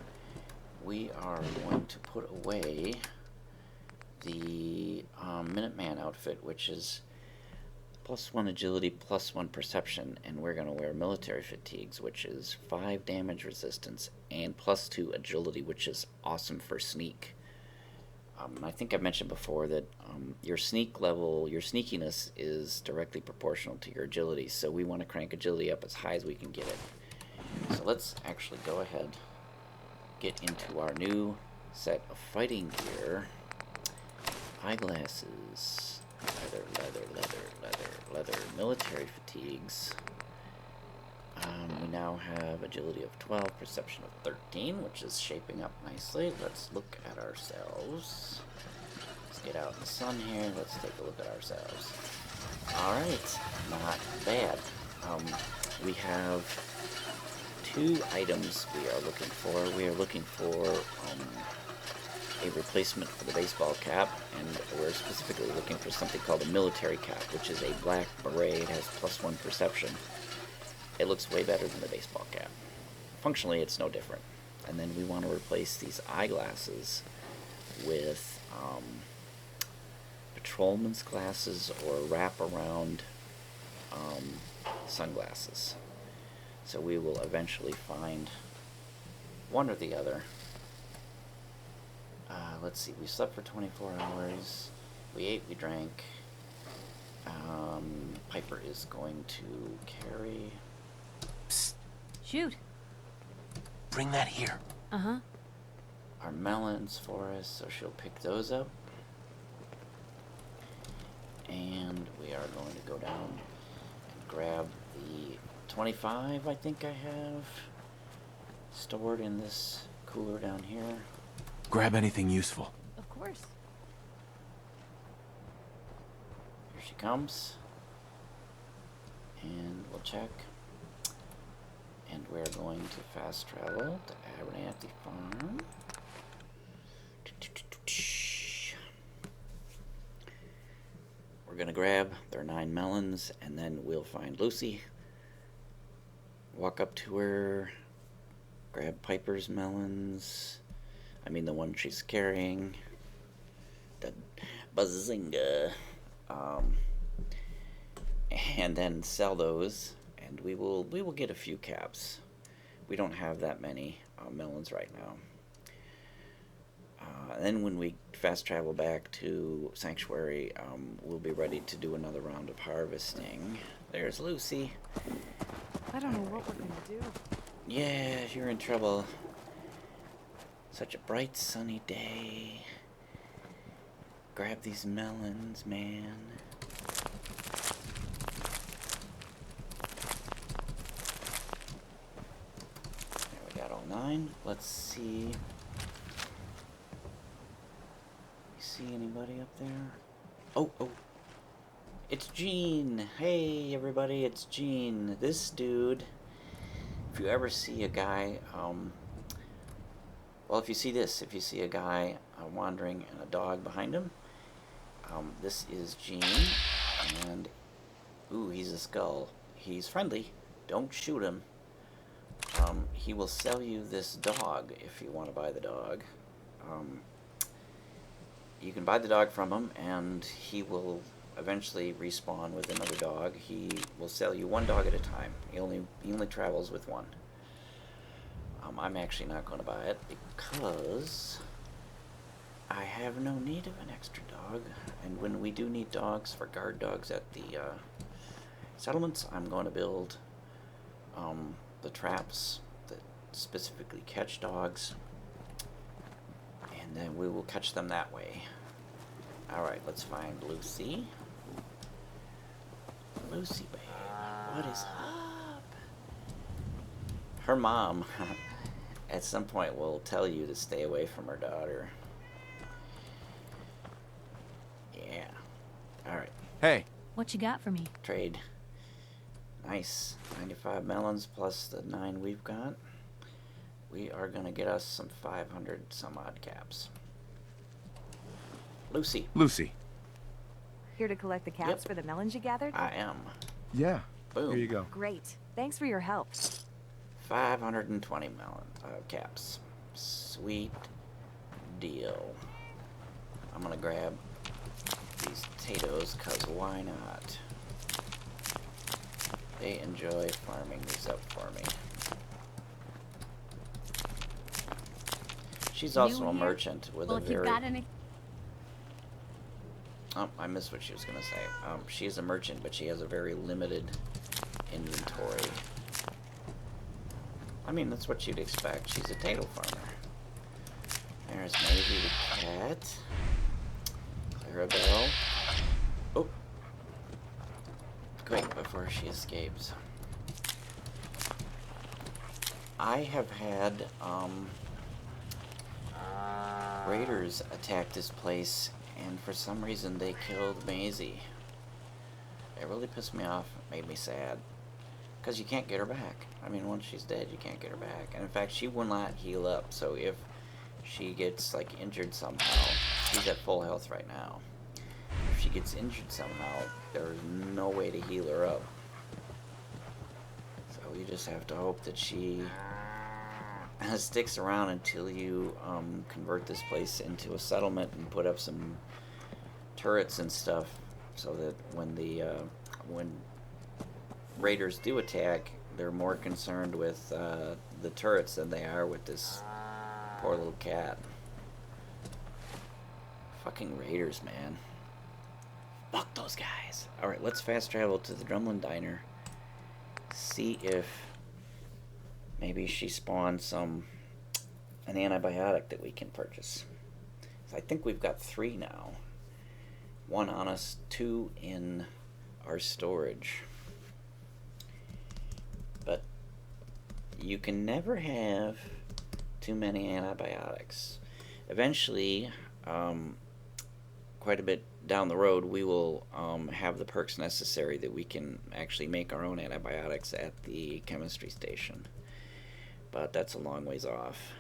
we are going to put away the Minuteman outfit, which is +1 agility, +1 perception, and we're going to wear military fatigues, which is 5 damage resistance, and +2 agility, which is awesome for sneak. I think I mentioned before that your sneak level, your sneakiness is directly proportional to your agility, so we want to crank agility up as high as we can get it. So let's actually go ahead, get into our new set of fighting gear. Eyeglasses, leather, military fatigues. We now have agility of 12, perception of 13, which is shaping up nicely. Let's look at ourselves. Let's get out in the sun here. Let's take a look at ourselves. Alright, not bad. We have 2 items we are looking for. We are looking for a replacement for the baseball cap, and we're specifically looking for something called a military cap, which is a black beret. It has +1 perception. It looks way better than the baseball cap. Functionally, it's no different. And then we want to replace these eyeglasses with patrolman's glasses or wrap-around sunglasses. So we will eventually find one or the other. Let's see, we slept for 24 hours. We ate, we drank. Piper is going to carry... Psst. Shoot. Bring that here. Uh-huh. Our melons for us, so she'll pick those up. And we are going to go down and grab the 25 I think I have stored in this cooler down here. Grab anything useful. Of course. Here she comes. And we'll check. And we're going to fast travel to Abernathy Farm. We're gonna grab their 9 melons, and then we'll find Lucy. Walk up to her, grab Piper's melons. I mean the one she's carrying. The bazinga. And then sell those, and we will get a few caps. We don't have that many melons right now. Then when we fast travel back to Sanctuary, we'll be ready to do another round of harvesting. There's Lucy. I don't know what we're gonna do. Yeah, you're in trouble. Such a bright, sunny day. Grab these melons, man. There we got all 9. Let's see. See anybody up there? Oh, it's Gene. Hey everybody, it's Gene. This dude, if you ever see a guy, well, if you see this, if you see a guy wandering and a dog behind him, this is Gene, and ooh, he's a skull. He's friendly. Don't shoot him. He will sell you this dog if you want to buy the dog. You can buy the dog from him, and he will eventually respawn with another dog. He will sell you 1 dog at a time. He only travels with 1. I'm actually not going to buy it because I have no need of an extra dog. And when we do need dogs for guard dogs at the settlements, I'm going to build the traps that specifically catch dogs. And then we will catch them that way. Alright, let's find Lucy. Lucy, babe. What is up? Her mom, at some point, will tell you to stay away from her daughter. Yeah. Alright. Hey. What you got for me? Trade. Nice. 95 melons plus the 9 we've got. We are going to get us some 500 some odd caps. Lucy. Lucy. Here to collect the caps for the melons you gathered? I am. Yeah. Boom. Here you go. Great. Thanks for your help. 520 caps. Sweet deal. I'm going to grab these potatoes, because why not? They enjoy farming these up for me. She's also a merchant with a very... Oh, I missed what she was going to say. She is a merchant, but she has a very limited inventory. I mean, that's what you'd expect. She's a potato farmer. There's Maisie the cat. Clarabelle. Oh. Quick, before she escapes. I have had raiders attack this place, and for some reason they killed Maisie. It really pissed me off, made me sad, because you can't get her back. I mean, once she's dead, you can't get her back. And in fact, she will not heal up, so if she gets, like, injured somehow, she's at full health right now. If she gets injured somehow, there's no way to heal her up. So you just have to hope that she sticks around until you convert this place into a settlement and put up some turrets and stuff, so that when raiders do attack, they're more concerned with the turrets than they are with this poor little cat. Fucking raiders, man. Fuck those guys. Alright, let's fast travel to the Drumlin Diner. See if maybe she spawns an antibiotic that we can purchase. So I think we've got 3 now. 1 on us, 2 in our storage. But you can never have too many antibiotics. Eventually, quite a bit down the road, we will have the perks necessary that we can actually make our own antibiotics at the chemistry station. But that's a long ways off.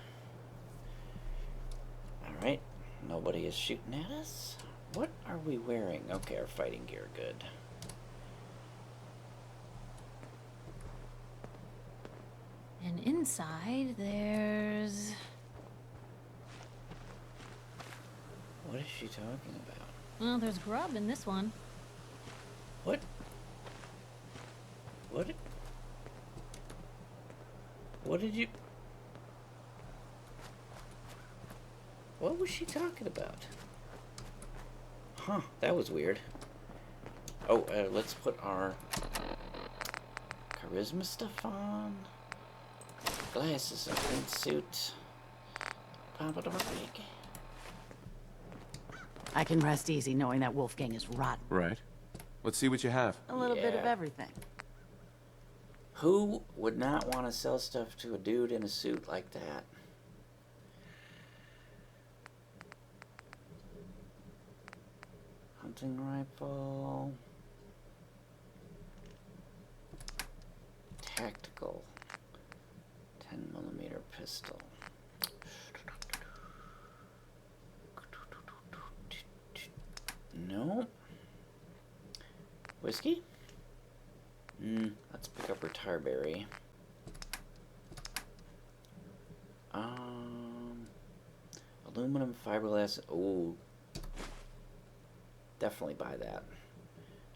Alright, nobody is shooting at us. What are we wearing? Okay, our fighting gear, good. And inside, there's... What is she talking about? Well, there's grub in this one. What? What did you... What was she talking about? Huh, that was weird. Oh, let's put our charisma stuff on. Glasses, a green suit. Pop it over big. I can rest easy knowing that Wolfgang is rotten. Right. Let's see what you have. A little bit of everything. Who would not want to sell stuff to a dude in a suit like that? Hunting rifle. Tactical. 10mm pistol. No. Whiskey? Let's pick up her tarberry. Aluminum, fiberglass. Oh, definitely buy that.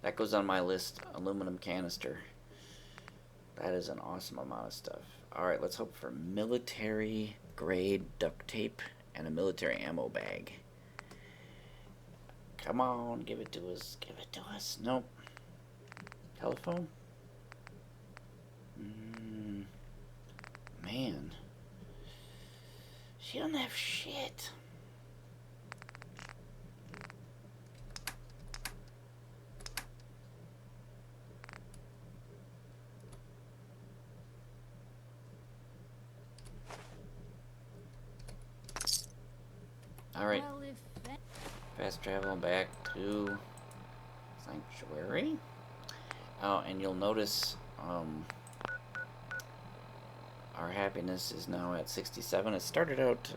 That goes on my list. Aluminum canister. That is an awesome amount of stuff. Alright, let's hope for military grade duct tape and a military ammo bag. Come on, give it to us. Give it to us. Nope. Telephone? Man. She don't have shit. Alright. Fast travel back to Sanctuary. Oh, and you'll notice our happiness is now at 67. It started out,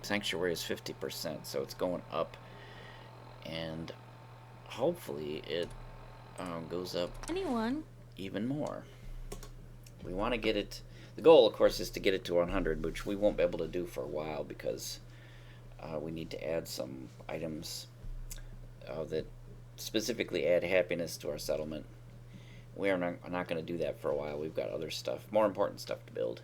Sanctuary is 50%, so it's going up. And hopefully it goes up even more. We want to get it... The goal, of course, is to get it to 100, which we won't be able to do for a while because we need to add some items that specifically add happiness to our settlement. We are not going to do that for a while. We've got other stuff, more important stuff to build.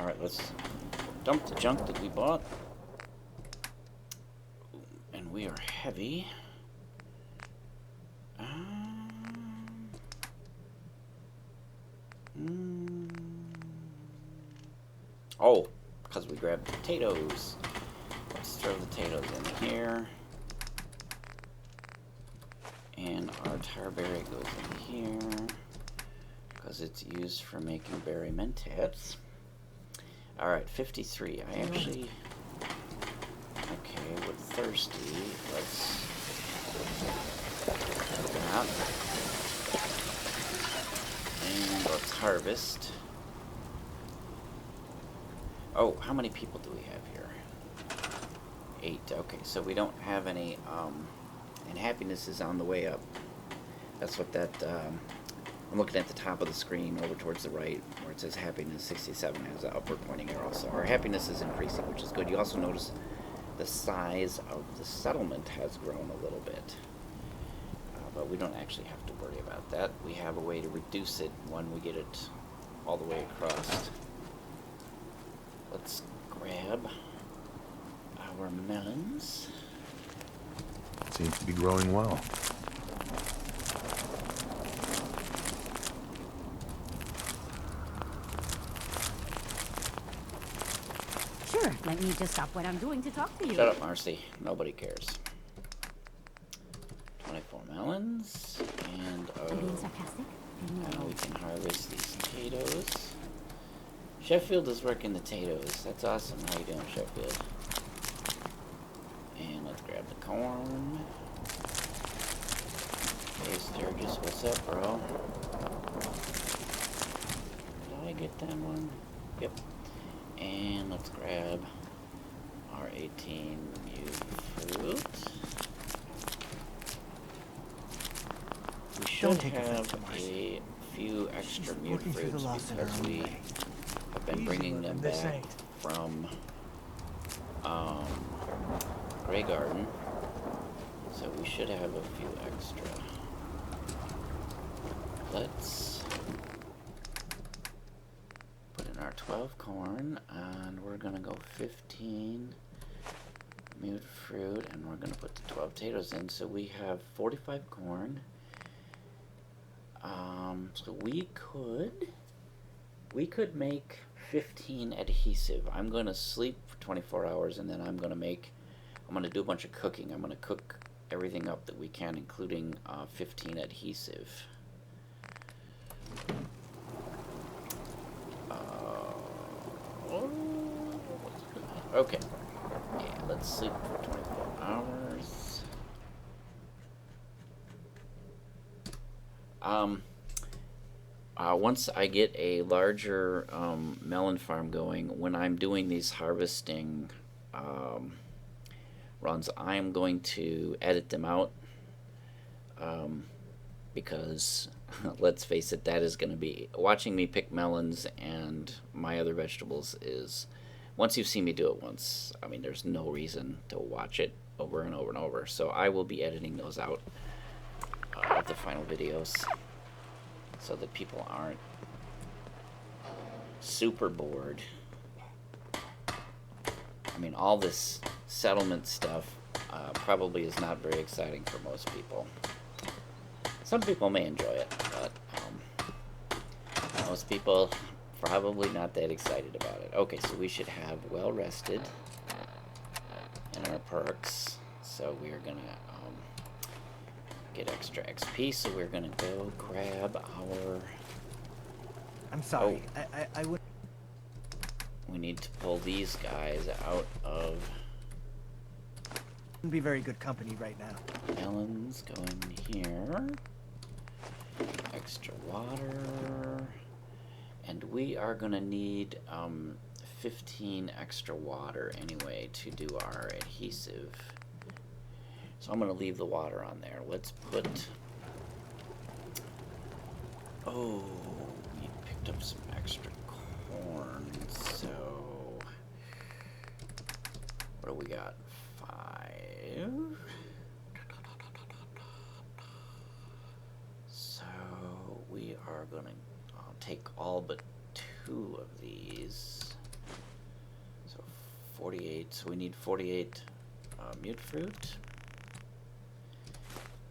Alright, let's dump the junk that we bought. And we are heavy. Oh, because we grabbed potatoes. Let's throw the potatoes in here. And our tar berry goes in here because it's used for making berry mentats. Alright, 53. I actually... Okay, we're thirsty. Let's... That. And let's harvest. Oh, how many people do we have here? 8. Okay, so we don't have any, and happiness is on the way up. That's what that, I'm looking at the top of the screen over towards the right where it says happiness 67 has an upward pointing arrow. So our happiness is increasing, which is good. You also notice the size of the settlement has grown a little bit. But we don't actually have to worry about that. We have a way to reduce it when we get it all the way across. Let's grab our melons. It seems to be growing well. Sure, let me just stop what I'm doing to talk to you. Shut up, Marcy. Nobody cares. 24 melons, and I'm being sarcastic. now we can harvest these potatoes. Sheffield is working the potatoes. That's awesome. How you doing, Sheffield? And let's grab the corn. Hey, Sturgis, what's up, bro? Did I get that one? Yep. And let's grab our 18 mute fruit. We should have a few extra mute fruits because we have been bringing them back from Graygarden, so we should have a few extra. Let's put in our 12 corn, and we're gonna go 15 mute fruit, and we're gonna put the 12 potatoes in, so we have 45 corn. So we could make 15 adhesive. I'm gonna sleep for 24 hours, and then I'm gonna do a bunch of cooking. I'm gonna cook everything up that we can, including 15 adhesive. Okay. Yeah, let's sleep for 24 hours. Once I get a larger melon farm going, when I'm doing these harvesting runs, I'm going to edit them out because let's face it, that is going to be watching me pick melons and my other vegetables is once you've seen me do it once, I mean, there's no reason to watch it over and over and over. So I will be editing those out at the final videos so that people aren't super bored. I mean, all this settlement stuff probably is not very exciting for most people. Some people may enjoy it, but most people probably not that excited about it. Okay, so we should have well rested in our perks. So we're gonna get extra XP. So we're gonna go grab our. I'm sorry. Oh. I would. We need to pull these guys out of. Wouldn't be very good company right now. Melons go in here. Extra water. And we are gonna need 15 extra water anyway to do our adhesive. So I'm gonna leave the water on there. Let's put. Oh, we picked up some extra corn. So what do we got? 5. So we are gonna take all but 2 of these. So 48. So we need 48 mute fruit.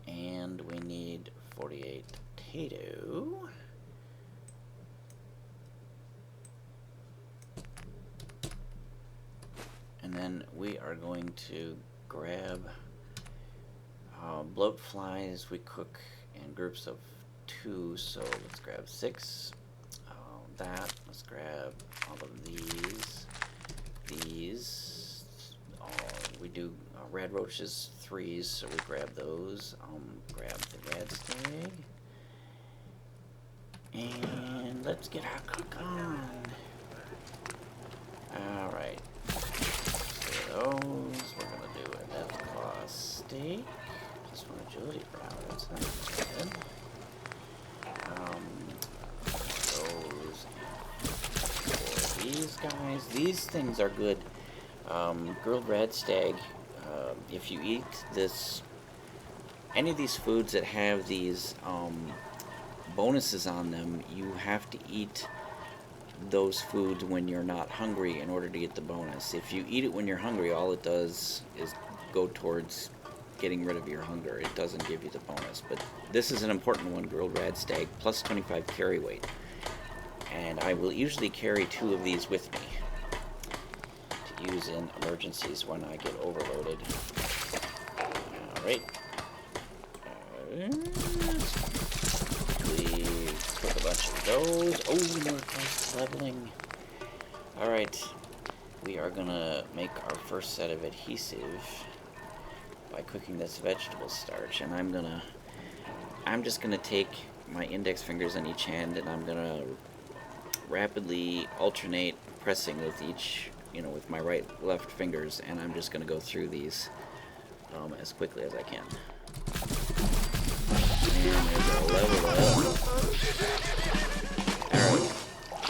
And we need 48 potato. And then we are going to grab Bloat flies we cook in groups of 2, so let's grab 6. Let's grab all of these. We do red roaches 3s, so we grab those. Grab the red stag. And let's get our cook on. Alright. So those, we're gonna do a left claw steak. Just want agility brown, that's not bad. Those for these guys. These things are good. Grilled red stag. If you eat this, any of these foods that have these bonuses on them, you have to eat those foods when you're not hungry in order to get the bonus. If you eat it when you're hungry, all it does is go towards getting rid of your hunger. It doesn't give you the bonus. But this is an important one, grilled red stag, plus 25 carry weight. And I will usually carry 2 of these with me to use in emergencies when I get overloaded. Alright. Cook a bunch of those. Oh, more fast leveling. Alright. We are gonna make our first set of adhesive by cooking this vegetable starch, and I'm just gonna take my index fingers on each hand, and I'm gonna rapidly alternate pressing with each, with my left fingers, and I'm just gonna go through these as quickly as I can. And there's our level up. Alright,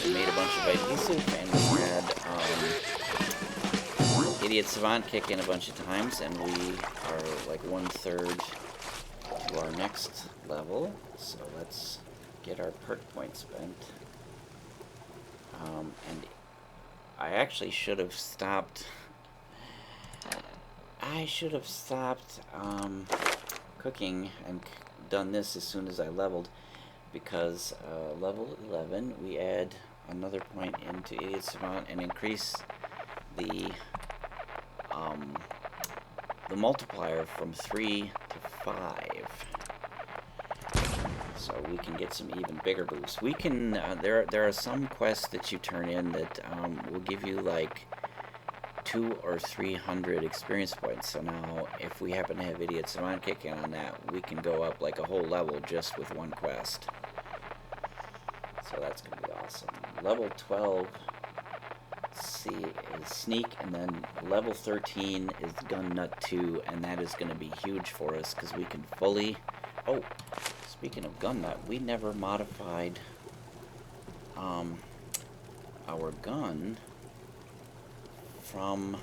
we made a bunch of adhesive, and we had Idiot Savant kick in a bunch of times, and we are like 1/3 to our next level. So let's get our perk points spent. And I actually should have stopped. Cooking and done this as soon as I leveled, because level 11 we add another point into Idiot Savant and increase the multiplier from 3 to 5, so we can get some even bigger boosts. We can there are some quests that you turn in that will give you like 200 or 300 experience points. So now, if we happen to have Idiot Savant kick in on that, we can go up like a whole level just with one quest. So that's gonna be awesome. Level 12, is Sneak, and then level 13 is Gun Nut 2, and that is gonna be huge for us because we can fully. Oh, speaking of Gun Nut, we never modified our gun from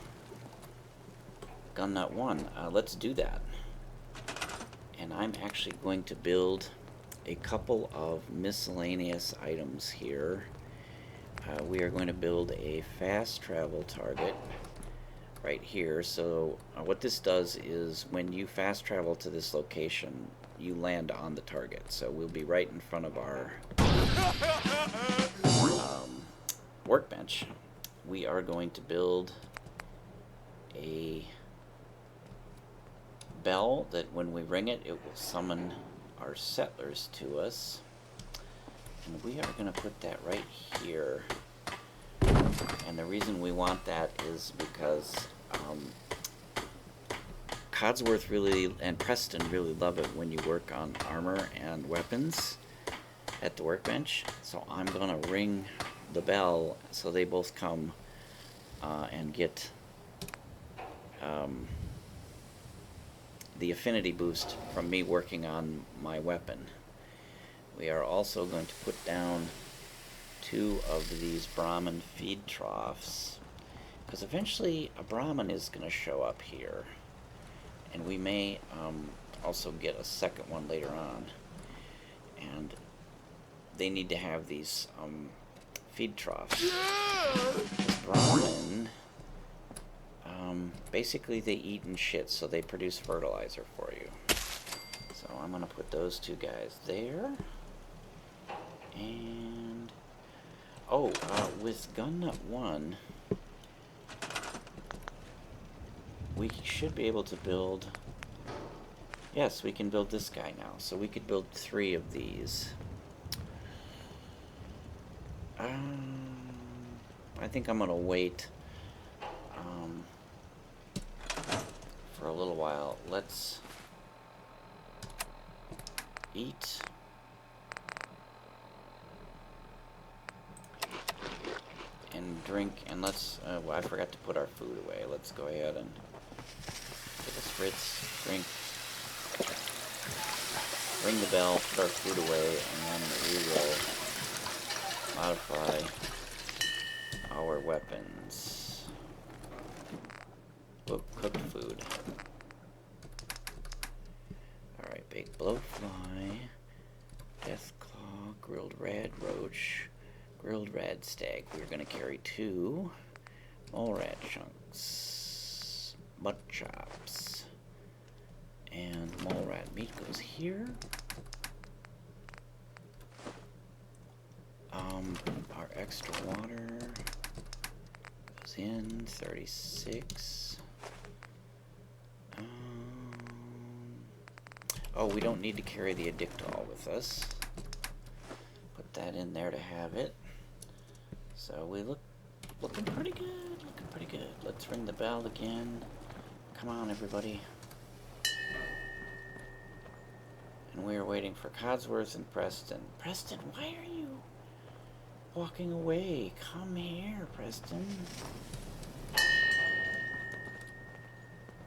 Gun Nut 1. Let's do that. And I'm actually going to build a couple of miscellaneous items here. We are going to build a fast travel target right here. So what this does is when you fast travel to this location, you land on the target. So we'll be right in front of our workbench. We are going to build a bell that when we ring it, it will summon our settlers to us. And we are going to put that right here. And the reason we want that is because Codsworth really, and Preston really love it when you work on armor and weapons at the workbench. So I'm going to ring the bell so they both come and get the affinity boost from me working on my weapon. We are also going to put down 2 of these Brahmin feed troughs, because eventually a Brahmin is going to show up here, and we may also get a second one later on, and they need to have these feed troughs. This Brahmin, basically they eat and shit, so they produce fertilizer for you. So I'm going to put those 2 guys there. And with Gun Nut 1, we should be able to build Yes, we can build this guy now. So we could build 3 of these. I think I'm gonna wait for a little while. Let's eat. And drink, and let's, well, I forgot to put our food away. Let's go ahead and take a spritz, drink, ring the bell, put our food away, and then we will modify our weapons. Cooked food. Alright, baked blowfly, death claw, grilled rad roach, grilled rad stag. We're going to carry 2 mole rat chunks, butt chops, and mole rat meat goes here. Our extra water goes in 36. Oh, we don't need to carry the addictol with us. Put that in there to have it. So we looking pretty good, looking pretty good. Let's ring the bell again. Come on, everybody. And we are waiting for Codsworth and Preston. Preston, why are you walking away? Come here, Preston.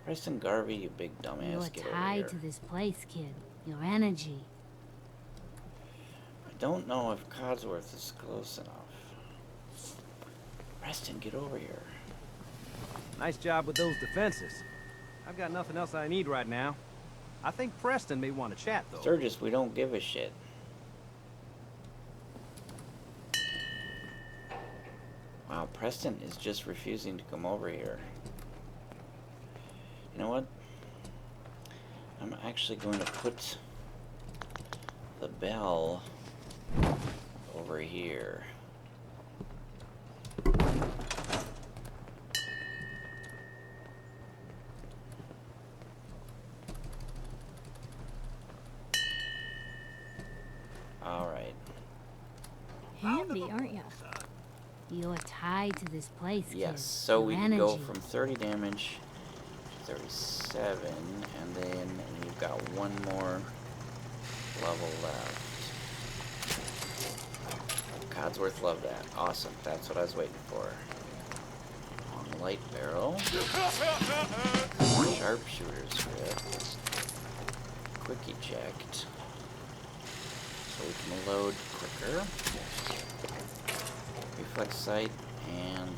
Preston Garvey, you big dumbass. You're Get over tied here. to this place, kid. Your energy. I don't know if Codsworth is close enough. Preston, get over here. Nice job with those defenses. I've got nothing else I need right now. I think Preston may want to chat, though. Sturgis, we don't give a shit. Wow, Preston is just refusing to come over here. You know what? I'm actually going to put the bell over here. Alright. Handy, aren't you? You're tied to this place, kid. Yes, so Your we energy. go from 30 damage to 37, and then we've got 1 more level left. Codsworth loved that. Awesome, that's what I was waiting for. On light barrel. Sharpshooter's grip. Quick eject. So we can load quicker. Reflex sight, and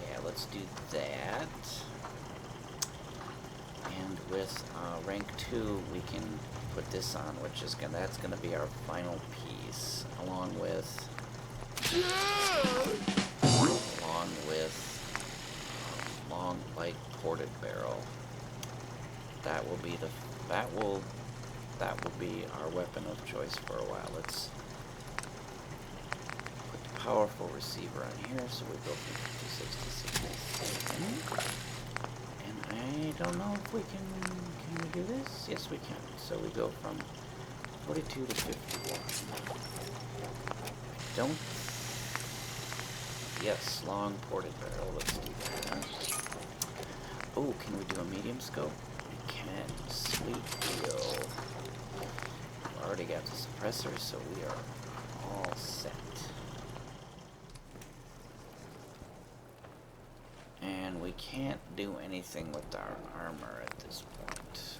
yeah, let's do that. And with rank 2, we can put this on, which is that's gonna be our final piece, along with long light ported barrel. That will be our weapon of choice for a while. Let's put the powerful receiver on here, so we go from 56 to 67. And I don't know if we can we do this? Yes, we can. So we go from 42 to 51. Don't. Yes, long ported barrel. Let's do that. Oh, can we do a medium scope? We can. Sweet deal. We've already got the suppressor, so we are all set. And we can't do anything with our armor at this point.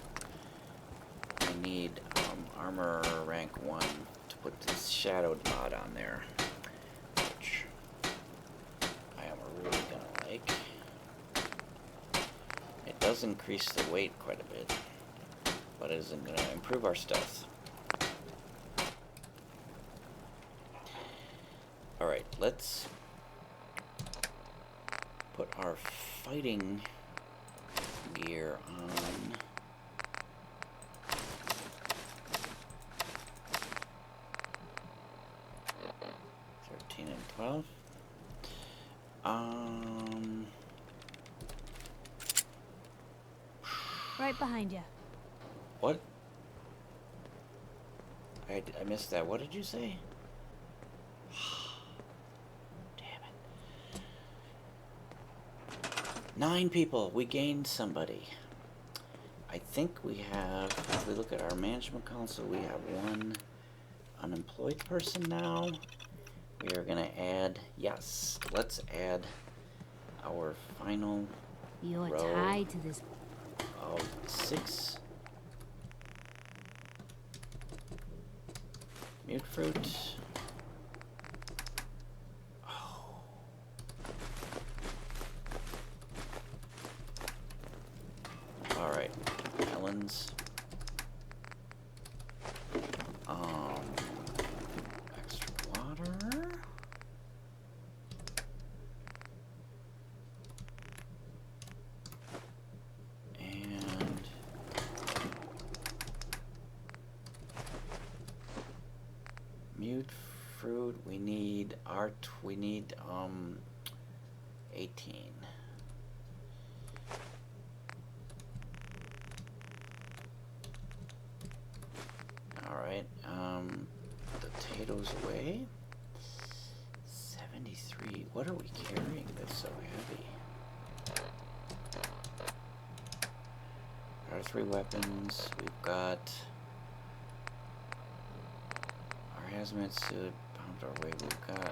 We need armor rank 1 to put this shadowed mod on there, which I am really gonna like. It does increase the weight quite a bit, but it isn't gonna improve our stealth. Alright, let's put our fighting gear on. And 12. right behind you. What? I missed that. What did you say? Damn it. 9 people. We gained somebody. I think we have, if we look at our management council, we have 1 unemployed person now. We are going to add, yes, let's add our final You're row tied to this. of 6 mute fruit. Oh. All right, melons. Extra water. And mute fruit, we need art, we need 18. Alright, potatoes away. 73. What are we carrying that's so heavy? Our 3 weapons. We've got our hazmat suit. Pumped our way. We've got.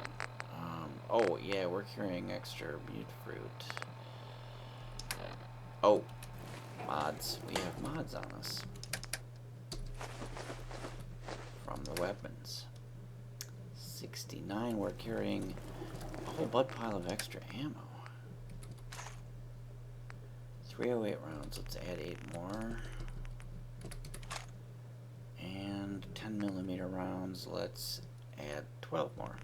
Oh yeah, we're carrying extra mute fruit. Oh, mods. We have mods on us from the weapons. 69. We're carrying a whole butt pile of extra ammo. 308 rounds. Let's add 8 more. And 10mm rounds. Let's add 12 more.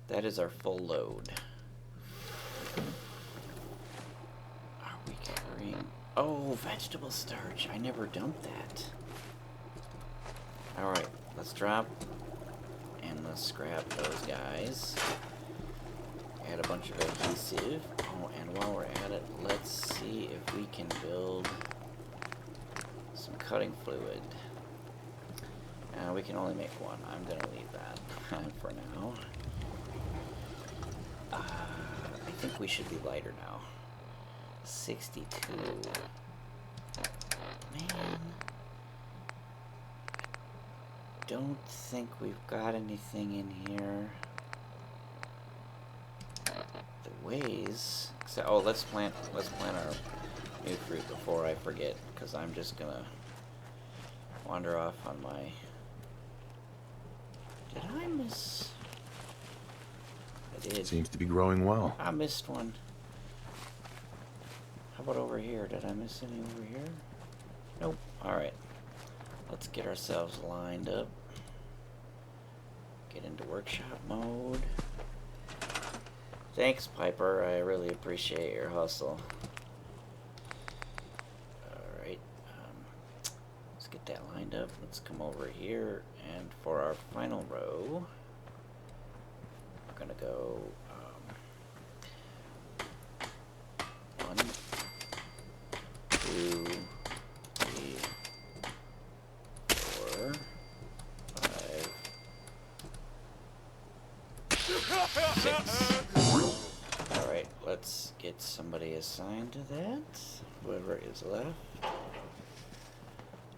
That is our full load. Are we carrying? Oh, vegetable starch. I never dumped that. Alright, let's drop. And let's scrap those guys. Add a bunch of adhesive. Oh, and while we're at it, let's see if we can build some cutting fluid. We can only make 1. I'm gonna leave that for now. I think we should be lighter now. 62. Man. Don't think we've got anything in here. The ways. So, oh, let's plant our new fruit before I forget, because I'm just gonna wander off on my. Did I miss? I did. Seems to be growing well. I missed one. How about over here? Did I miss any over here? Nope. Alright. Let's get ourselves lined up. Get into workshop mode. Thanks, Piper. I really appreciate your hustle. Alright. Let's get that lined up. Let's come over here. And for our final row, we're going to go 1, 2, 3, 4, 5, 6. Alright, let's get somebody assigned to that. Whoever is left.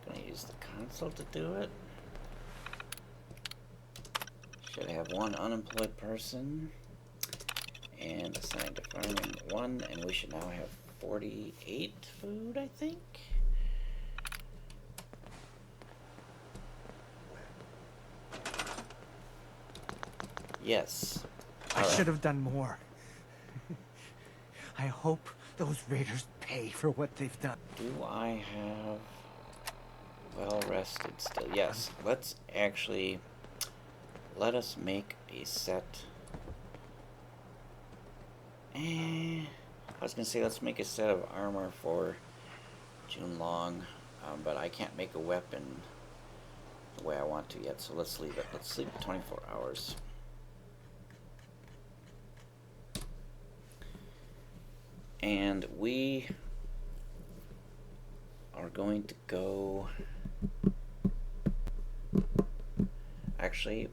Gonna use the console to do it. Should have 1 unemployed person. And assigned to farming 1, and we should now have 48 food, I think. Yes. I should have done more. I hope those raiders pay for what they've done. Do I have well rested still? Yes. Let's actually let us make a set. I was gonna say let's make a set of armor for June Long, but I can't make a weapon the way I want to yet. So let's leave it. Let's sleep 24 hours. And we are going to go... Actually,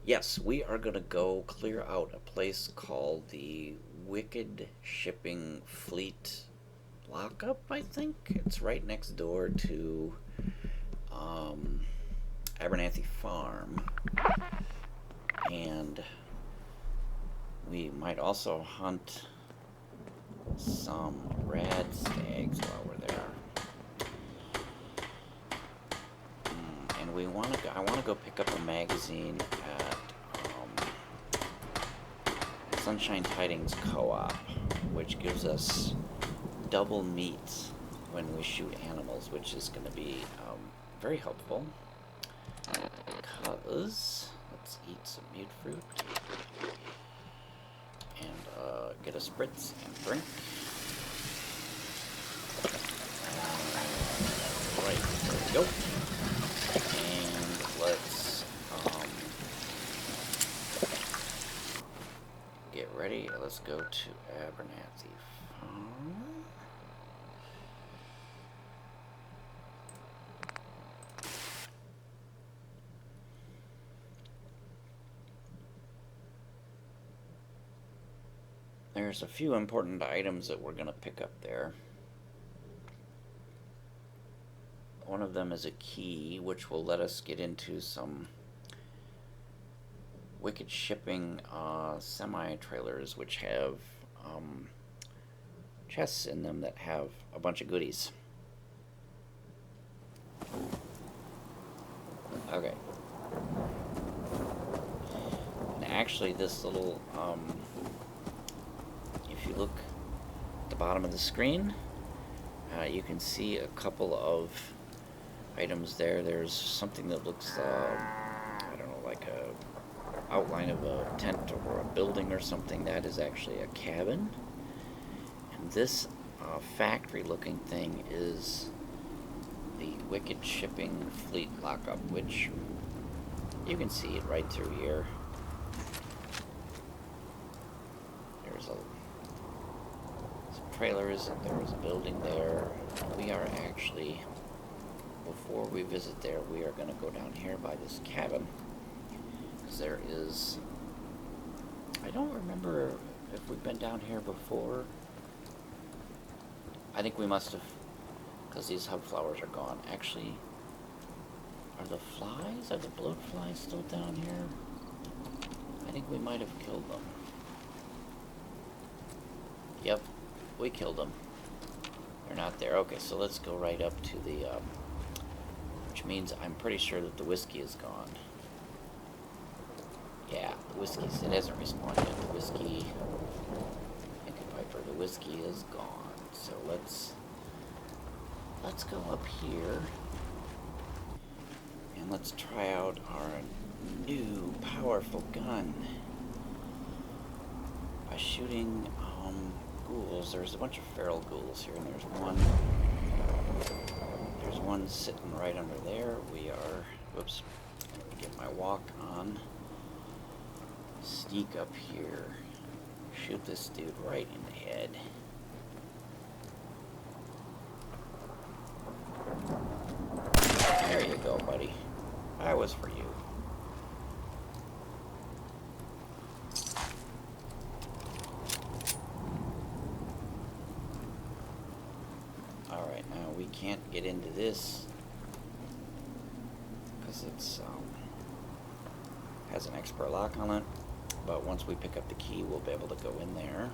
yes, we are going to go clear out a place called the Wicked Shipping Fleet Lockup, I think. It's right next door to Abernathy Farm. And we might also hunt some rad stags while we're there. And we want to go, I want to go pick up a magazine at Sunshine Tidings Co-op, which gives us double meat when we shoot animals, which is going to be very helpful. Because let's eat some mute fruit and get a spritz and drink. Right, there we go. And let's get ready. Let's go to Abernathy Farm. There's a few important items that we're going to pick up there. One of them is a key, which will let us get into some Wicked Shipping semi-trailers, which have chests in them that have a bunch of goodies. Okay. And actually, this little, if you look at the bottom of the screen, you can see a couple of items there. There's something that looks, I don't know, like a outline of a tent or a building or something. That is actually a cabin. And this factory-looking thing is the Wicked Shipping Fleet Lockup, which you can see it right through here. There's some trailers, and there's a building there. We are actually, before we visit there, we are going to go down here by this cabin. Because there is, I don't remember if we've been down here before. I think we must have, because these hub flowers are gone. Actually, are the flies, are the bloat flies still down here? I think we might have killed them. Yep, we killed them. They're not there. Okay, so let's go right up to the, which means I'm pretty sure that the whiskey is gone. Yeah, the whiskey's, it hasn't respawned yet. The whiskey, the whiskey is gone. So let's go up here and let's try out our new powerful gun by shooting ghouls. There's a bunch of feral ghouls here, and there's one sitting right under there. We are, whoops, I'm gonna get my walk on. Sneak up here, shoot this dude right in the head. There you go, buddy. That was for you. Alright, now we can't get into this because it's has an expert lock on it. But once we pick up the key, we'll be able to go in there.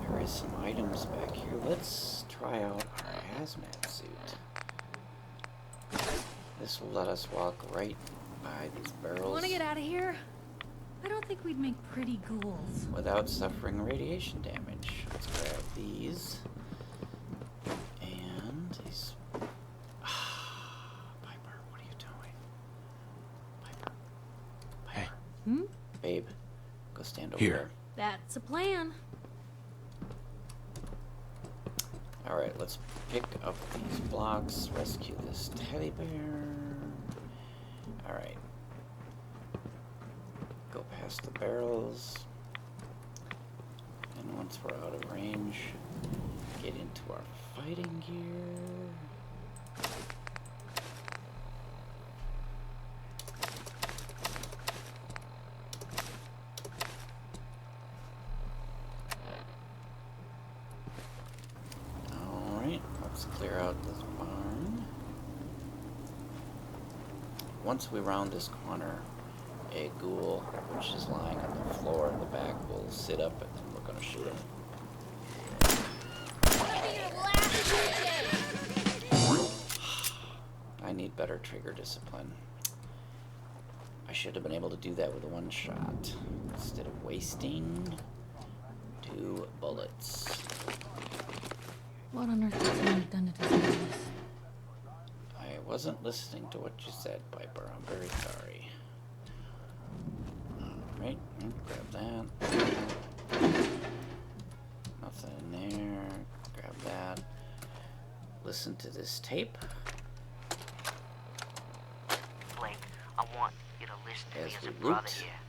There is some items back here. Let's try out our hazmat suit. This will let us walk right by these barrels. Want to get out of here? I don't think we'd make pretty ghouls. Without suffering radiation damage. Let's grab these. And these. Piper, what are you doing? Piper. Piper. Hmm? Babe, go stand over Here. there. That's a plan. Alright, let's pick up these blocks, rescue this teddy bear. Alright, past the barrels. And once we're out of range, get into our fighting gear. Alright, let's clear out this barn. Once we round this corner, a ghoul, which is lying on the floor in the back, will sit up and then we're going to shoot him. I need better trigger discipline. I should have been able to do that with one shot instead of wasting 2 bullets. What on earth has someone done to deserve this? I wasn't listening to what you said, Piper. I'm very sorry. Alright, grab that. Nothing in there. Grab that. Listen to this tape. Blake, I want you to listen to me as a brother here.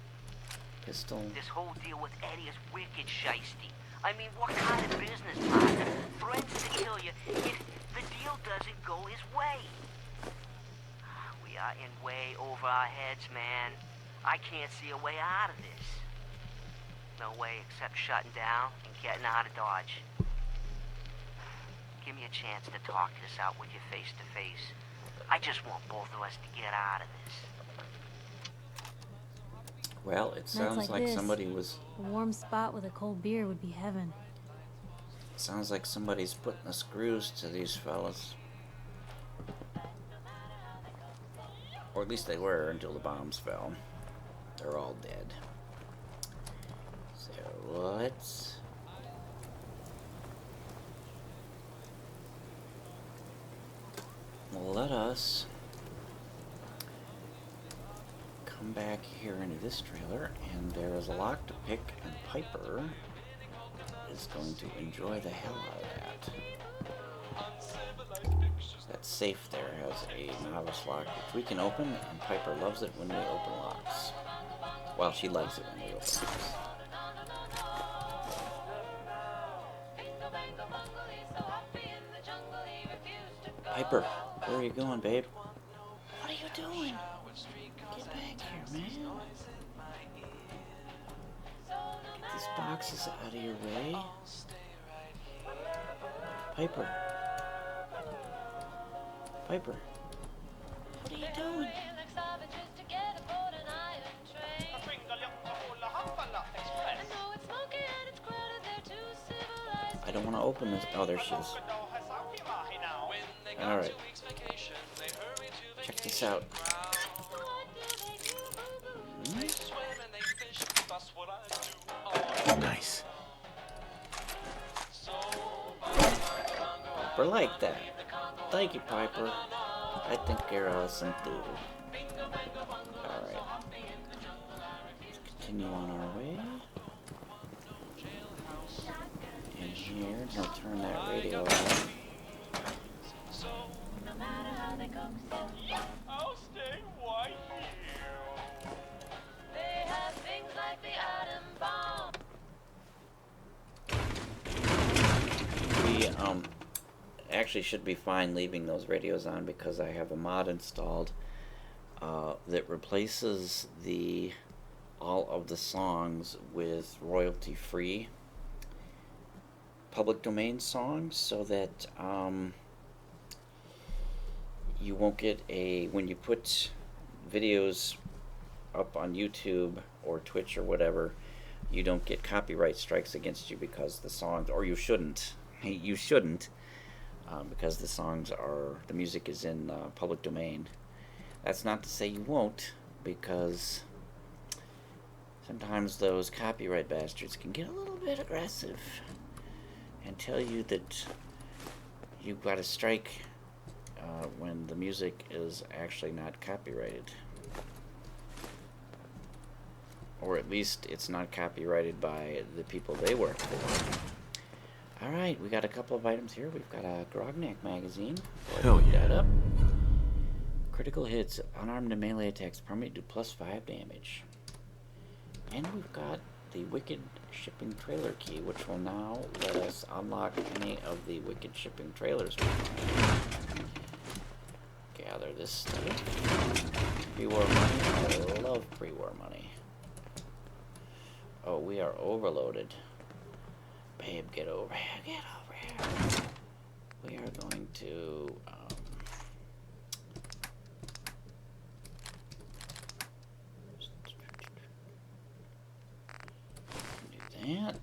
Pistol. This whole deal with Eddie is wicked shiesty. I mean, what kind of business partner threatens to kill you if the deal doesn't go his way? We are in way over our heads, man. I can't see a way out of this. No way except shutting down and getting out of Dodge. Give me a chance to talk this out with you face to face. I just want both of us to get out of this. Well, it sounds like somebody was... A warm spot with a cold beer would be heaven. Sounds like somebody's putting the screws to these fellas. Or at least they were until the bombs fell. They're all dead. So let's... let us come back here into this trailer, and there is a lock to pick, and Piper is going to enjoy the hell out of that. That safe there has a novice lock, which we can open, and Piper loves it when we open locks. Well, she likes it when we open locks. Piper, where are you going, babe? What are you doing? Get back here, man. Get these boxes out of your way. Piper. Piper. What are you doing? I don't want to open this. Oh, there she is. Alright. Check this out. Nice. Piper like that. Thank you, Piper. I think you're awesome too. Alright. Let's continue on our way. In here, I'll turn that radio on. I'll stay right here. They have things like the atom bomb. We actually should be fine leaving those radios on because I have a mod installed that replaces all of the songs with royalty-free public domain songs, so that you won't get when you put videos up on YouTube or Twitch or whatever, you don't get copyright strikes against you because the songs, or you shouldn't, because the music is in public domain. That's not to say you won't, because sometimes those copyright bastards can get a little bit aggressive and tell you that you've got a strike when the music is actually not copyrighted. Or at least it's not copyrighted by the people they work for. Alright, we got a couple of items here. We've got a Grognak magazine. Hell yeah. That up. Critical hits, unarmed and melee attacks permanently do +5 damage. And we've got the Wicked Shipping Trailer key, which will now let us unlock any of the Wicked Shipping Trailers. Gather this stuff. Pre-war money. I love pre-war money. Oh, we are overloaded. Babe, get over here. Get over here. We are going to... that,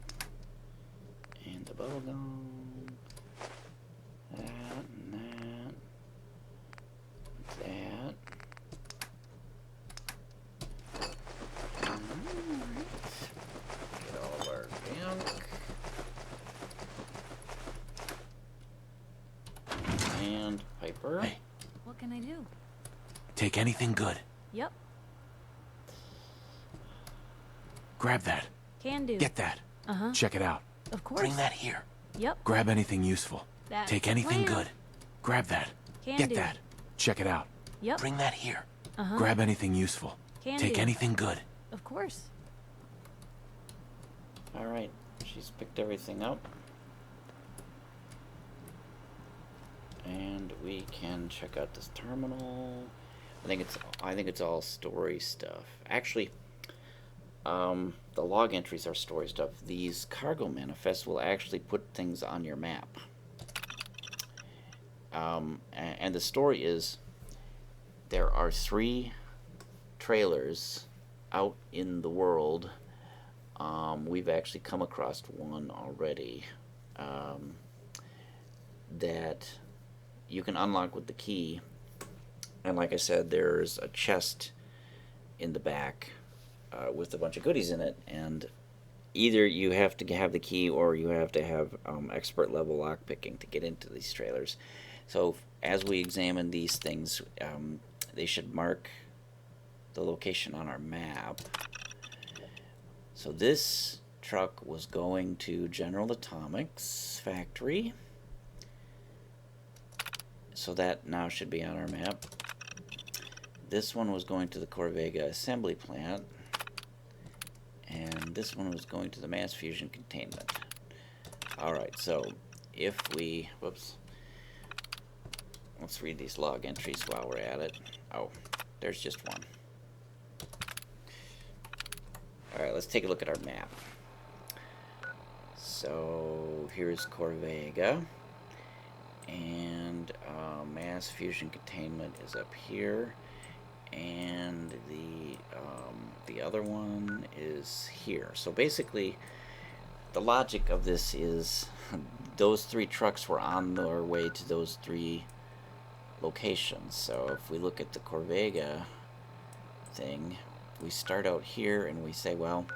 and the bubblegum, that, and that, that. Alright. Get all of our junk. And Piper. Hey. What can I do? Take anything good. Yep. Grab that. Can do. Get that. Uh-huh. Check it out. Of course. Bring that here. Yep. Grab anything useful. That's Take the anything plan. good. Grab that. Can Get do. that. Check it out. Yep. Bring that here. Uh-huh. Grab anything useful. Can Take do. anything good. Of course. Alright, she's picked everything up. And we can check out this terminal. I think it's all story stuff. Actually, the log entries are story stuff. These cargo manifests will actually put things on your map. And the story is there are 3 trailers out in the world. We've actually come across one already that you can unlock with the key. And like I said, there's a chest in the back with a bunch of goodies in it, and either you have to have the key or you have to have expert level lockpicking to get into these trailers. So as we examine these things, they should mark the location on our map. So this truck was going to General Atomics factory, so that now should be on our map. This one was going to the Corvega assembly plant, and this one was going to the mass fusion containment. Alright, so if we, whoops, let's read these log entries while we're at it. Oh, there's just one. Alright, let's take a look at our map. So here's Corvega, and mass fusion containment is up here, and the other one is here. So basically, the logic of this is those 3 trucks were on their way to those 3 locations. So if we look at the Corvega thing, we start out here and we say, well,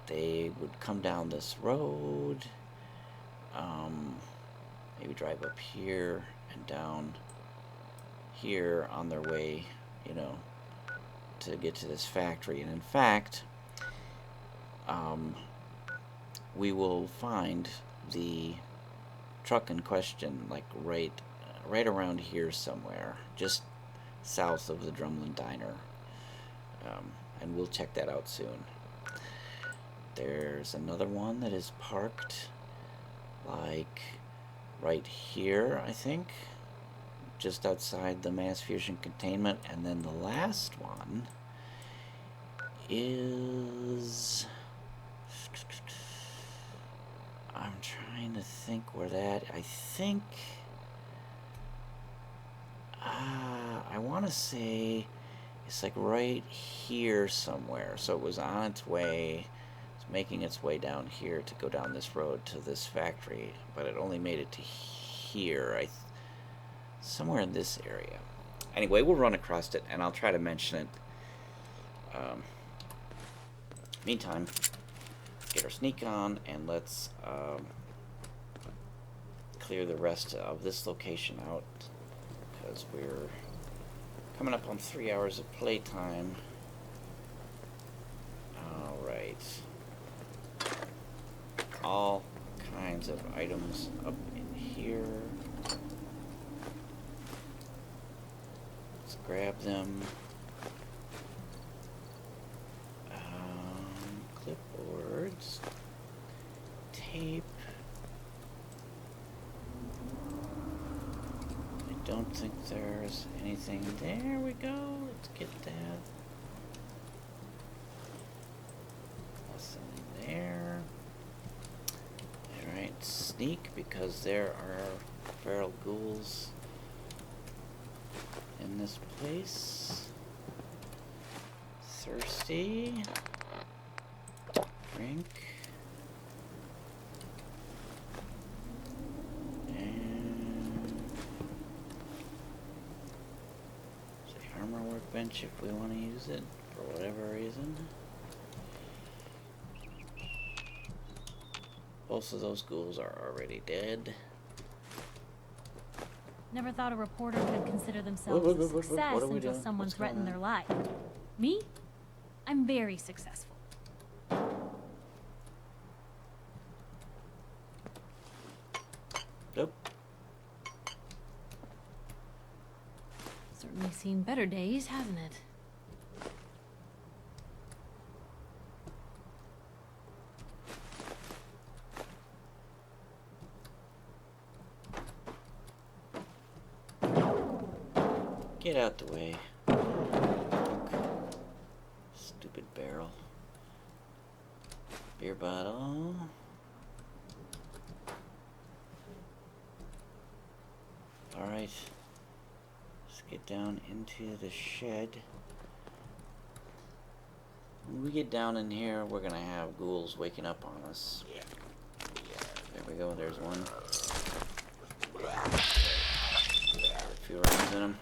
they would come down this road, maybe drive up here and down here on their way, you know, to get to this factory. And in fact, we will find the truck in question like right around here somewhere, just south of the Drumlin Diner, and we'll check that out soon. There's another one that is parked like right here, I think, just outside the mass fusion containment. And then the last one is, I'm trying to think where that, I think, I want to say it's like right here somewhere. So it was on its way, it's making its way down here to go down this road to this factory, but it only made it to here, somewhere in this area. Anyway, we'll run across it and I'll try to mention it. Meantime, get our sneak on and let's clear the rest of this location out, because we're coming up on 3 hours of playtime. Alright. All kinds of items up in here. Let's grab them. don't think there's anything. There we go. Let's get that. Nothing there. Alright, sneak because there are feral ghouls in this place. Thirsty. Drink. Armor workbench if we want to use it for whatever reason. Both of those ghouls are already dead. Never thought a reporter could consider themselves a success until someone threatened their life. Me? I'm very successful. Nope. Certainly seen better days, hasn't it? Get out the way. Stupid barrel. Beer bottle. Alright. Let's get down into the shed. When we get down in here, we're gonna have ghouls waking up on us. There we go, there's one. A few rounds in him.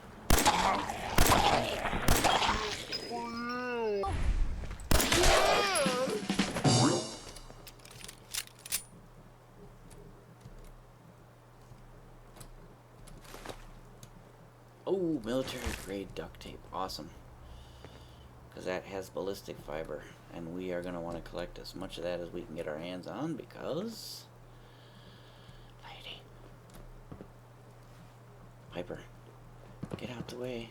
Oh, military grade duct tape. Awesome. Because that has ballistic fiber. And we are going to want to collect as much of that as we can get our hands on because... Lady. Piper. Get out the way.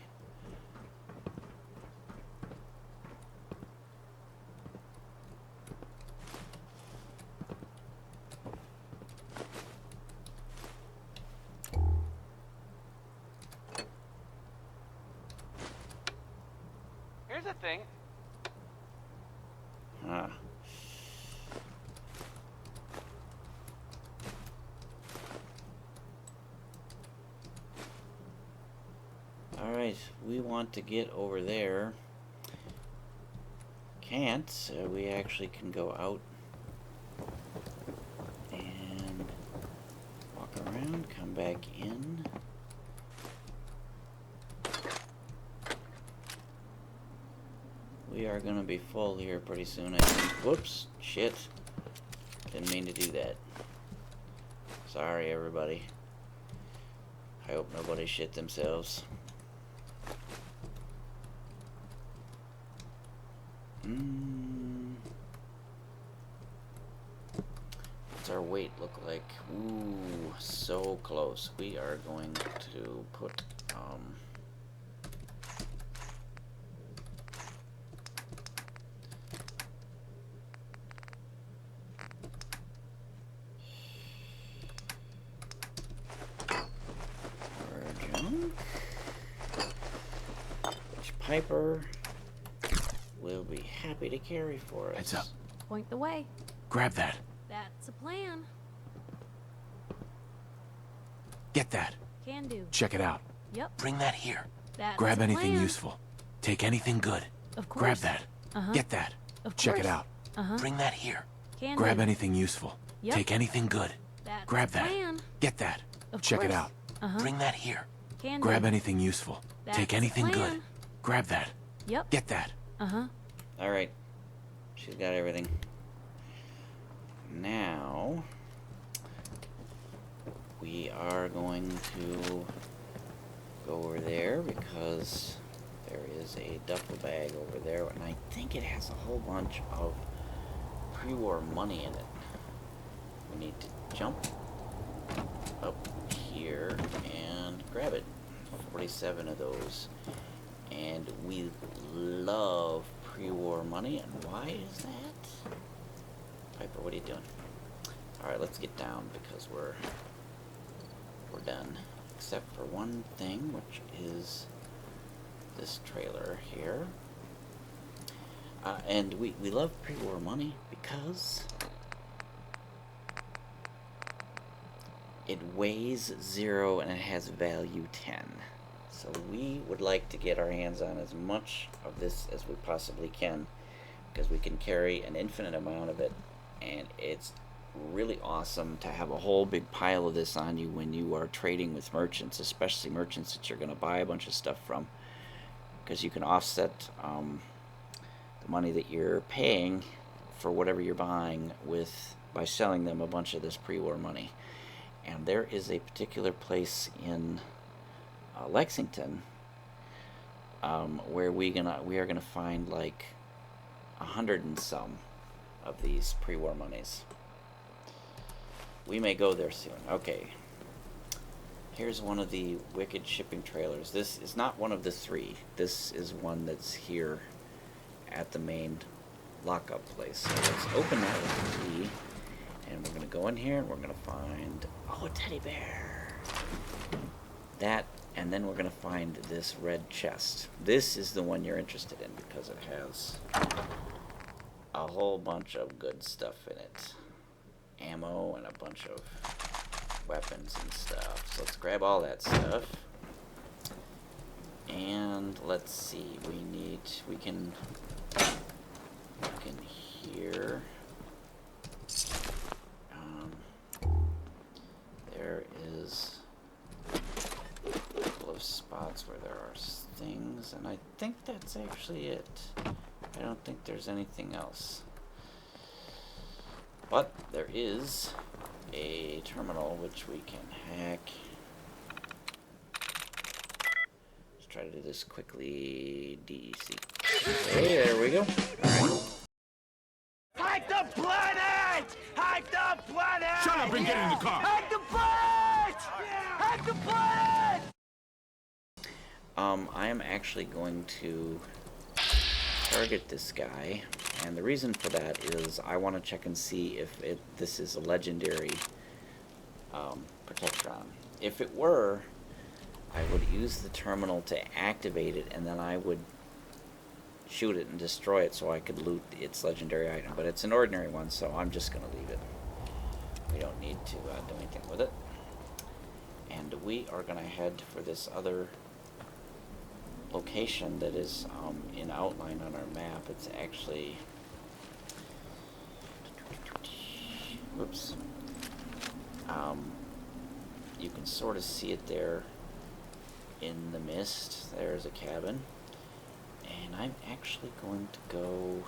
Here's the thing. Ah. Alright, we want to get over there. Can't, so we actually can go out and walk around, come back in. We are gonna be full here pretty soon, I think. Whoops, shit. Didn't mean to do that. Sorry, everybody. I hope nobody shit themselves. What's our weight look like? Ooh, so close. We are going to put, which Piper will be happy to carry for us. Heads up. Point the way. Grab that. That's a plan. Get that. Can do. Check it out. Yep. Bring that here. That's Grab a anything plan. useful. Take anything good. Of course. Grab that. Uh-huh. Get that. Of Check course. it out. Uh-huh. Bring that here. Can Grab do. anything useful. Yep. Take anything good. That's Grab a that. plan. Get that. Of Check it course. out. Uh-huh. Bring that here. Can Grab do. anything useful. That's Take a anything good. plan. Grab that. Yep. Get that. Uh-huh. Alright. She's got everything. Now, we are going to go over there because there is a duffel bag over there, and I think it has a whole bunch of pre-war money in it. We need to jump up here and grab it. 47 of those. And we love pre-war money, and why is that? Piper, what are you doing? Alright, let's get down because we're done. except for one thing, which is this trailer here. And we love pre-war money because it weighs 0 and it has value 10. So we would like to get our hands on as much of this as we possibly can, because we can carry an infinite amount of it, and it's really awesome to have a whole big pile of this on you when you are trading with merchants, especially merchants that you're going to buy a bunch of stuff from, because you can offset the money that you're paying for whatever you're buying with by selling them a bunch of this pre-war money. And there is a particular place in Lexington where we are gonna find like 100 and some of these pre-war monies. We may go there soon. Okay, here's one of the wicked shipping trailers. This is not one of the 3. This is one that's here at the main lockup place. So let's open that with a key, and we're gonna go in here and we're gonna find, oh, a teddy bear. That, and then we're gonna find this red chest. This is the one you're interested in because it has a whole bunch of good stuff in it. Ammo and a bunch of weapons and stuff. So let's grab all that stuff. And let's see, we can hear, there is a couple of spots where there are things, and I think that's actually it. I don't think there's anything else. But there is a terminal which we can hack. Let's try to do this quickly. DEC. Okay, there we go. Alright. Hike the planet! Hike the planet! Shut up and get in the car! Hike the planet! Hike the planet! I am actually going to target this guy, and the reason for that is I want to check and see if this is a legendary Protectron. If it were, I would use the terminal to activate it, and then I would shoot it and destroy it so I could loot its legendary item. But it's an ordinary one, so I'm just going to leave it. We don't need to do anything with it. And we are going to head for this other location that is in outline on our map. It's actually, whoops, you can sort of see it there in the mist. There's a cabin, and I'm actually going to go,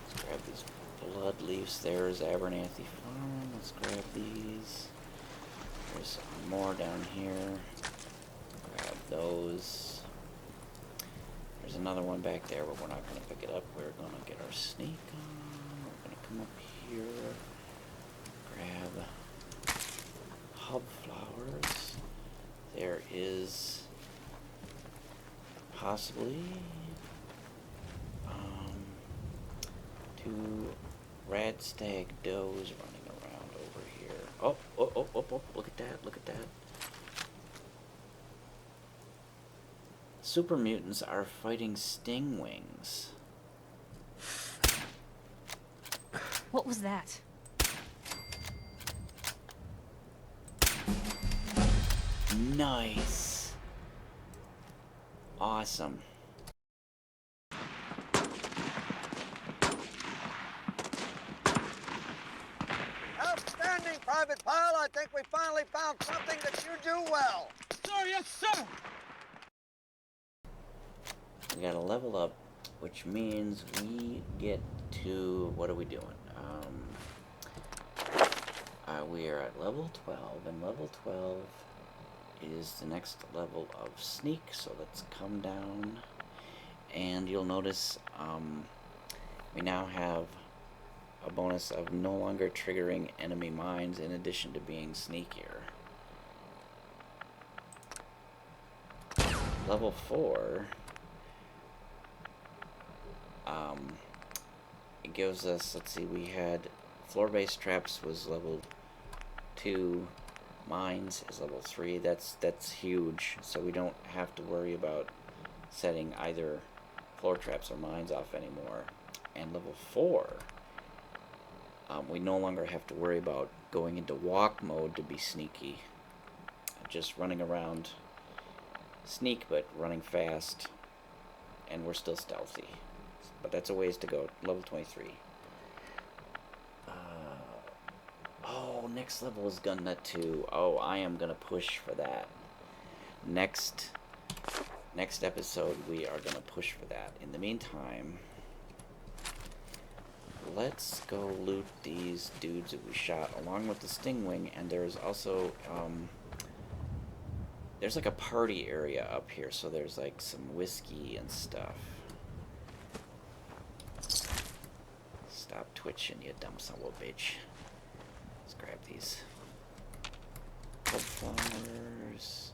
let's grab these blood leaves. There's Abernathy Farm. Let's grab these. There's more down here. Grab those. There's another one back there, but we're not going to pick it up. We're going to get our sneak on. We're going to come up here. Grab hub flowers. There is possibly 2 rat stag does running around over here. Oh, look at that, look at that. Super mutants are fighting Stingwings. What was that? Nice. Awesome. Outstanding, Private Pile. I think we finally found something that you do well. Sir, yes, sir. We gotta level up, which means we get to, what are we doing? We are at level 12, and level 12 is the next level of sneak, so let's come down, and you'll notice we now have a bonus of no longer triggering enemy mines in addition to being sneakier. Level 4, it gives us, let's see, we had floor-based traps was level 2 mines is level 3. That's huge, so we don't have to worry about setting either floor traps or mines off anymore. And level 4, we no longer have to worry about going into walk mode to be sneaky. Just running around, sneak but running fast, and we're still stealthy. But that's a ways to go. Level 23. Oh, next level is Gun Nut 2. Oh, I am gonna push for that. Next episode, we are gonna push for that. In the meantime, let's go loot these dudes that we shot, along with the Stingwing. And there's also there's like a party area up here, so there's like some whiskey and stuff. Stop twitching, you dumb son of a bitch. Let's grab these flowers.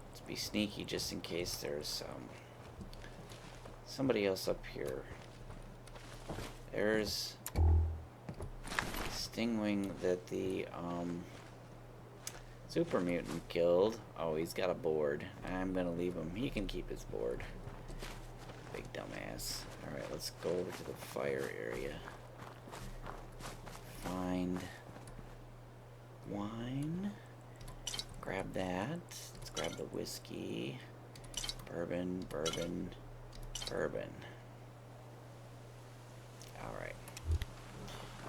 Let's be sneaky just in case there's somebody else up here. There's Stingwing that the super mutant killed. Oh, he's got a board. I'm gonna leave him. He can keep his board. Big dumbass. Alright, let's go over to the fire area. Find wine. Grab that. Let's grab the whiskey. Bourbon, bourbon, bourbon. Alright.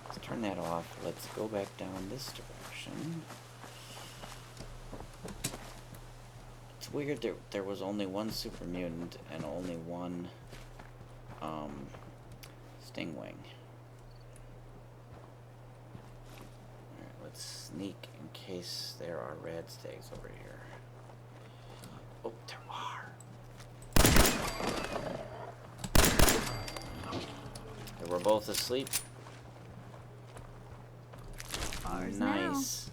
Let's turn that off. Let's go back down this direction. It's weird there was only one super mutant and only one Stingwing. Alright, let's sneak in case there are red stags over here. Oh, there are. They were both asleep. Ours nice.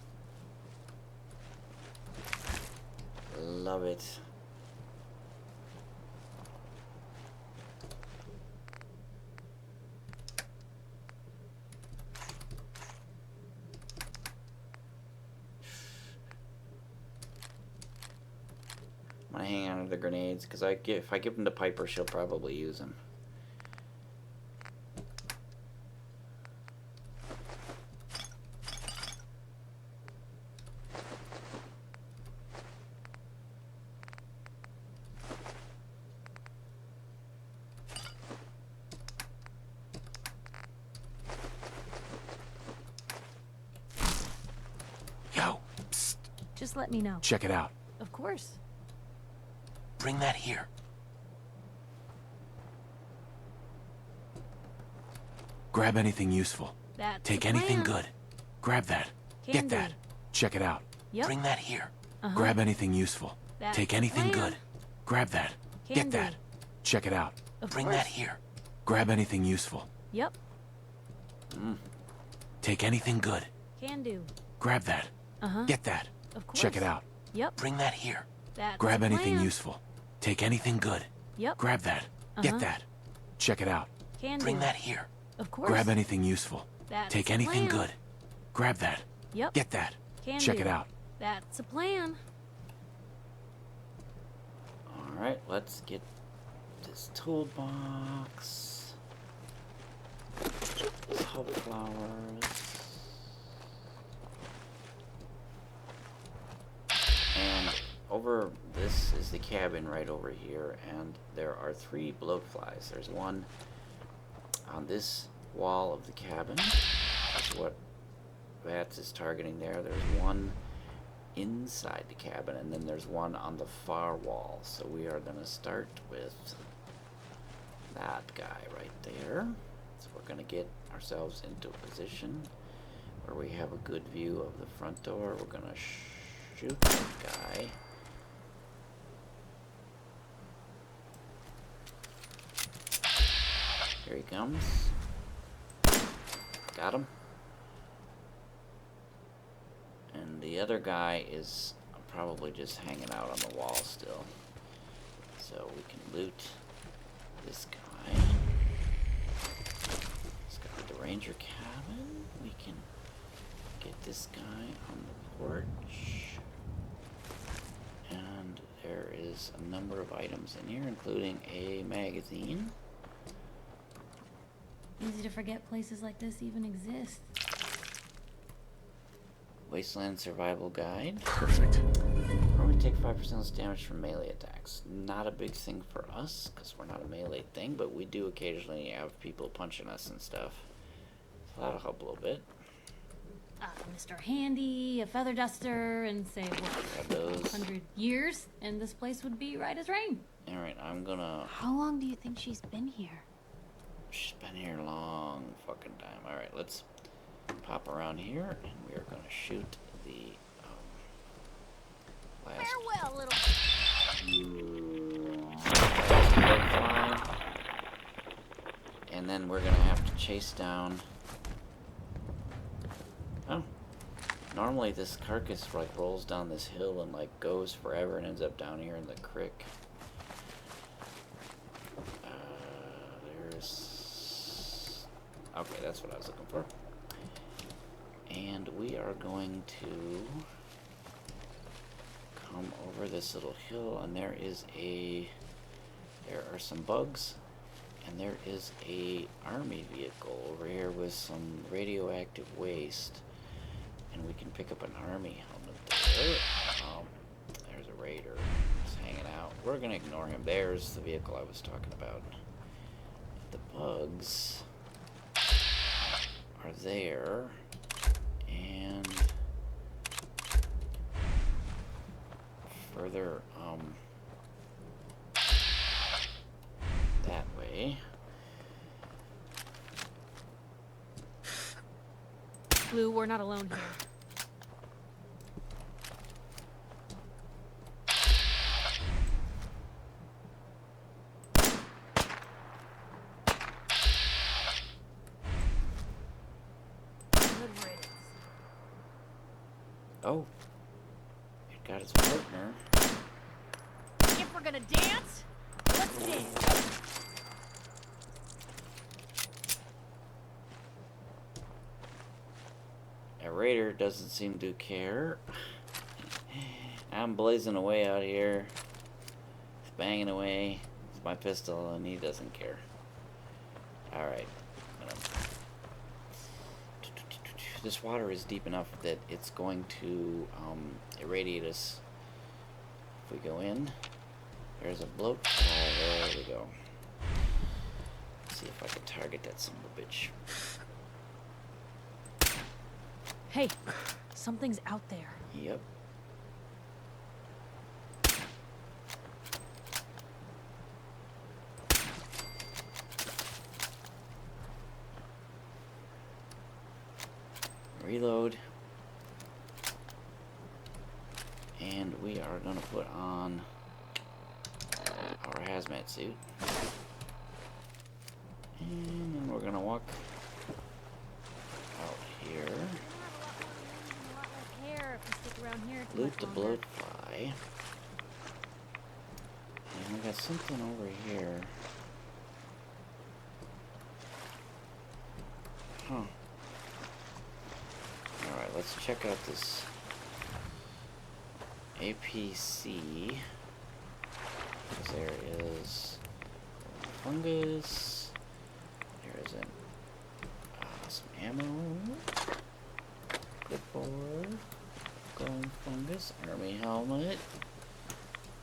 Love it. I'm gonna hang on to the grenades because if I give them to Piper, she'll probably use them. Just let me know. Check it out. Of course. Bring that here. Grab anything useful. That's Take the anything plan. good. Grab that. Can Get do. that. Check it out. Yep. Bring that here. Uh-huh. Grab anything useful. That's Take the anything plan. good. Grab that. Can Get do. that. Check it out. Of Bring course. that here. Grab anything useful. Yep. Take anything good. Can do. Grab that. Uh-huh. Get that. Of course. Check it out. Yep. Bring that here. That's Grab the anything plan. useful. Take anything good. Yep. Grab that. Uh-huh. Get that. Check it out. Can Bring do. that here. Of course. Grab anything useful. That's Take the anything plan. good. Grab that. Yep. Get that. Can Check do. it out. That's a plan. Alright, let's get this toolbox. Hope flowers. And over, this is the cabin right over here, and there are 3 bloatflies. There's one on this wall of the cabin. That's what Vats is targeting there. There's one inside the cabin, and then there's one on the far wall. So we are going to start with that guy right there. So we're going to get ourselves into a position where we have a good view of the front door. We're going to shoot that guy. Here he comes. Got him. And the other guy is probably just hanging out on the wall still. So we can loot this guy. Let's go to the ranger cabin. We can get this guy on the porch. And there is a number of items in here, including a magazine. Easy to forget places like this even exist. Wasteland Survival Guide. Perfect. Only take 5% less damage from melee attacks. Not a big thing for us, because we're not a melee thing, but we do occasionally have people punching us and stuff. So that'll help a little bit. Mr. Handy, a feather duster, and say, Grab those. 100 years, and this place would be right as rain. Alright, I'm gonna... How long do you think she's been here? She's been here a long fucking time. Alright, let's pop around here, and we are gonna shoot the last... Farewell, little... And then we're gonna have to chase down... Oh. Normally this carcass like rolls down this hill and like goes forever and ends up down here in the creek. There's... Okay, that's what I was looking for. And we are going to come over this little hill, and there are some bugs, and there is a army vehicle over here with some radioactive waste, and we can pick up an army helmet there. There's a raider just hanging out. We're gonna ignore him. There's the vehicle I was talking about. The bugs are there, and further that way. Blue, we're not alone here. Oh, it got his partner. If we're gonna dance, let's dance. A raider doesn't seem to care. I'm blazing away out here. He's banging away. It's my pistol and he doesn't care. Alright. This water is deep enough that it's going to irradiate us if we go in. There's a bloat. There we go. Let's see if I can target that son of a bitch. Hey, something's out there. Yep. Reload. And we are going to put on our hazmat suit. And then we're going to walk out here. Loot the bloatfly. And we got something over here. Huh. Alright, let's check out this APC. There is fungus. There is some ammo. Clipboard. Glowing fungus. Army helmet.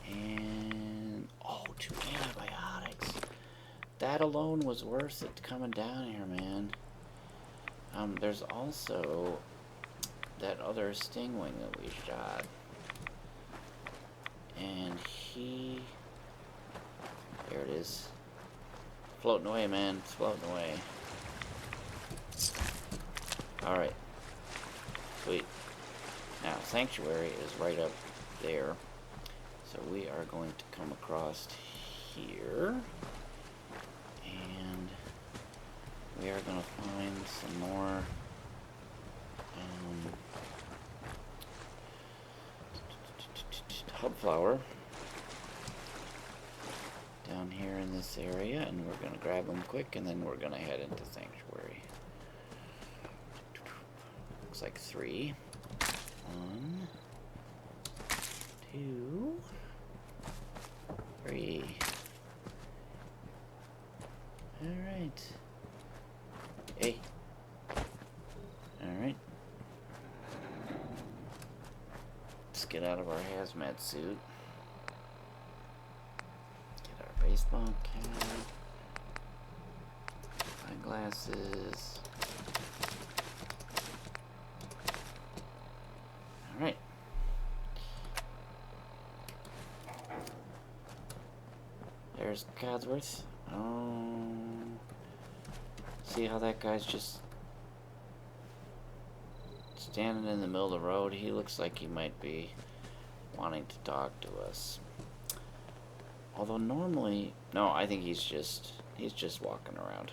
And... oh, 2 antibiotics. That alone was worth it coming down here, man. There's also that other Stingwing that we shot. And he... there it is. Floating away, man. It's floating away. Alright. Sweet. Now, Sanctuary is right up there. So we are going to come across here. And we are going to find some more hub flower down here in this area, and we're going to grab them quick, and then we're going to head into Sanctuary. looks like 3. 1, 2, 3. Alright. Hey. Alright. Let's get out of our hazmat suit. Get our baseball cap. My glasses. Alright. There's Codsworth. See how that guy's just standing in the middle of the road? He looks like he might be wanting to talk to us. Although normally, no, I think he's just walking around.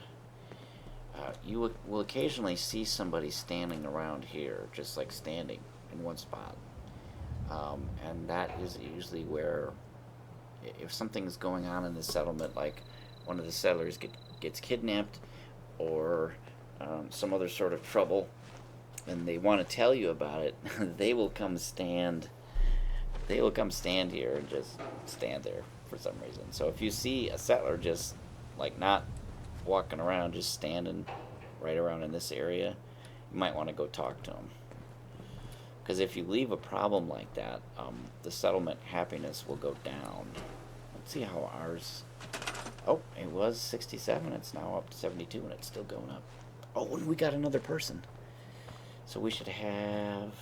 You will occasionally see somebody standing around here, just like standing in one spot. And that is usually where, if something's going on in the settlement, like one of the settlers gets kidnapped, or some other sort of trouble, and they want to tell you about it, they will come stand here and just stand there for some reason. So if you see a settler just like not walking around, just standing right around in this area, you might want to go talk to him. Because if you leave a problem like that, the settlement happiness will go down. Let's see how ours... Oh, it was 67. It's now up to 72, and it's still going up. Oh, and we got another person. So we should have...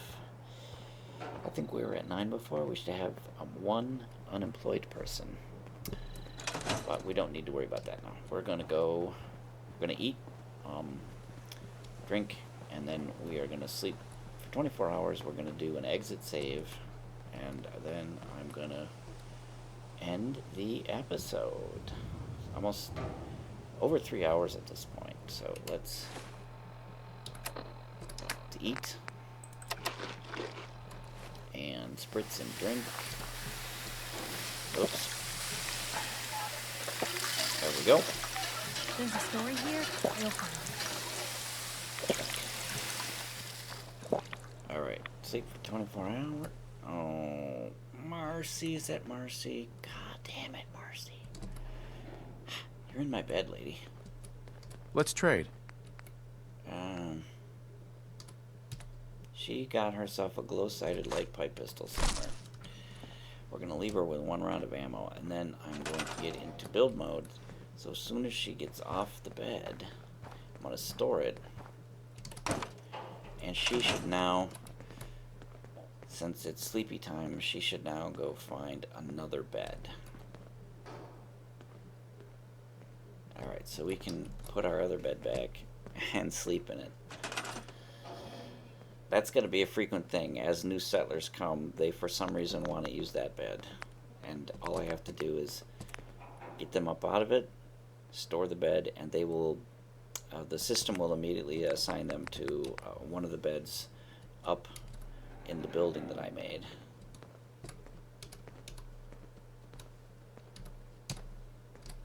I think we were at 9 before. We should have 1 unemployed person. But we don't need to worry about that now. We're going to go... We're going to eat, drink, and then we are going to sleep for 24 hours. We're going to do an exit save, and then I'm going to end the episode. Almost over 3 hours at this point, so let's eat and spritz and drink. Oops. There we go. There's a story here. You'll find it. Alright, sleep for 24 hours. Oh, Marcy, is that Marcy? God damn it, Marcy. You're in my bed, lady. Let's trade. She got herself a glow-sighted light pipe pistol somewhere. We're going to leave her with 1 round of ammo, and then I'm going to get into build mode. So as soon as she gets off the bed, I'm going to store it. And she should now, since it's sleepy time, she should now go find another bed. Alright, so we can put our other bed back and sleep in it. That's going to be a frequent thing. As new settlers come, they for some reason want to use that bed. And all I have to do is get them up out of it, store the bed, and they will, the system will immediately assign them to one of the beds up in the building that I made.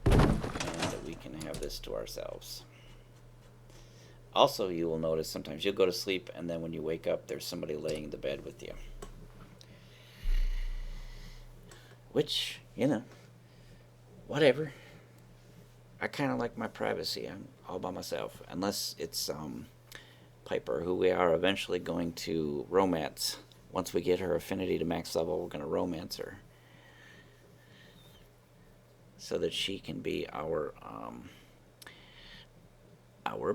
And we can have this to ourselves. Also, you will notice sometimes you'll go to sleep, and then when you wake up, there's somebody laying in the bed with you. Which, you know, whatever. I kind of like my privacy. I'm all by myself. Unless it's Piper, who we are eventually going to romance. Once we get her affinity to max level, we're going to romance her. So that she can be our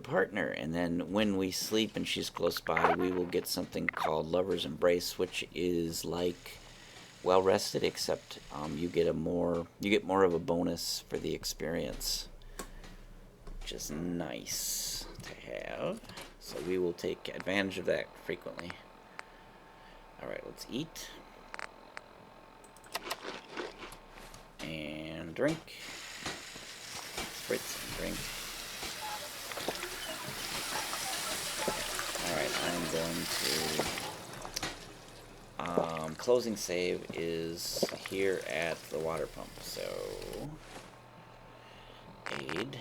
partner. And then when we sleep and she's close by, we will get something called Lover's Embrace, which is like well rested, except you get more of a bonus for the experience, which is nice to have. So we will take advantage of that frequently. Alright, let's eat. And drink. Spritz and drink. Alright, I'm going to... closing save is here at the water pump, so... Aid.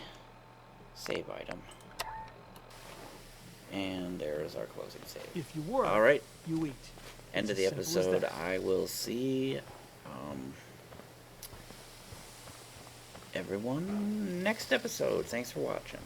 Save item. And there's our closing save. If you work, alright. you eat. End of It's the as simple as episode. that. I will see everyone next episode. Thanks for watching.